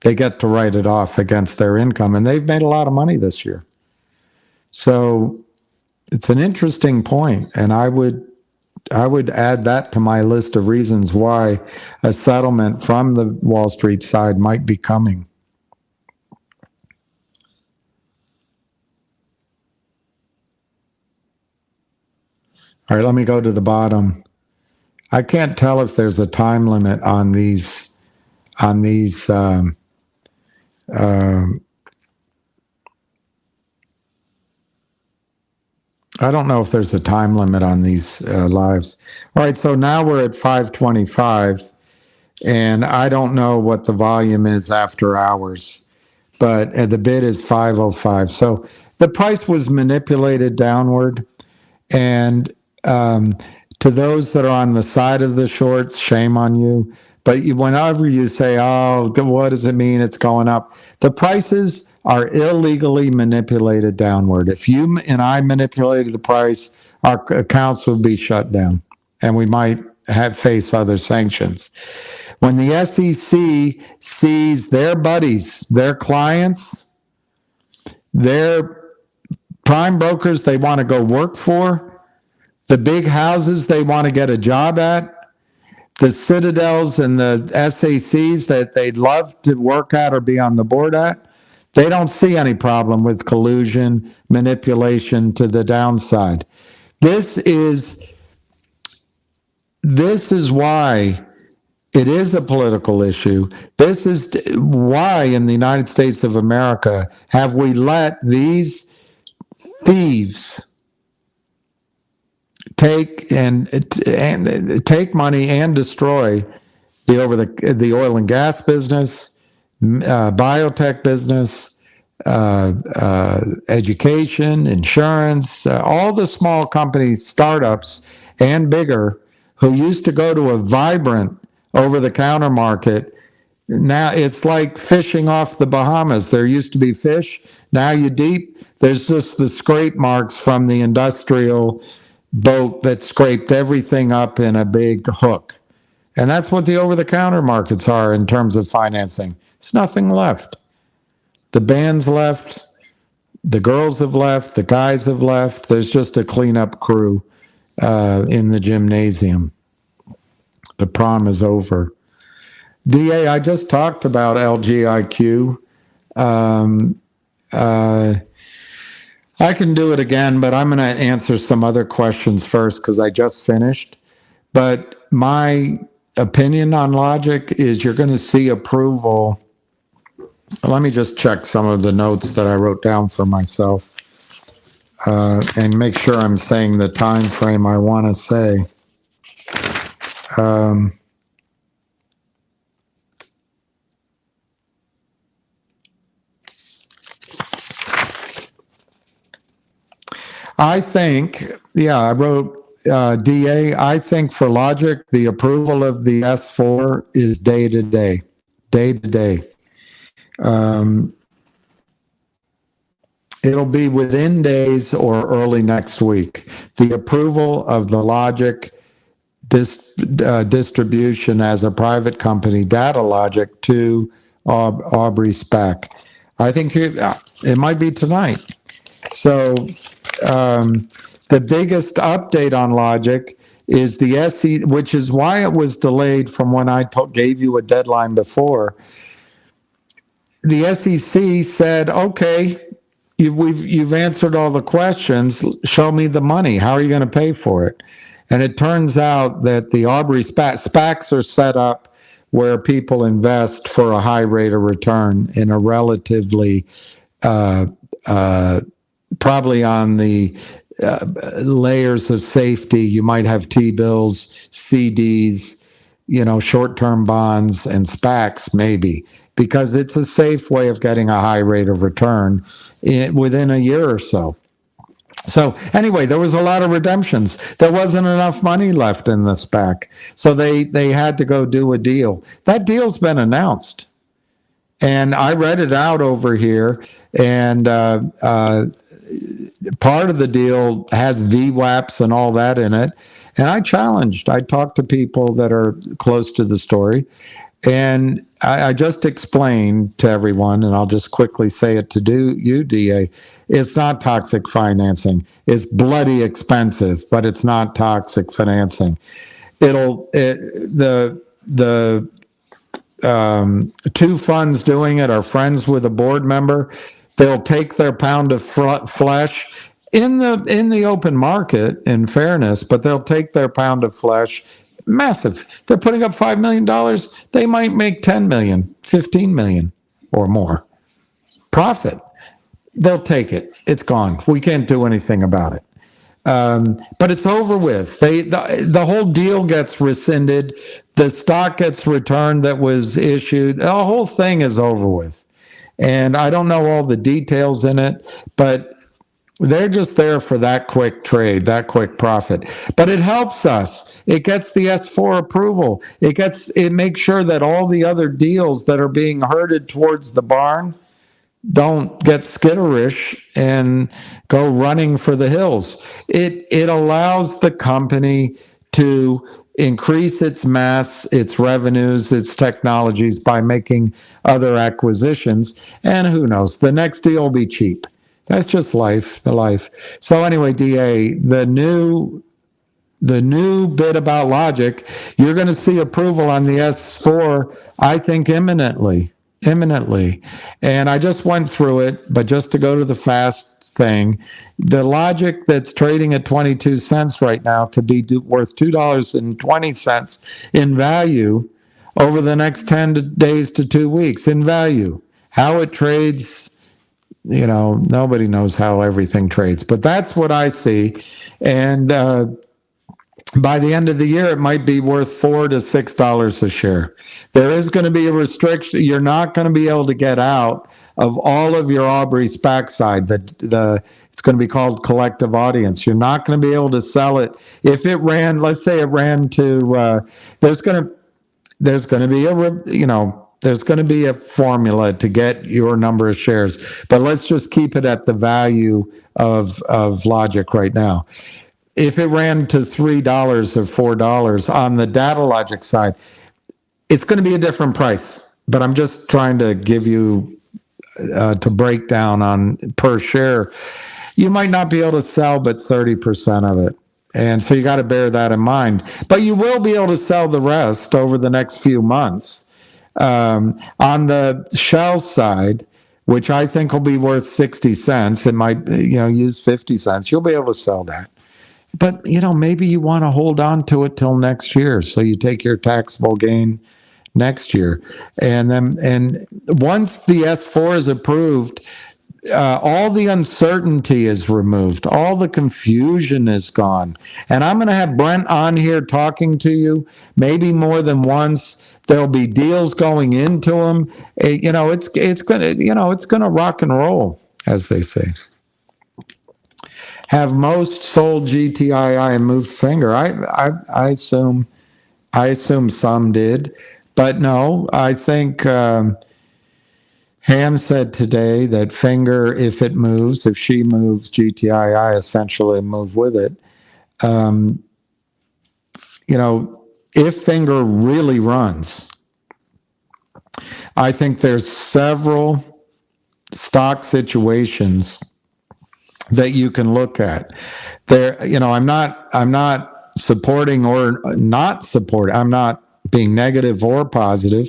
they get to write it off against their income. And they've made a lot of money this year. So it's an interesting point, and I would add that to my list of reasons why a settlement from the Wall Street side might be coming. All right, let me go to the bottom. I can't tell if there's a time limit on these. I don't know if there's a time limit on these lives. All right, so now we're at 5:25, and I don't know what the volume is after hours, but the bid is 5:05. So the price was manipulated downward, and to those that are on the side of the shorts, shame on you. But whenever you say, oh, what does it mean it's going up? The prices are illegally manipulated downward. If you and I manipulated the price, our accounts would be shut down, and we might face other sanctions. When the SEC sees their buddies, their clients, their prime brokers they want to go work for, the big houses they want to get a job at, the Citadels and the SACs that they'd love to work at or be on the board at, they don't see any problem with collusion, manipulation to the downside. This is why it is a political issue. This is why in the United States of America have we let these thieves take money and destroy the oil and gas business, biotech business, education, insurance, all the small companies, startups, and bigger, who used to go to a vibrant over-the-counter market. Now it's like fishing off the Bahamas. There used to be fish. Now you deep, there's just the scrape marks from the industrial boat that scraped everything up in a big hook. And that's what the over-the-counter markets are in terms of financing. There's nothing left. The band's left. The girls have left. The guys have left. There's just a cleanup crew in the gymnasium. The prom is over. DA, I just talked about LGIQ. I can do it again, but I'm going to answer some other questions first because I just finished. But my opinion on logic is you're going to see approval. Let me just check some of the notes that I wrote down for myself. and make sure I'm saying the time frame I want to say. I think, I wrote DA. I think for Logic, the approval of the S4 is day to day. It'll be within days or early next week. The approval of the Logic distribution as a private company, Data Logic, to Aubrey SPAC. I think it might be tonight. So the biggest update on Logic is the SEC, which is why it was delayed from when I gave you a deadline before. The SEC said, okay, you've answered all the questions. Show me the money. How are you going to pay for it? And it turns out that the Aubrey SPACs are set up where people invest for a high rate of return in a relatively, probably on the layers of safety. You might have T-bills, CDs, short-term bonds, and SPACs maybe, because it's a safe way of getting a high rate of return within a year or so. So anyway, there was a lot of redemptions. There wasn't enough money left in the SPAC. So they had to go do a deal. That deal's been announced. And I read it out over here. And part of the deal has VWAPs and all that in it. And I talked to people that are close to the story. And I just explained to everyone, and I'll just quickly say it to you, DA. It's not toxic financing. It's bloody expensive, but it's not toxic financing. The two funds doing it are friends with a board member. They'll take their pound of flesh in the open market, in fairness, but they'll take their pound of flesh. Massive. They're putting up $5 million. They might make 10 million, 15 million or more profit. They'll take it. It's gone. We can't do anything about it. But it's over with. The whole deal gets rescinded. The stock gets returned that was issued. The whole thing is over with. And I don't know all the details in it, but they're just there for that quick trade, that quick profit. But it helps us. It gets the S4 approval. It makes sure that all the other deals that are being herded towards the barn don't get skitterish and go running for the hills. It allows the company to increase its mass, its revenues, its technologies by making other acquisitions. And who knows, the next deal will be cheap. That's just life. So anyway, DA, the new bit about Logic, you're going to see approval on the S4, I think, imminently. And I just went through it, but just to go to the fast thing, the Logic that's trading at 22 cents right now could be worth $2.20 in value over the next 10 days to 2 weeks in value. How it trades, nobody knows how everything trades, but that's what I see. And by the end of the year, it might be worth $4 to $6 a share. There is going to be a restriction. You're not going to be able to get out of all of your Aubrey SPAC side. It's going to be called collective audience. You're not going to be able to sell it. If it ran, let's say it ran to, there's going to be a formula to get your number of shares, but let's just keep it at the value of Logic right now. If it ran to $3 or $4 on the Data Logic side, it's going to be a different price. But I'm just trying to give you to break down on per share. You might not be able to sell but 30% of it. And so you got to bear that in mind. But you will be able to sell the rest over the next few months. On the Shell side, which I think will be worth 60 cents, it might use 50 cents. You'll be able to sell that. But, maybe you want to hold on to it till next year. So you take your taxable gain next year. And once the S4 is approved, all the uncertainty is removed. All the confusion is gone. And I'm going to have Brent on here talking to you, maybe more than once. There'll be deals going into them. It's going to rock and roll, as they say. Have most sold GTII and moved finger? I assume some did, but no. I think Ham said today that finger, if she moves, GTII essentially move with it. If finger really runs, I think there's several stock situations that you can look at. There, I'm not supporting or not supporting. I'm not being negative or positive.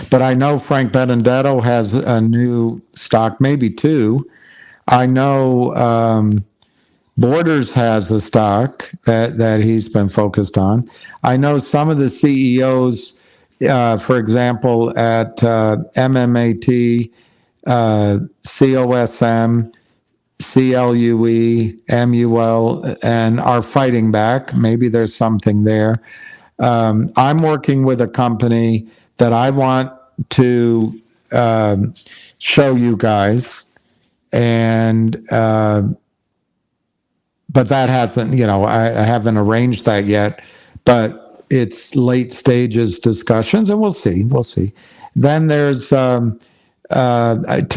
But I know Frank Benedetto has a new stock, maybe two. I know Borders has a stock that he's been focused on. I know some of the CEOs, for example, at MMAT, COSM, CLUE, MUL, and are fighting back. Maybe there's something there. I'm working with a company that I want to show you guys, and but that hasn't, I haven't arranged that yet, but it's late stages discussions, and we'll see. Then there's, to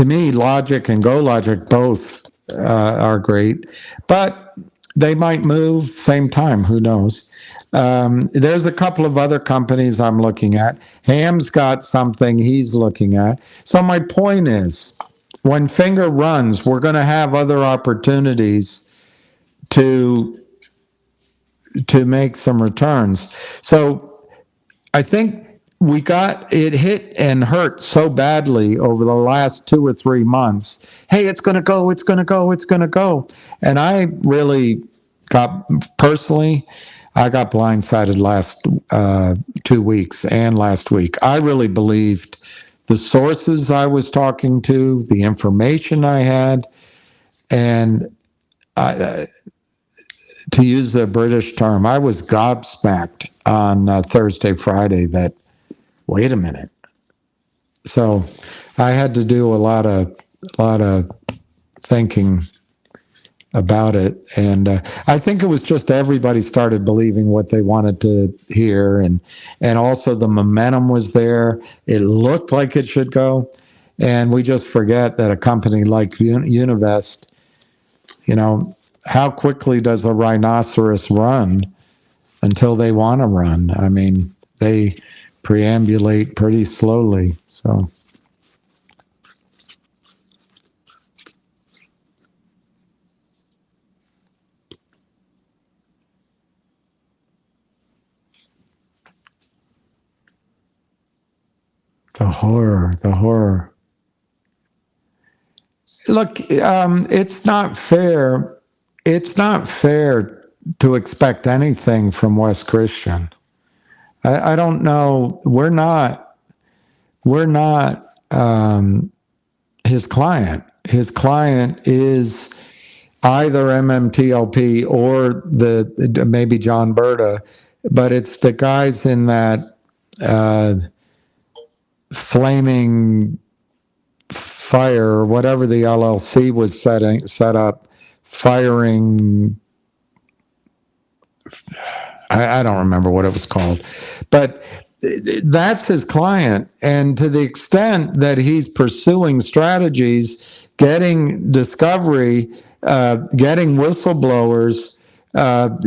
me, Logic and Go Logic both are great, but they might move same time. Who knows? There's a couple of other companies I'm looking at. Ham's got something he's looking at. So my point is, when finger runs, we're going to have other opportunities to make some returns. So I think we got it hit and hurt so badly over the last 2 or 3 months. Hey, it's going to go, it's going to go, it's going to go. And I really personally, I got blindsided last 2 weeks and last week. I really believed the sources I was talking to, the information I had, and to use a British term, I was gobsmacked on Thursday, Friday that, wait a minute. So I had to do a lot of thinking about it. And I think it was just everybody started believing what they wanted to hear. And also the momentum was there. It looked like it should go. And we just forget that a company like Univest, how quickly does a rhinoceros run until they want to run? I mean, they preambulate pretty slowly. So the horror. Look, it's not fair. It's not fair to expect anything from Wes Christian. I don't know. We're not his client. His client is either MMTLP or maybe John Berta, but it's the guys in that Flaming Fire, or whatever the LLC was set up, firing. I don't remember what it was called, but that's his client. And to the extent that he's pursuing strategies, getting discovery, getting whistleblowers,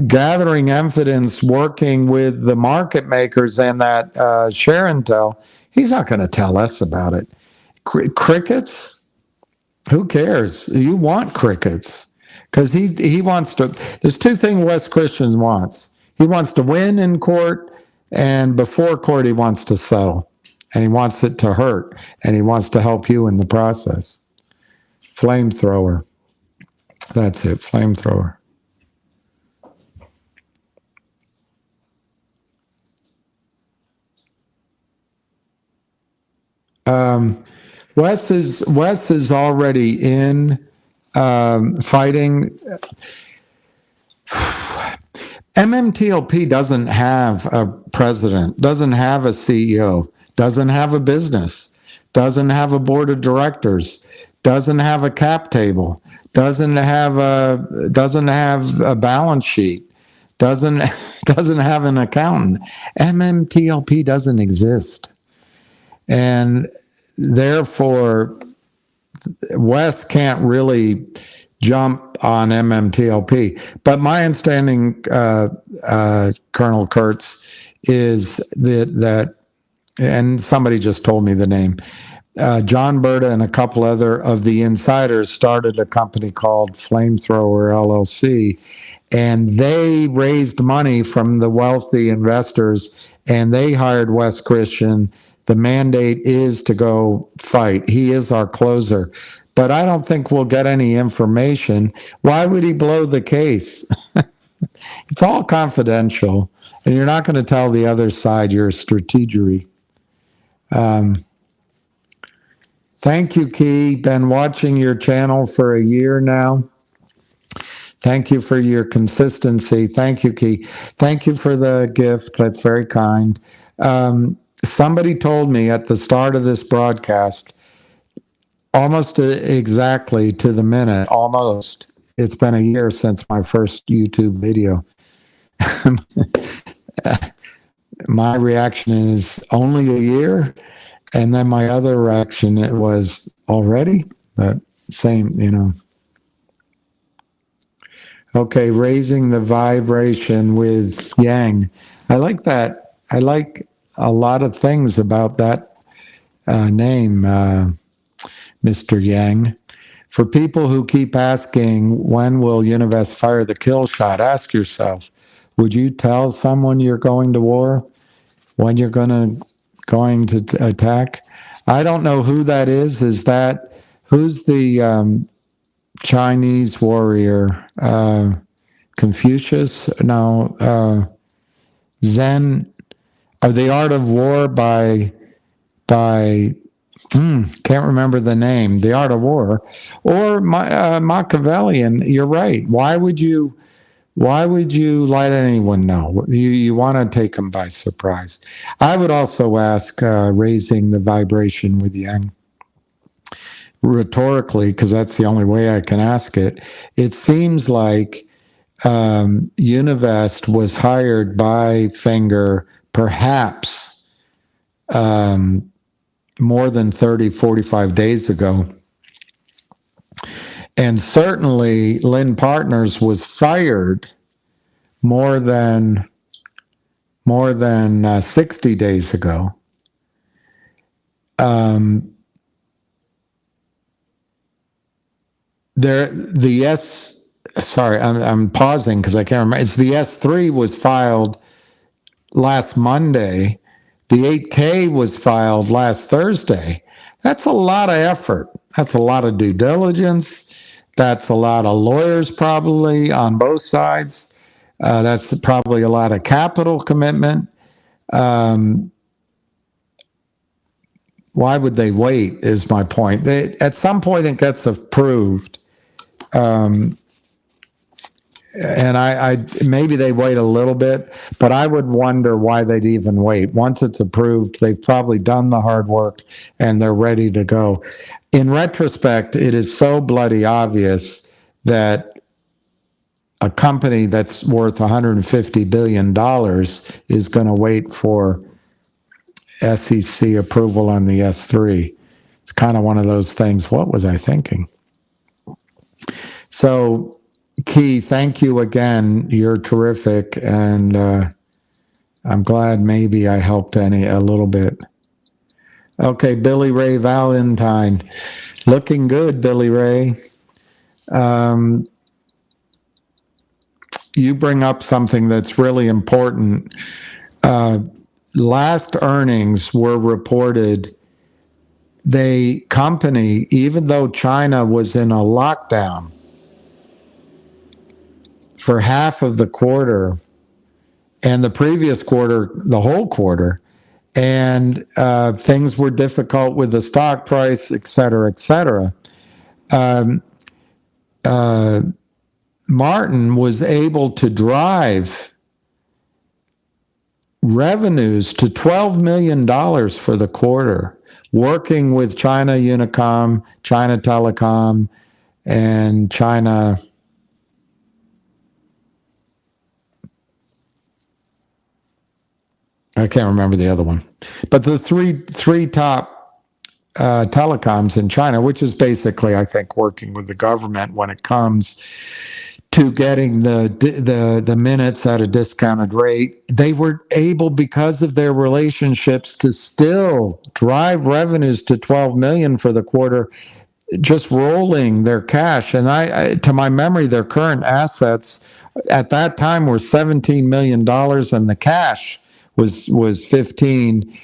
gathering evidence, working with the market makers and that share and tell, he's not going to tell us about it. Crickets? Who cares? You want crickets. Because he wants to. There's two things Wes Christian wants. He wants to win in court, and before court, he wants to settle. And he wants it to hurt, and he wants to help you in the process. Flamethrower. That's it, flamethrower. Wes is already in fighting. MMTLP doesn't have a president, doesn't have a CEO, doesn't have a business, doesn't have a board of directors, doesn't have a cap table, doesn't have a balance sheet, doesn't have an accountant. MMTLP doesn't exist. And therefore Wes can't really jump on MMTLP. But my understanding, Colonel Kurtz, is that, and somebody just told me the name, John Berta and a couple other of the insiders started a company called Flamethrower LLC, and they raised money from the wealthy investors, and they hired Wes Christian. The mandate is to go fight. He is our closer. But I don't think we'll get any information. Why would he blow the case? It's all confidential, and you're not going to tell the other side your strategery. Thank you, Key. Been watching your channel for a year now. Thank you for your consistency. Thank you, Key. Thank you for the gift. That's very kind. Somebody told me at the start of this broadcast, almost exactly to the minute, almost, it's been a year since my first YouTube video. My reaction is only a year. And then my other reaction, it was already, but same. Okay, raising the vibration with Yang. I like that. I like a lot of things about that name, Mr. Yang. For people who keep asking, when will Univest fire the kill shot? Ask yourself, would you tell someone you're going to war? When you're going to attack? I don't know who that is. Who's the Chinese warrior? Confucius? No. Zen, or The Art of War by can't remember the name. The Art of War, or Machiavellian. You're right. Why would you let anyone know? You want to take them by surprise. I would also ask, raising the vibration with Yang, rhetorically, because that's the only way I can ask it. It seems like Univest was hired by Finger perhaps more than 30, 45 days ago. And certainly Lynn Partners was fired more than 60 days ago. I'm pausing because I can't remember. It's the S3 was filed last Monday. The 8K was filed last Thursday. That's a lot of effort. That's a lot of due diligence. That's a lot of lawyers probably on both sides. That's probably a lot of capital commitment. Why would they wait is my point. At some point it gets approved. And I maybe they wait a little bit, but I would wonder why they'd even wait. Once it's approved, they've probably done the hard work and they're ready to go. In retrospect, it is so bloody obvious that a company that's worth $150 billion is going to wait for SEC approval on the S3. It's kind of one of those things. What was I thinking? So, Key, thank you again. You're terrific, and I'm glad maybe I helped a little bit. Okay, Billy Ray Valentine. Looking good, Billy Ray. You bring up something that's really important. Last earnings were reported. The company, even though China was in a lockdown for half of the quarter, and the previous quarter, the whole quarter, and things were difficult with the stock price, et cetera, et cetera. Martin was able to drive revenues to $12 million for the quarter, working with China Unicom, China Telecom, and China. I can't remember the other one, but the three top telecoms in China, which is basically, I think, working with the government when it comes to getting the minutes at a discounted rate. They were able, because of their relationships, to still drive revenues to 12 million for the quarter, just rolling their cash. And I to my memory, their current assets at that time were $17 million, and the cash was 15.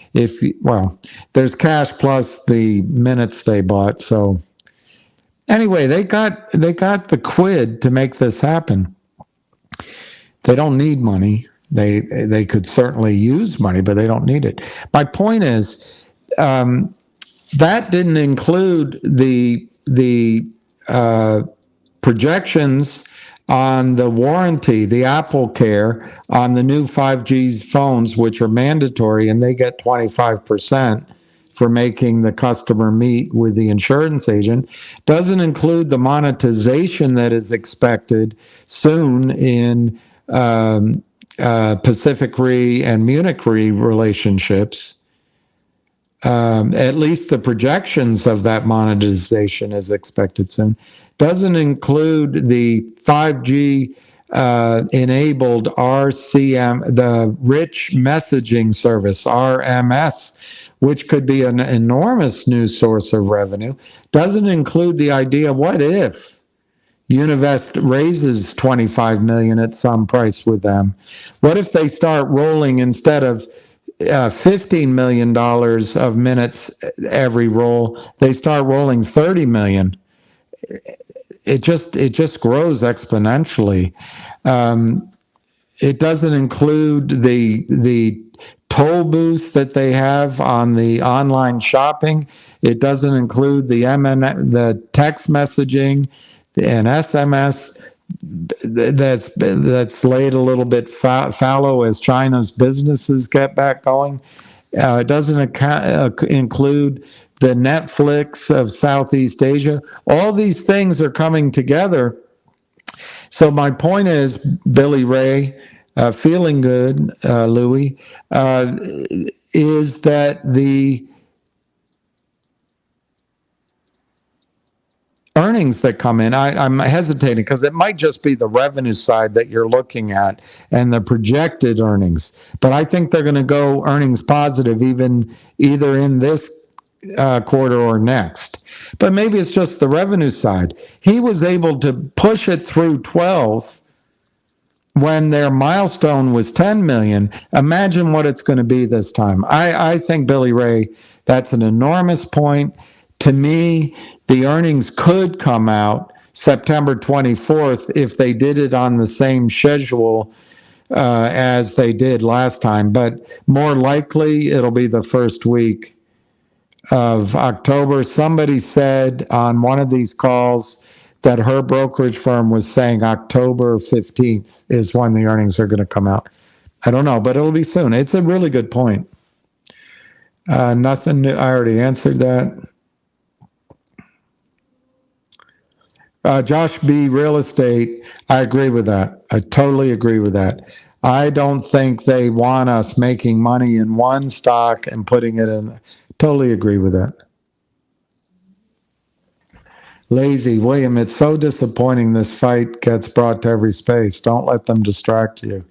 There's cash plus the minutes they bought. So anyway, they got the quid to make this happen. They don't need money. They could certainly use money, but they don't need it. My point is, that didn't include the projections on the warranty, the Apple Care on the new 5G phones, which are mandatory, and they get 25% for making the customer meet with the insurance agent. Doesn't include the monetization that is expected soon in Pacific Re and Munich Re relationships. At least the projections of that monetization is expected soon. Doesn't include the 5G enabled RCM, the rich messaging service, RMS, which could be an enormous new source of revenue. Doesn't include the idea, what if Univest raises $25 million at some price with them? What if they start rolling, instead of $15 million of minutes every roll, they start rolling 30 million? It just grows exponentially. It doesn't include the toll booth that they have on the online shopping. It doesn't include the text messaging and SMS that's laid a little bit fallow as China's businesses get back going. It doesn't include the Netflix of Southeast Asia. All these things are coming together. So my point is, Billy Ray, feeling good, Louis, is that the earnings that come in, I'm hesitating because it might just be the revenue side that you're looking at and the projected earnings. But I think they're going to go earnings positive either in this quarter or next. But maybe it's just the revenue side. He was able to push it through 12 when their milestone was 10 million. Imagine what it's going to be this time. I think, Billy Ray, that's an enormous point. To me, the earnings could come out September 24th if they did it on the same schedule as they did last time. But more likely, it'll be the first week of October. Somebody said on one of these calls that her brokerage firm was saying October 15th is when the earnings are going to come out. I don't know, but it'll be soon. It's a really good point. Nothing new. I already answered that. Josh B. Real Estate, I agree with that. I totally agree with that. I don't think they want us making money in one stock and putting it in. Totally agree with that. Lazy William, it's so disappointing this fight gets brought to every space. Don't let them distract you.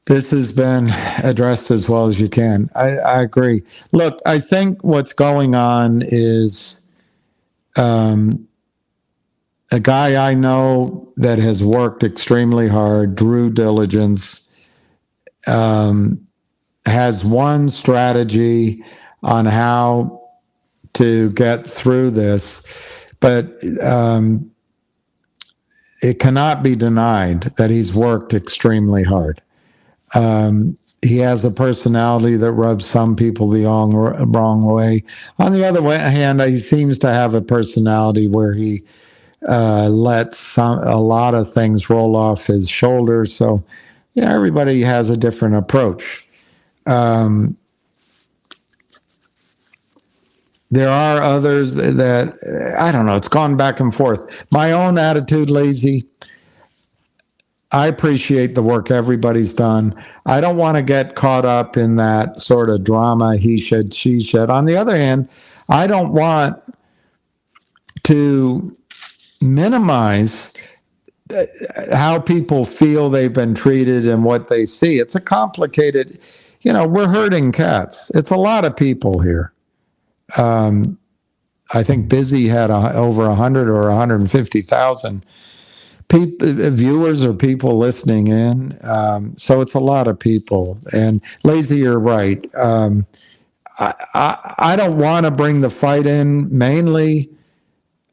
This has been addressed as well as you can. I agree. Look, I think what's going on is a guy I know that has worked extremely hard, Drew Diligence, has one strategy on how to get through this, but it cannot be denied that he's worked extremely hard. he has a personality that rubs some people the wrong way. On the other hand, he seems to have a personality where he lets a lot of things roll off his shoulders. So, everybody has a different approach. There are others that, I don't know, it's gone back and forth. My own attitude, Lazy, I appreciate the work everybody's done. I don't want to get caught up in that sort of drama, he said, she said. On the other hand, I don't want to minimize how people feel they've been treated and what they see. It's a complicated, we're herding cats. It's a lot of people here. I think Busy had over 100 or 150,000 viewers or people listening in. So it's a lot of people. And Lazy, you're right. I don't want to bring the fight in mainly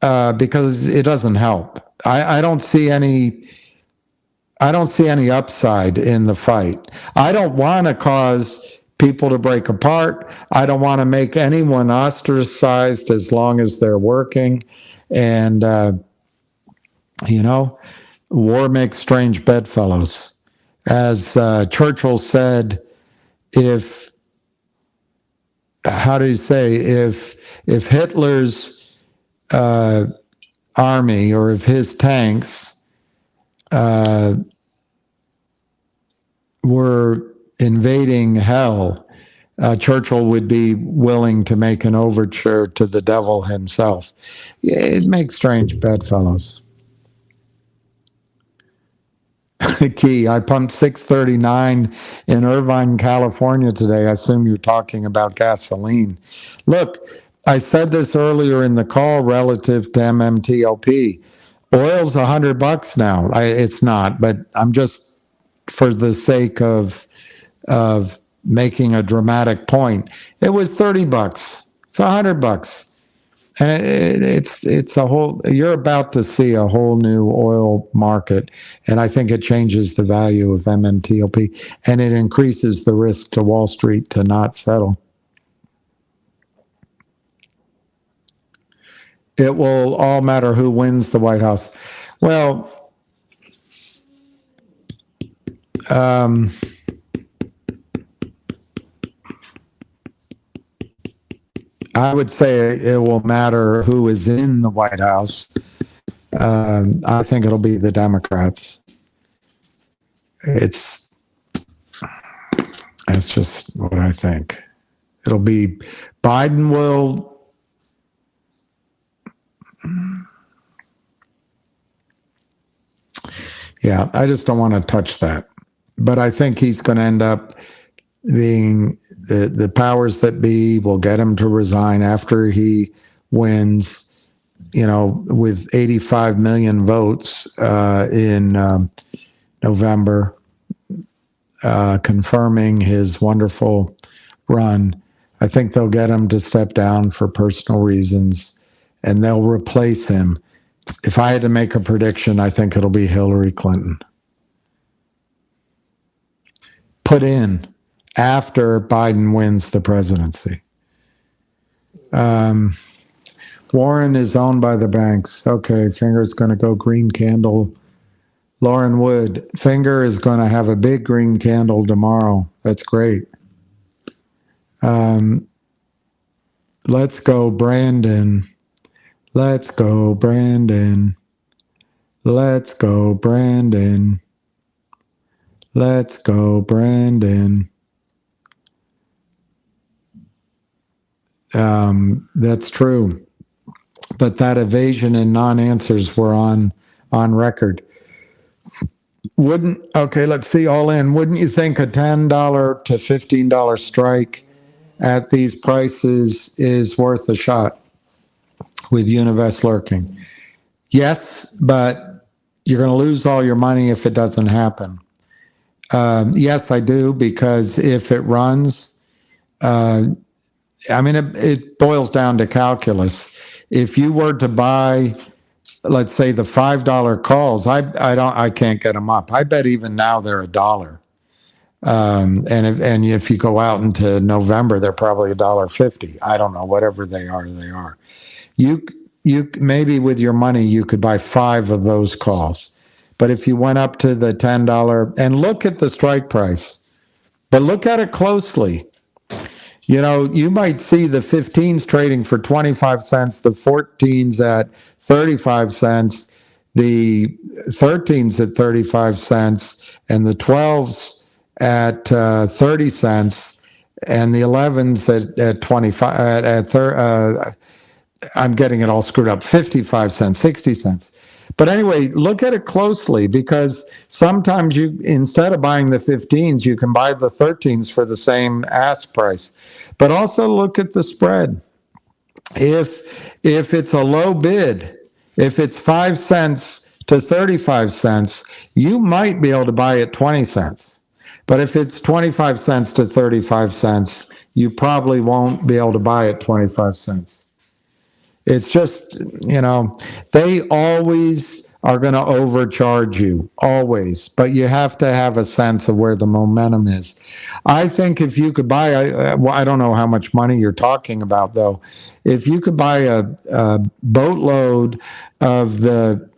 because it doesn't help. I don't see any upside in the fight. I don't want to cause people to break apart. I don't want to make anyone ostracized as long as they're working. And, war makes strange bedfellows. As Churchill said, if Hitler's army or if his tanks were invading hell, Churchill would be willing to make an overture to the devil himself. It makes strange bedfellows. Key, I pumped 639 in Irvine, California today. I assume you're talking about gasoline. Look, I said this earlier in the call relative to MMTLP. Oil's $100 now. It's not, but I'm just for the sake of making a dramatic point. It was $30. It's $100. And it's a whole, you're about to see a whole new oil market. And I think it changes the value of MMTLP and it increases the risk to Wall Street to not settle. It will all matter who wins the White House. Well, I would say it will matter who is in the White House. I think it'll be the Democrats. That's just what I think. It'll be Biden will. Yeah, I just don't want to touch that. But I think he's going to end up being the powers that be will get him to resign after he wins, with 85 million votes in November, confirming his wonderful run. I think they'll get him to step down for personal reasons, and they'll replace him. If I had to make a prediction, I think it'll be Hillary Clinton. Put in after Biden wins the presidency. Warren is owned by the banks. Okay, Finger's going to go green candle. Lauren Wood, Finger is going to have a big green candle tomorrow. That's great. Let's go, Brandon. Let's go, Brandon. Let's go, Brandon. Let's go, Brandon. That's true. But that evasion and non-answers were on record. Okay, let's see, all in. Wouldn't you think a $10 to $15 strike at these prices is worth a shot with Univest lurking? Yes, but you're going to lose all your money if it doesn't happen. Yes, I do, because if it runs, it boils down to calculus. If you were to buy, let's say, the $5 calls, I can't get them up. I bet even now they're $1. And if you go out into November, they're probably $1.50. I don't know, whatever they are, they are. You maybe with your money you could buy 5 of those calls, but if you went up to the $10 and look at the strike price, but look at it closely. You know, you might see the 15s trading for 25 cents, the 14s at 35 cents, the 13s at 35 cents, and the 12s at 30 cents, and the 11s at 25 I'm getting it all screwed up, 55 cents, 60 cents. But anyway, look at it closely, because sometimes you, instead of buying the 15s, you can buy the 13s for the same ask price. But also look at the spread. If it's a low bid, if it's 5 cents to 35 cents, you might be able to buy it 20 cents. But if it's 25 cents to 35 cents, you probably won't be able to buy it 25 cents. It's just, you know, they always are going to overcharge you, always. But you have to have a sense of where the momentum is. I think if you could buy, I don't know how much money you're talking about, though. If you could buy a boatload of the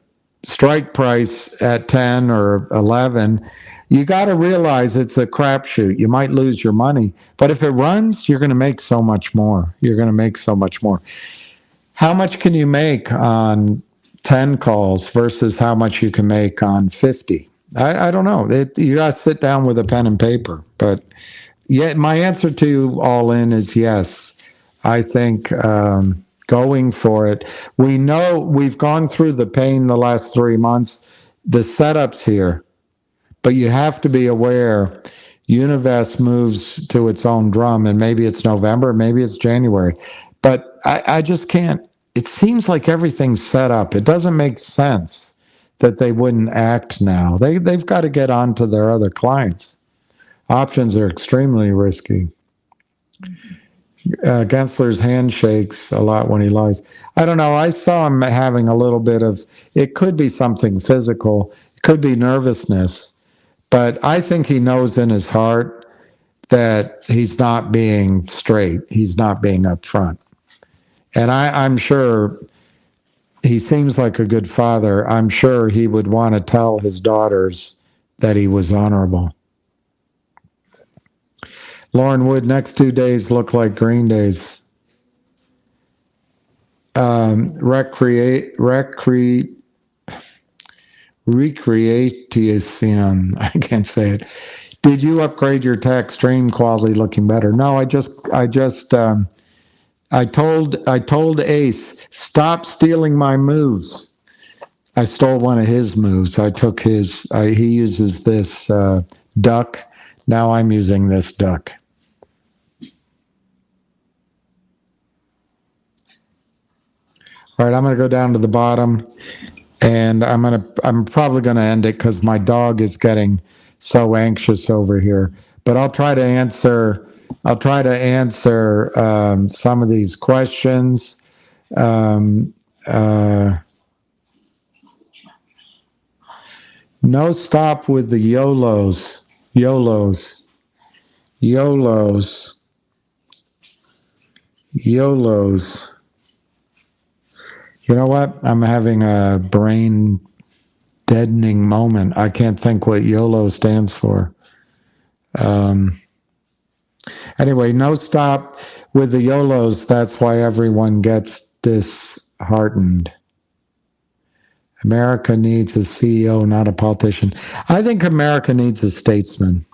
strike price at 10 or 11, you got to realize it's a crapshoot. You might lose your money. But if it runs, you're going to make so much more. You're going to make so much more. How much can you make on 10 calls versus how much you can make on 50? I don't know. You got to sit down with a pen and paper. But yeah, my answer to all in is yes. I think going for it. We know we've gone through the pain the last 3 months. The setup's here. But you have to be aware Univest moves to its own drum, and maybe it's November, maybe it's January. But I just can't. It seems like everything's set up. It doesn't make sense that they wouldn't act now. They've got to get on to their other clients. Options are extremely risky. Gensler's hand shakes a lot when he lies. I don't know. I saw him having a little bit of, it could be something physical. It could be nervousness. But I think he knows in his heart that he's not being straight. He's not being upfront. And I'm sure he seems like a good father. I'm sure he would want to tell his daughters that he was honorable. Lauren Wood, next 2 days look like green days. Recreation. I can't say it. Did you upgrade your tech? Stream quality looking better? No, I told Ace, stop stealing my moves. I stole one of his moves. I took his. He uses this duck. Now I'm using this duck. All right, I'm going to go down to the bottom, and I'm probably going to end it because my dog is getting so anxious over here. But I'll try to answer some of these questions. No stop with the YOLOs. You know what? I'm having a brain deadening moment. I can't think what YOLO stands for. Anyway, no stop with the YOLOs. That's why everyone gets disheartened. America needs a CEO, not a politician. I think America needs a statesman.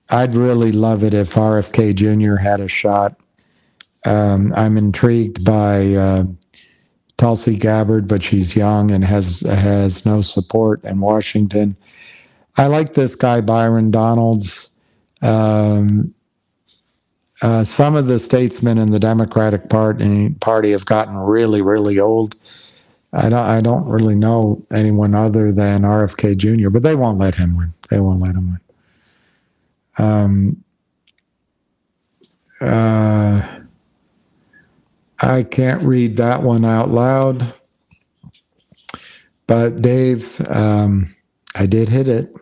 I'd really love it if RFK Jr. had a shot. I'm intrigued by Tulsi Gabbard, but she's young and has no support in Washington. I like this guy, Byron Donalds. Some of the statesmen in the Democratic Party have gotten really, really old. I don't really know anyone other than RFK Jr., but they won't let him win. I can't read that one out loud. But Dave, I did hit it.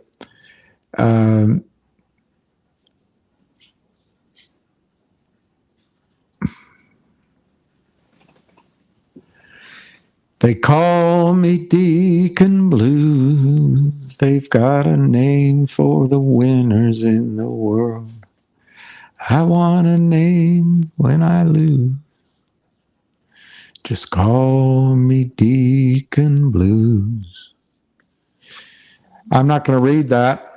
They call me Deacon Blues. They've got a name for the winners in the world. I want a name when I lose. Just call me Deacon Blues. I'm not going to read that.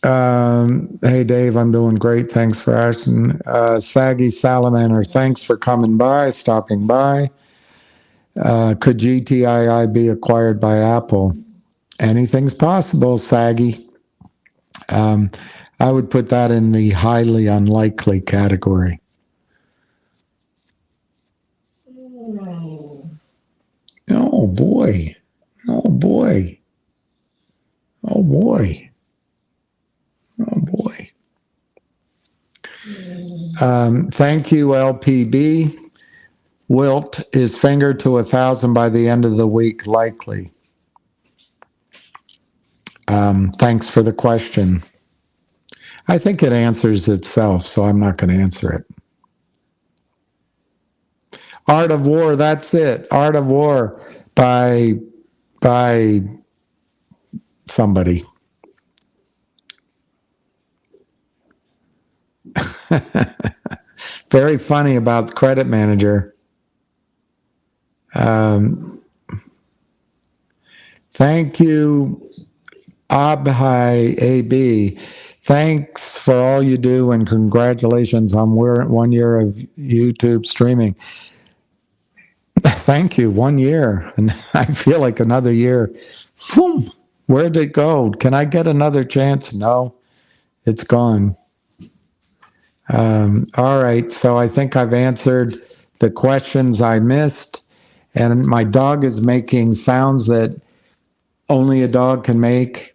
Hey, Dave, I'm doing great. Thanks for asking. Saggy Salamander, thanks for coming by, stopping by. Could GTII be acquired by Apple? Anything's possible, Saggy. I would put that in the highly unlikely category. Oh, boy. Oh, boy. Oh, boy. Oh, boy. Thank you, LPB. Wilt is finger to 1,000 by the end of the week, likely. Thanks for the question. I think it answers itself, so I'm not going to answer it. Art of War, that's it. Art of War by somebody. Very funny about the credit manager. Thank you, Abhai AB. Thanks for all you do and congratulations on 1 year of YouTube streaming. Thank you, 1 year. And I feel like another year. Boom, where'd it go? Can I get another chance? No, it's gone. All right, so I think I've answered the questions I missed. And my dog is making sounds that only a dog can make.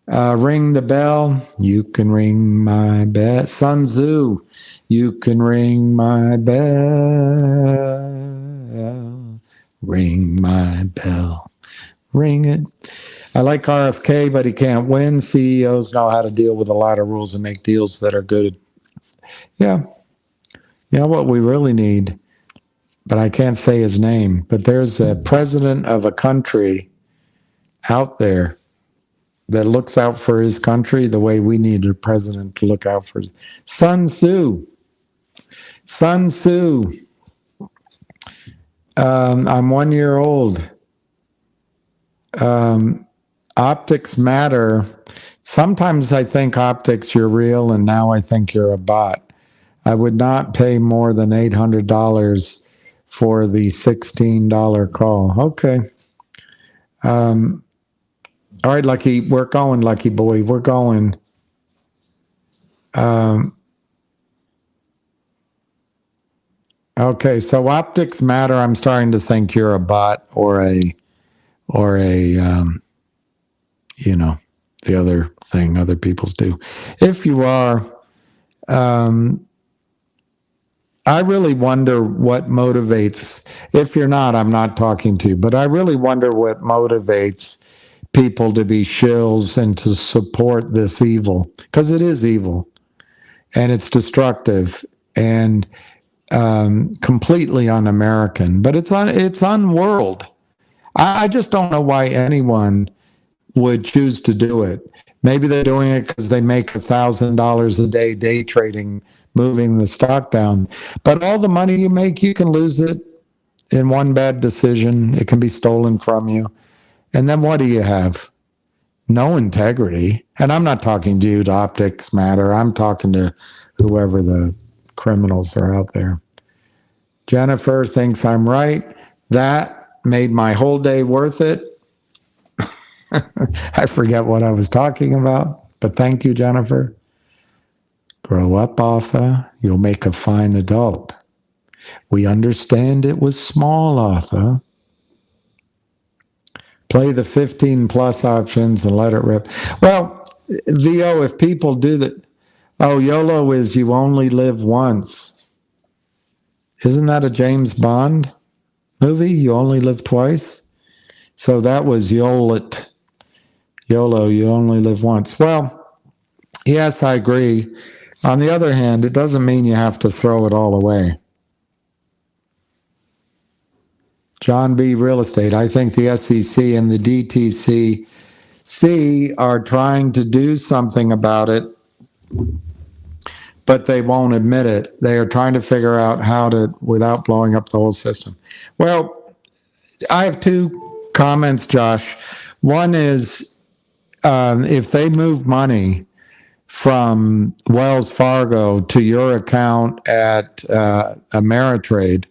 Ring the bell. You can ring my bell. Sun Tzu. You can ring my bell. Ring my bell. Ring it. I like RFK, but he can't win. CEOs know how to deal with a lot of rules and make deals that are good. Yeah. You know what we really need? But I can't say his name. But there's a president of a country out there that looks out for his country the way we need a president to look out for Sun Tzu. Sun Tzu. I'm 1 year old. Optics matter. Sometimes I think optics you're real, and now I think you're a bot. I would not pay more than $800 for the $16 call. Okay. All right, Lucky. We're going, Lucky boy. We're going. Okay, so optics matter. I'm starting to think you're a bot or a the other thing other people's do. If you are, I really wonder what motivates. If you're not, I'm not talking to you, but I really wonder what motivates people to be shills and to support this evil, because it is evil and it's destructive and completely un-American, but it's un-world. I just don't know why anyone would choose to do it. Maybe they're doing it because they make $1,000 a day trading, moving the stock down. But all the money you make, you can lose it in one bad decision. It can be stolen from you. And then what do you have? No integrity. And I'm not talking to you to Optics Matter. I'm talking to whoever the criminals are out there. Jennifer thinks I'm right. That made my whole day worth it. I forget what I was talking about, but thank you, Jennifer. Grow up, Arthur. You'll make a fine adult. We understand it was small, Arthur. Play the 15 plus options and let it rip. Well, VO, if people do that, YOLO is you only live once. Isn't that a James Bond movie? You only live twice? So that was YOLO, you only live once. Well, yes, I agree. On the other hand, it doesn't mean you have to throw it all away. John B. Real Estate, I think the SEC and the DTCC are trying to do something about it, but they won't admit it. They are trying to figure out how to, without blowing up the whole system. Well, I have two comments, Josh. One is if they move money from Wells Fargo to your account at Ameritrade,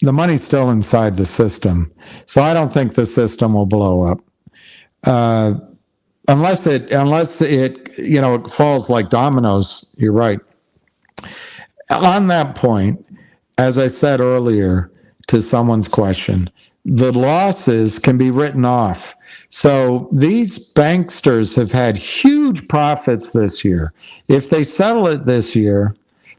the money's still inside the system. So I don't think the system will blow up. Unless it it falls like dominoes. You're right. On that point, as I said earlier to someone's question, the losses can be written off. So these banksters have had huge profits this year. If they settle it this year,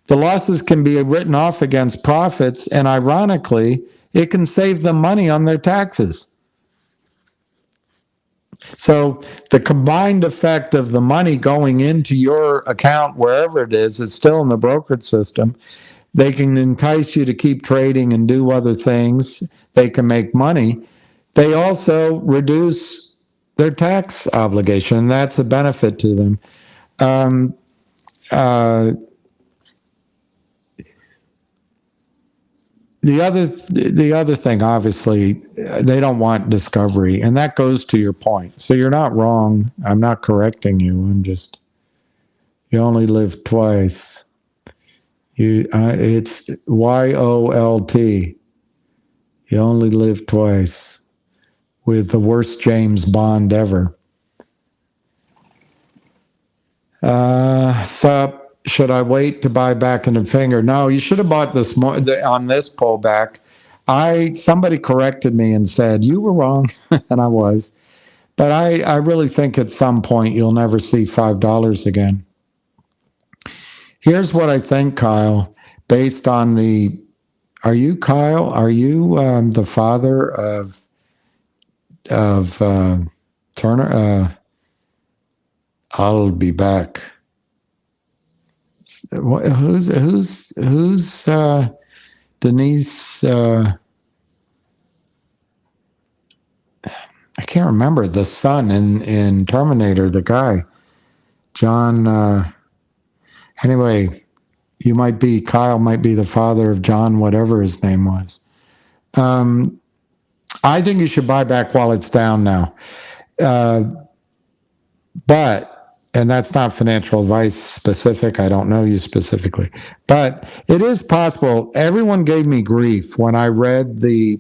the losses can be written off against profits, and ironically, it can save them money on their taxes. So the combined effect of the money going into your account, wherever it is, it's still in the brokerage system. They can entice you to keep trading and do other things. They can make money. They also reduce their tax obligation, and that's a benefit to them. The other thing, obviously, they don't want discovery, and that goes to your point. So you're not wrong. I'm not correcting you. You only live twice. It's YOLT. You only live twice, with the worst James Bond ever. Should I wait to buy back in the finger? No, you should have bought this on this pullback. Somebody corrected me and said, you were wrong, and I was. But I really think at some point you'll never see $5 again. Here's what I think, Kyle, based on are you Kyle? Are you the father of Turner? I'll be back. Who's Denise? I can't remember the son in Terminator. The guy, John. Anyway, Kyle might be the father of John, whatever his name was. I think you should buy back while it's down now, but. And that's not financial advice specific. I don't know you specifically. But it is possible. Everyone gave me grief when I read the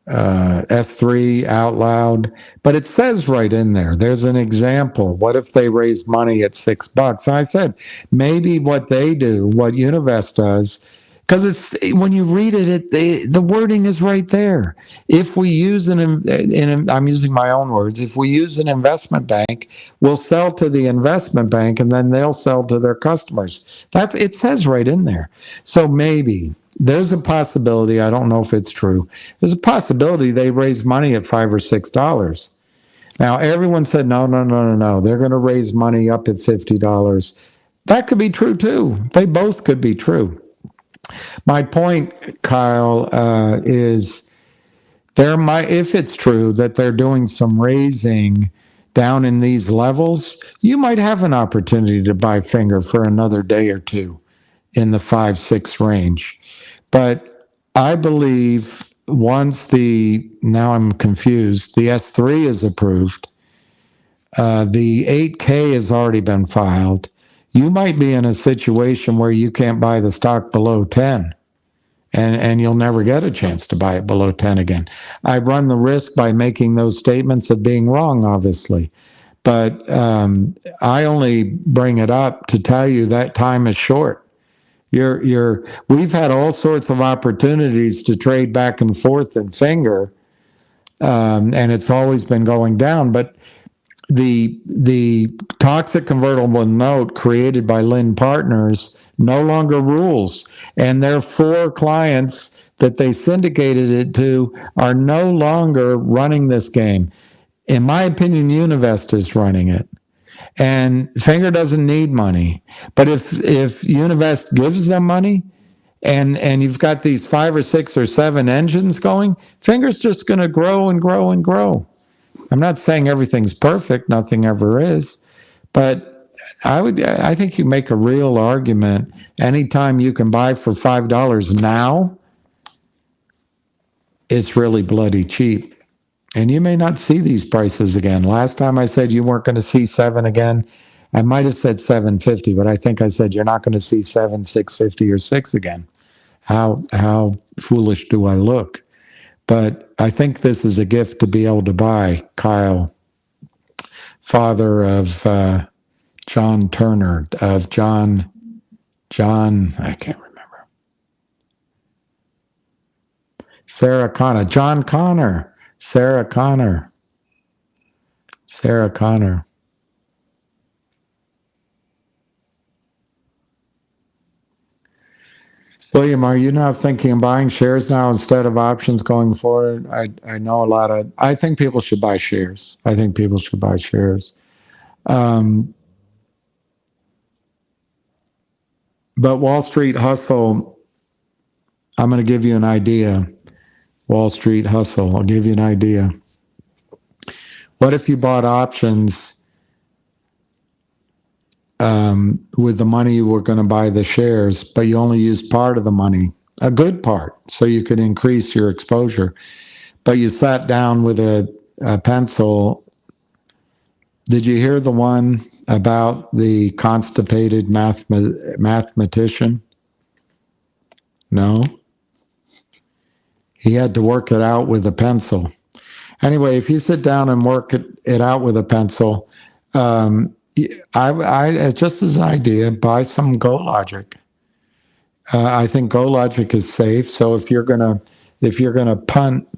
S3 out loud. But it says right in there, there's an example. What if they raise money at $6? And I said, maybe what they do, what Univest does, because it's when you read it, the wording is right there. If we use I'm using my own words, if we use an investment bank, we'll sell to the investment bank and then they'll sell to their customers. It says right in there. So maybe there's a possibility, I don't know if it's true, there's a possibility they raise money at $5 or $6. Now, everyone said, no, they're going to raise money up at $50. That could be true too. They both could be true. My point, Kyle, is if it's true that they're doing some raising down in these levels, you might have an opportunity to buy finger for another day or two in the 5-6 range. But I believe now I'm confused, the S3 is approved, the 8K has already been filed. You might be in a situation where you can't buy the stock below 10, and you'll never get a chance to buy it below 10 again. I run the risk by making those statements of being wrong, obviously. But I only bring it up to tell you that time is short. We've had all sorts of opportunities to trade back and forth in finger, and it's always been going down. But the toxic convertible note created by Lynn Partners no longer rules. And their 4 clients that they syndicated it to are no longer running this game. In my opinion, Univest is running it. And Finger doesn't need money. But if Univest gives them money, and you've got these 5 or 6 or 7 engines going, Finger's just going to grow and grow and grow. I'm not saying everything's perfect, nothing ever is, but I think you make a real argument anytime you can buy for $5 now, it's really bloody cheap. And you may not see these prices again. Last time I said you weren't going to see 7 again, I might have said 750, but I think I said you're not going to see 7, 650 or 6 again. How foolish do I look? But I think this is a gift to be able to buy. Kyle, father of John Turner, of John, I can't remember. Sarah Connor, John Connor, Sarah Connor. William, are you now thinking of buying shares now instead of options going forward? I know I think people should buy shares. But Wall Street Hustle, I'm going to give you an idea. Wall Street Hustle, I'll give you an idea. What if you bought options with the money you were going to buy the shares, but you only used part of the money, a good part, so you could increase your exposure. But you sat down with a pencil. Did you hear the one about the constipated mathematician? No? He had to work it out with a pencil. Anyway, if you sit down and work it out with a pencil, I just as an idea, buy some GoLogic. I think GoLogic is safe. So if you're gonna punt,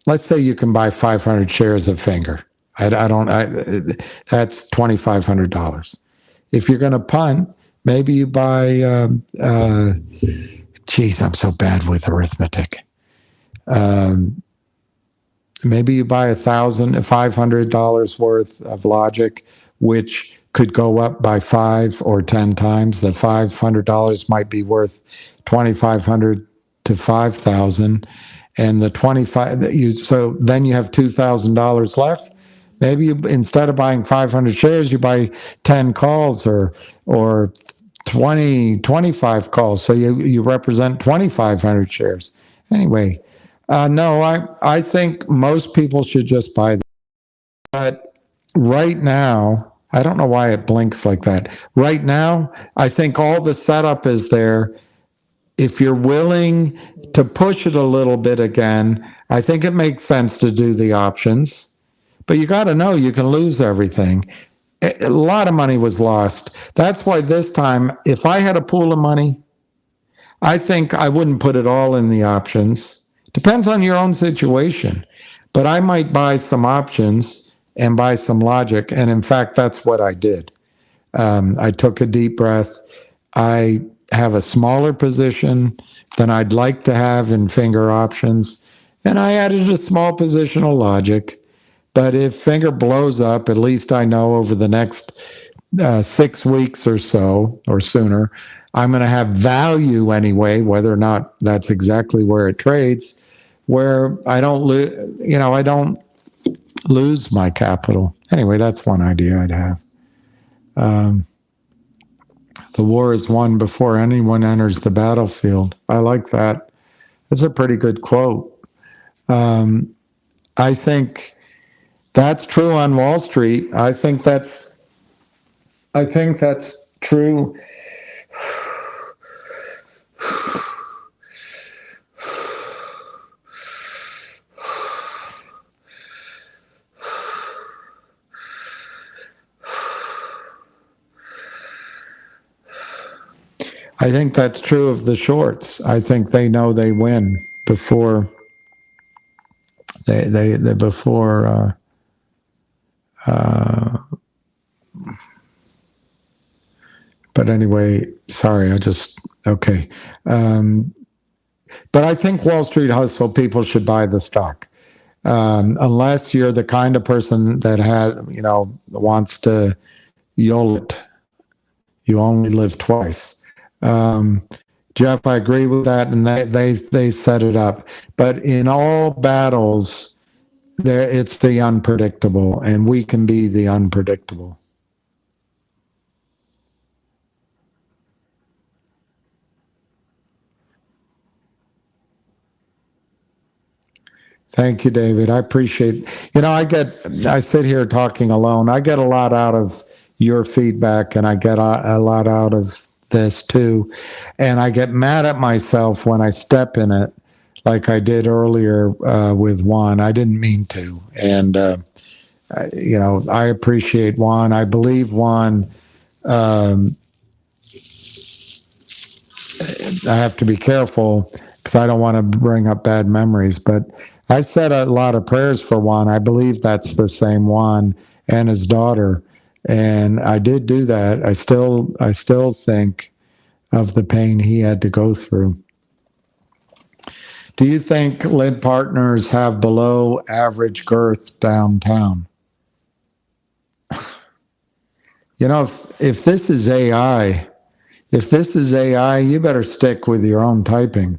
let's say you can buy 500 shares of Finger. That's $2,500. If you're gonna punt, maybe you buy. Geez, I'm so bad with arithmetic. Maybe you buy $500 worth of Logic, which could go up by 5 or 10 times. The $500 might be worth $2,500 to $5,000, and the 25. So then you have $2,000 left. Maybe you, instead of buying 500 shares, you buy 10 calls or 25 calls. So you represent 2,500 shares. Anyway. No, I think most people should just buy them. But right now, I don't know why it blinks like that. Right now, I think all the setup is there. If you're willing to push it a little bit again, I think it makes sense to do the options. But you got to know you can lose everything. A lot of money was lost. That's why this time, if I had a pool of money, I think I wouldn't put it all in the options. Depends on your own situation. But I might buy some options and buy some Logic. And in fact, that's what I did. I took a deep breath. I have a smaller position than I'd like to have in Finger options. And I added a small position of Logic. But if Finger blows up, at least I know over the next 6 weeks or so, or sooner, I'm going to have value anyway, whether or not that's exactly where it trades, where I don't lose my capital. Anyway, that's one idea I'd have. The war is won before anyone enters the battlefield. I like that. That's a pretty good quote. I think that's true on Wall Street. I think that's true. I think that's true of the shorts. I think they know they win before But anyway, sorry, okay. But I think Wall Street Hustle people should buy the stock. Unless you're the kind of person that wants to YOL it. You only live twice. Jeff, I agree with that, and they set it up. But in all battles, it's the unpredictable, and we can be the unpredictable. Thank you, David. I appreciate. I sit here talking alone. I get a lot out of your feedback, and I get a lot out of this too. And I get mad at myself when I step in it, like I did earlier with Juan. I didn't mean to. And I appreciate Juan. I believe Juan. I have to be careful because I don't want to bring up bad memories, but I said a lot of prayers for Juan. I believe that's the same Juan and his daughter. And I did do that. I still think of the pain he had to go through. Do you think Lid Partners have below average girth downtown? If this is AI, you better stick with your own typing.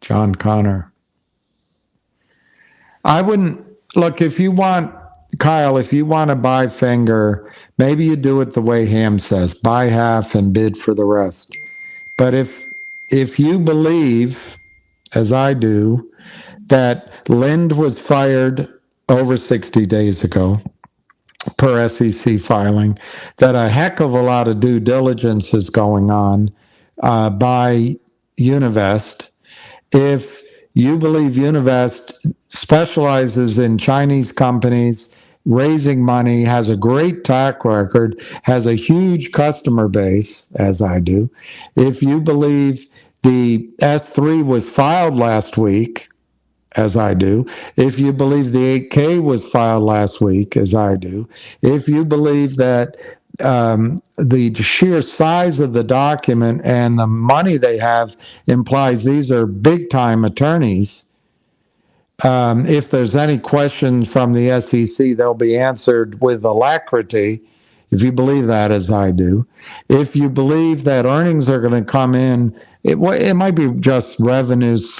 John Connor. I wouldn't look if you want, Kyle, if you want to buy Finger, maybe you do it the way Ham says, buy half and bid for the rest. But if you believe, as I do, that Lind was fired over 60 days ago, per SEC filing, that a heck of a lot of due diligence is going on by Univest. If you believe Univest specializes in Chinese companies, raising money, has a great track record, has a huge customer base, as I do. If you believe the S3 was filed last week, as I do. If you believe the 8K was filed last week, as I do. If you believe that the sheer size of the document and the money they have implies these are big-time attorneys, if there's any questions from the SEC, they'll be answered with alacrity, if you believe that, as I do. If you believe that earnings are going to come in, it might be just revenue /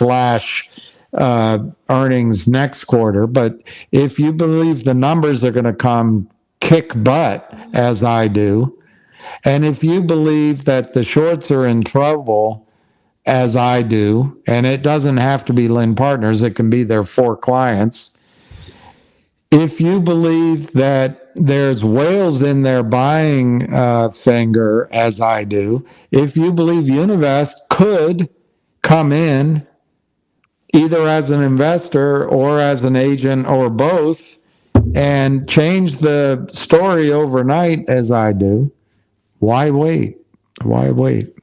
earnings next quarter, but if you believe the numbers are going to come kick butt, as I do, and if you believe that the shorts are in trouble, as I do, and it doesn't have to be Lynn Partners, it can be their 4 clients. If you believe that there's whales in there buying Finger, as I do, if you believe Univest could come in either as an investor or as an agent or both and change the story overnight, as I do, why wait? Why wait?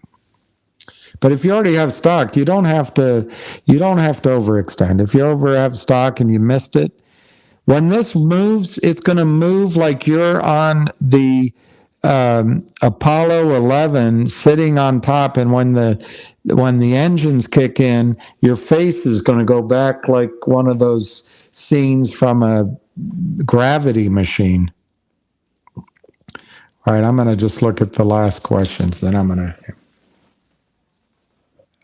But if you already have stock, you don't have to overextend. If you have stock and you missed it, when this moves, it's going to move like you're on the Apollo 11 sitting on top, and when the engines kick in, your face is going to go back like one of those scenes from a gravity machine. All right, I'm going to just look at the last questions, then I'm going to...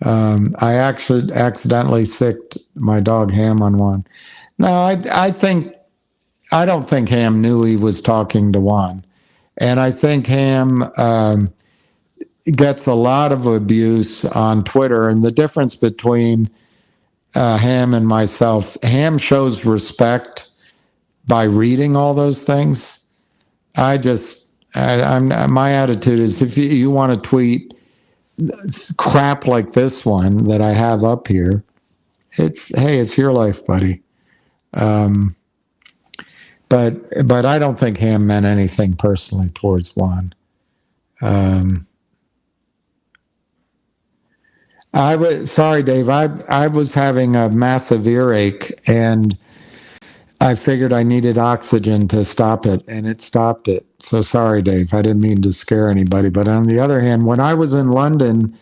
I actually accidentally sicked my dog Ham on one. No, I don't think Ham knew he was talking to Juan. And I think Ham gets a lot of abuse on Twitter. And the difference between Ham and myself, Ham shows respect by reading all those things. My attitude is, if you want to tweet crap like this one that I have up here, it's your life, buddy. But I don't think Ham meant anything personally towards Juan. Sorry, Dave. I was having a massive earache, and I figured I needed oxygen to stop it, and it stopped it. So sorry, Dave. I didn't mean to scare anybody. But on the other hand, when I was in London,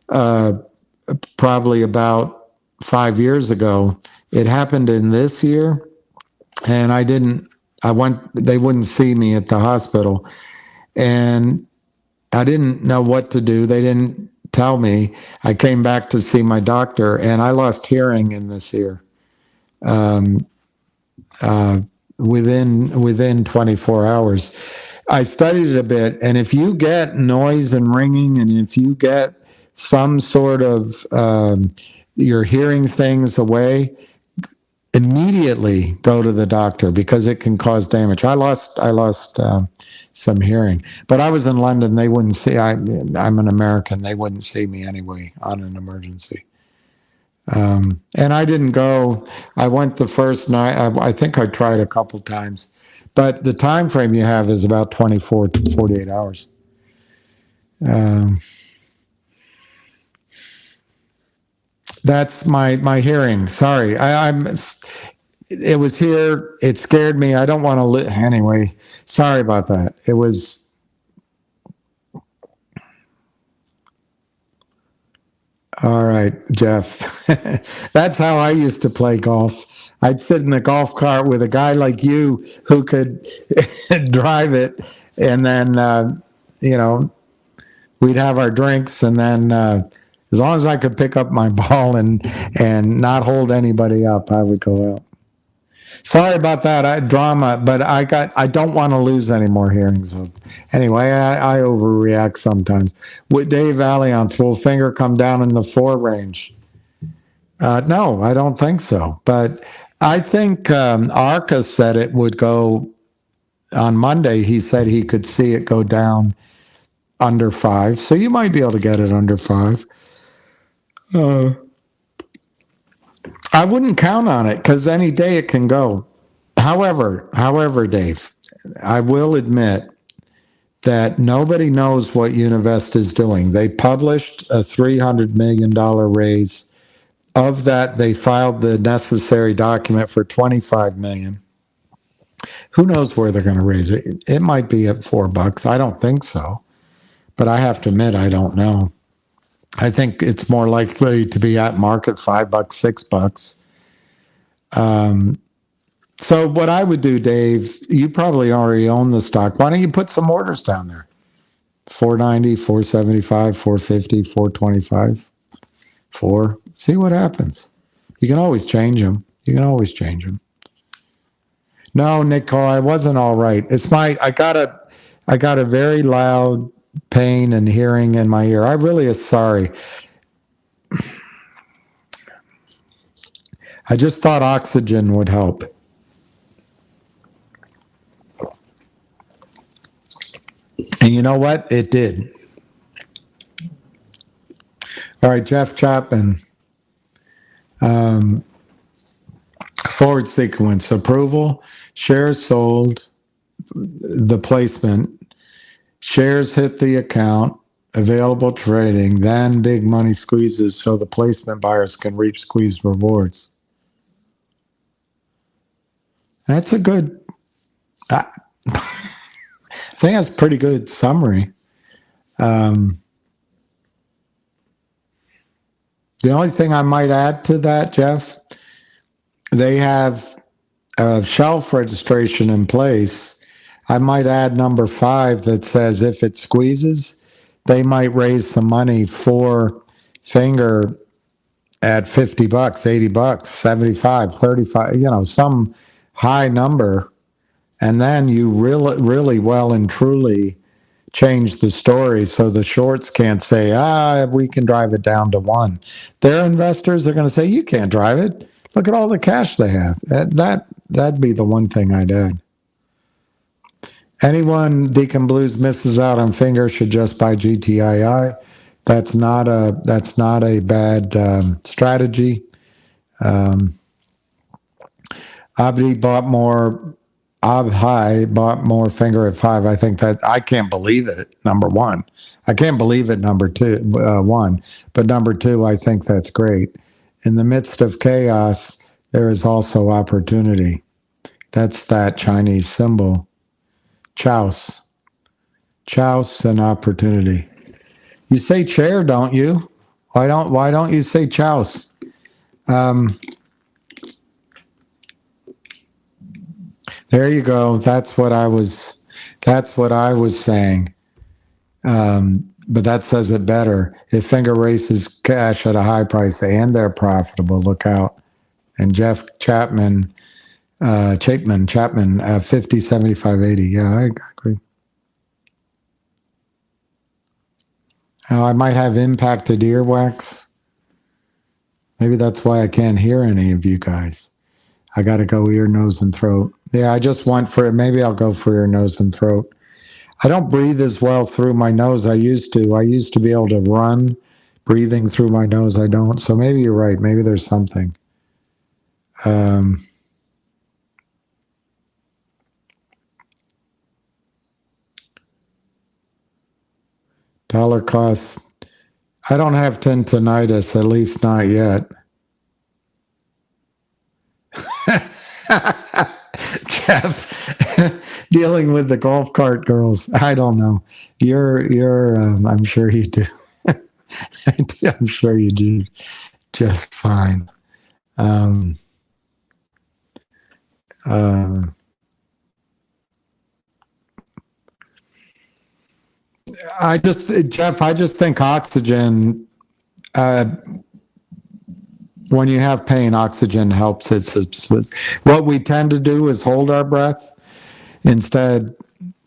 uh, probably about 5 years ago, it happened in this year, and they wouldn't see me at the hospital, and I didn't know what to do. They didn't tell me. I came back to see my doctor, and I lost hearing in this ear. Within 24 hours. I studied it a bit, and if you get noise and ringing, and if you get some sort of you're hearing things away, immediately go to the doctor because it can cause damage. I lost some hearing, but I was in London. They wouldn't see. I'm an American. They wouldn't see me anyway on an emergency. And I didn't go. I went the first night. I think I tried a couple times, but the time frame you have is about 24 to 48 hours. That's my hearing. Sorry, It was here. It scared me. I don't want to anyway. Sorry about that. It was. All right, Jeff. That's how I used to play golf. I'd sit in the golf cart with a guy like you who could drive it, and then we'd have our drinks, and then as long as I could pick up my ball and not hold anybody up, I would go out. Sorry about that, drama, but I don't want to lose any more hearings. Anyway, I overreact sometimes. With Dave Alliance, will finger come down in the 4 range? No, I don't think so. But I think Arca said it would go on Monday. He said he could see it go down under 5. So you might be able to get it under 5. I wouldn't count on it because any day it can go. However, Dave, I will admit that nobody knows what Univest is doing. They published a $300 million raise. Of that, they filed the necessary document for $25 million. Who knows where they're going to raise it? It might be at $4. I don't think so, but I have to admit I don't know. I think it's more likely to be at market $5, $6. So what I would do, Dave, you probably already own the stock. Why don't you put some orders down there? 490, 475, 450, 425, 4. See what happens. You can always change them. No, Nicole, I wasn't all right. I got a very loud pain and hearing in my ear. I really am sorry. I just thought oxygen would help. And you know what? It did. All right, Jeff Chapman. Forward sequence approval, shares sold, the placement, shares hit the account, available trading, then big money squeezes so the placement buyers can reap squeeze rewards. That's a good, I think that's a pretty good summary. The only thing I might add to that, Jeff, they have a shelf registration in place. I might add number 5 that says if it squeezes, they might raise some money for finger at $50, $80, 75, 35, some high number. And then you really well and truly change the story so the shorts can't say, we can drive it down to 1. Their investors are going to say, you can't drive it. Look at all the cash they have. That'd be the one thing I'd add. Anyone Deacon Blues misses out on finger should just buy GTII. That's not a bad strategy. Abdi bought more. Abhai bought more finger at 5. I think that I can't believe it. Number 1, I can't believe it. Number 2, 1, but number 2, I think that's great. In the midst of chaos, there is also opportunity. That's that Chinese symbol. Chouse. Chouse and opportunity. You say chair, don't you? Why don't you say chouse? There you go. That's what I was saying. But that says it better. If Finger races cash at a high price and they're profitable, look out. And Jeff Chapman, 50, 75, 80. Yeah, I agree. I might have impacted earwax. Maybe that's why I can't hear any of you guys. I got to go ear, nose, and throat. Yeah, I just went for it. Maybe I'll go for ear, nose, and throat. I don't breathe as well through my nose. I used to. I used to be able to run breathing through my nose. I don't. So maybe you're right. Maybe there's something. Dollar cost. I don't have tinnitus, at least not yet. Jeff, dealing with the golf cart girls. I don't know. You're. I'm sure you do. I'm sure you do just fine. Jeff, I just think oxygen, when you have pain, oxygen helps. It's what we tend to do is hold our breath. Instead,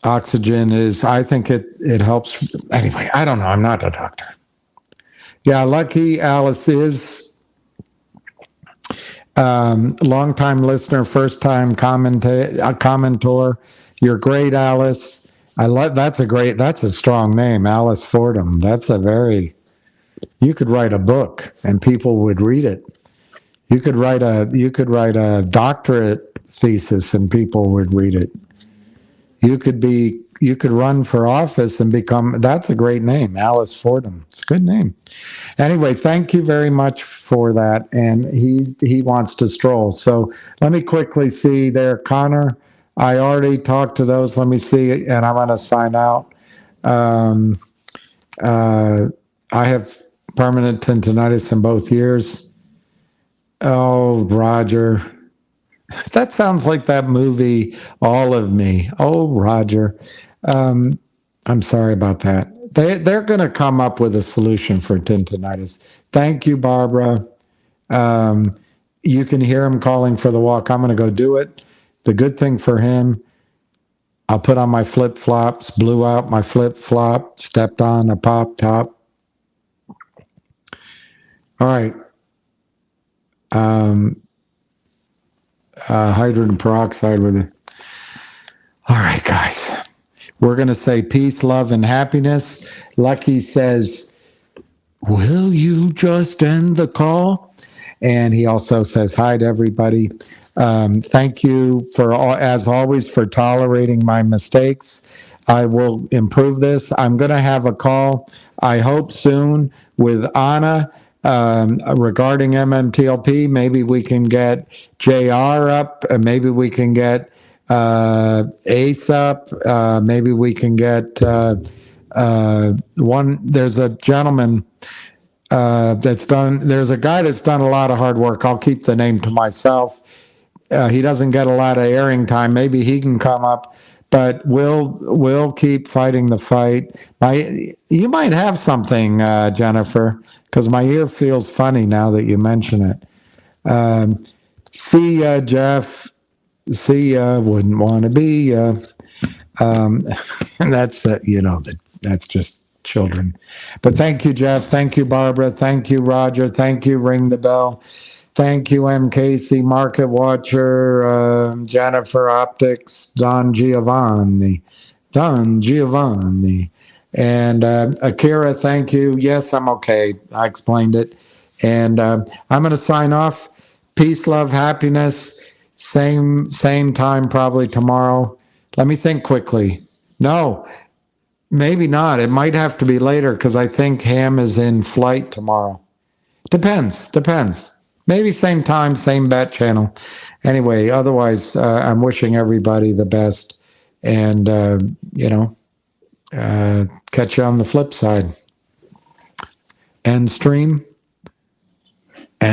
oxygen is, I think it helps. Anyway, I don't know. I'm not a doctor. Yeah, lucky Alice is long-time listener, first-time commentor. You're great, Alice. That's a strong name, Alice Fordham. You could write a book and people would read it. You could write a doctorate thesis and people would read it. You could run for office and that's a great name, Alice Fordham. It's a good name. Anyway, thank you very much for that. And he wants to stroll. So let me quickly see there, Connor. I already talked to those. Let me see, and I'm going to sign out. I have permanent tinnitus in both ears. Oh, Roger. That sounds like that movie, All of Me. Oh, Roger. I'm sorry about that. They're going to come up with a solution for tinnitus. Thank you, Barbara. You can hear him calling for the walk. I'm going to go do it. The good thing for him, I'll put on my flip-flops, blew out my flip-flop, stepped on a pop top. All right. Hydrogen peroxide with it. All right, guys. We're going to say peace, love, and happiness. Lucky says, will you just end the call? And he also says hi to everybody. Thank you as always, for tolerating my mistakes. I will improve this. I'm going to have a call, I hope soon, with Anna regarding MMTLP. Maybe we can get JR up. Maybe we can get Ace up. Maybe we can get one. There's a gentleman there's a guy that's done a lot of hard work. I'll keep the name to myself. He doesn't get a lot of airing time. Maybe he can come up, but we'll keep fighting the fight. You might have something, Jennifer, because my ear feels funny now that you mention it. See ya, Jeff. See ya. Wouldn't want to be ya. And that's that's just children. But thank you, Jeff. Thank you, Barbara. Thank you, Roger. Thank you, Ring the Bell. Thank you, MKC, Market Watcher, Jennifer Optics, Don Giovanni, and Akira. Thank you. Yes, I'm okay. I explained it, and I'm going to sign off. Peace, love, happiness. Same time probably tomorrow. Let me think quickly. No, maybe not. It might have to be later because I think Ham is in flight tomorrow. Depends. Maybe same time, same bat channel. Anyway, otherwise, I'm wishing everybody the best, and catch you on the flip side. End stream.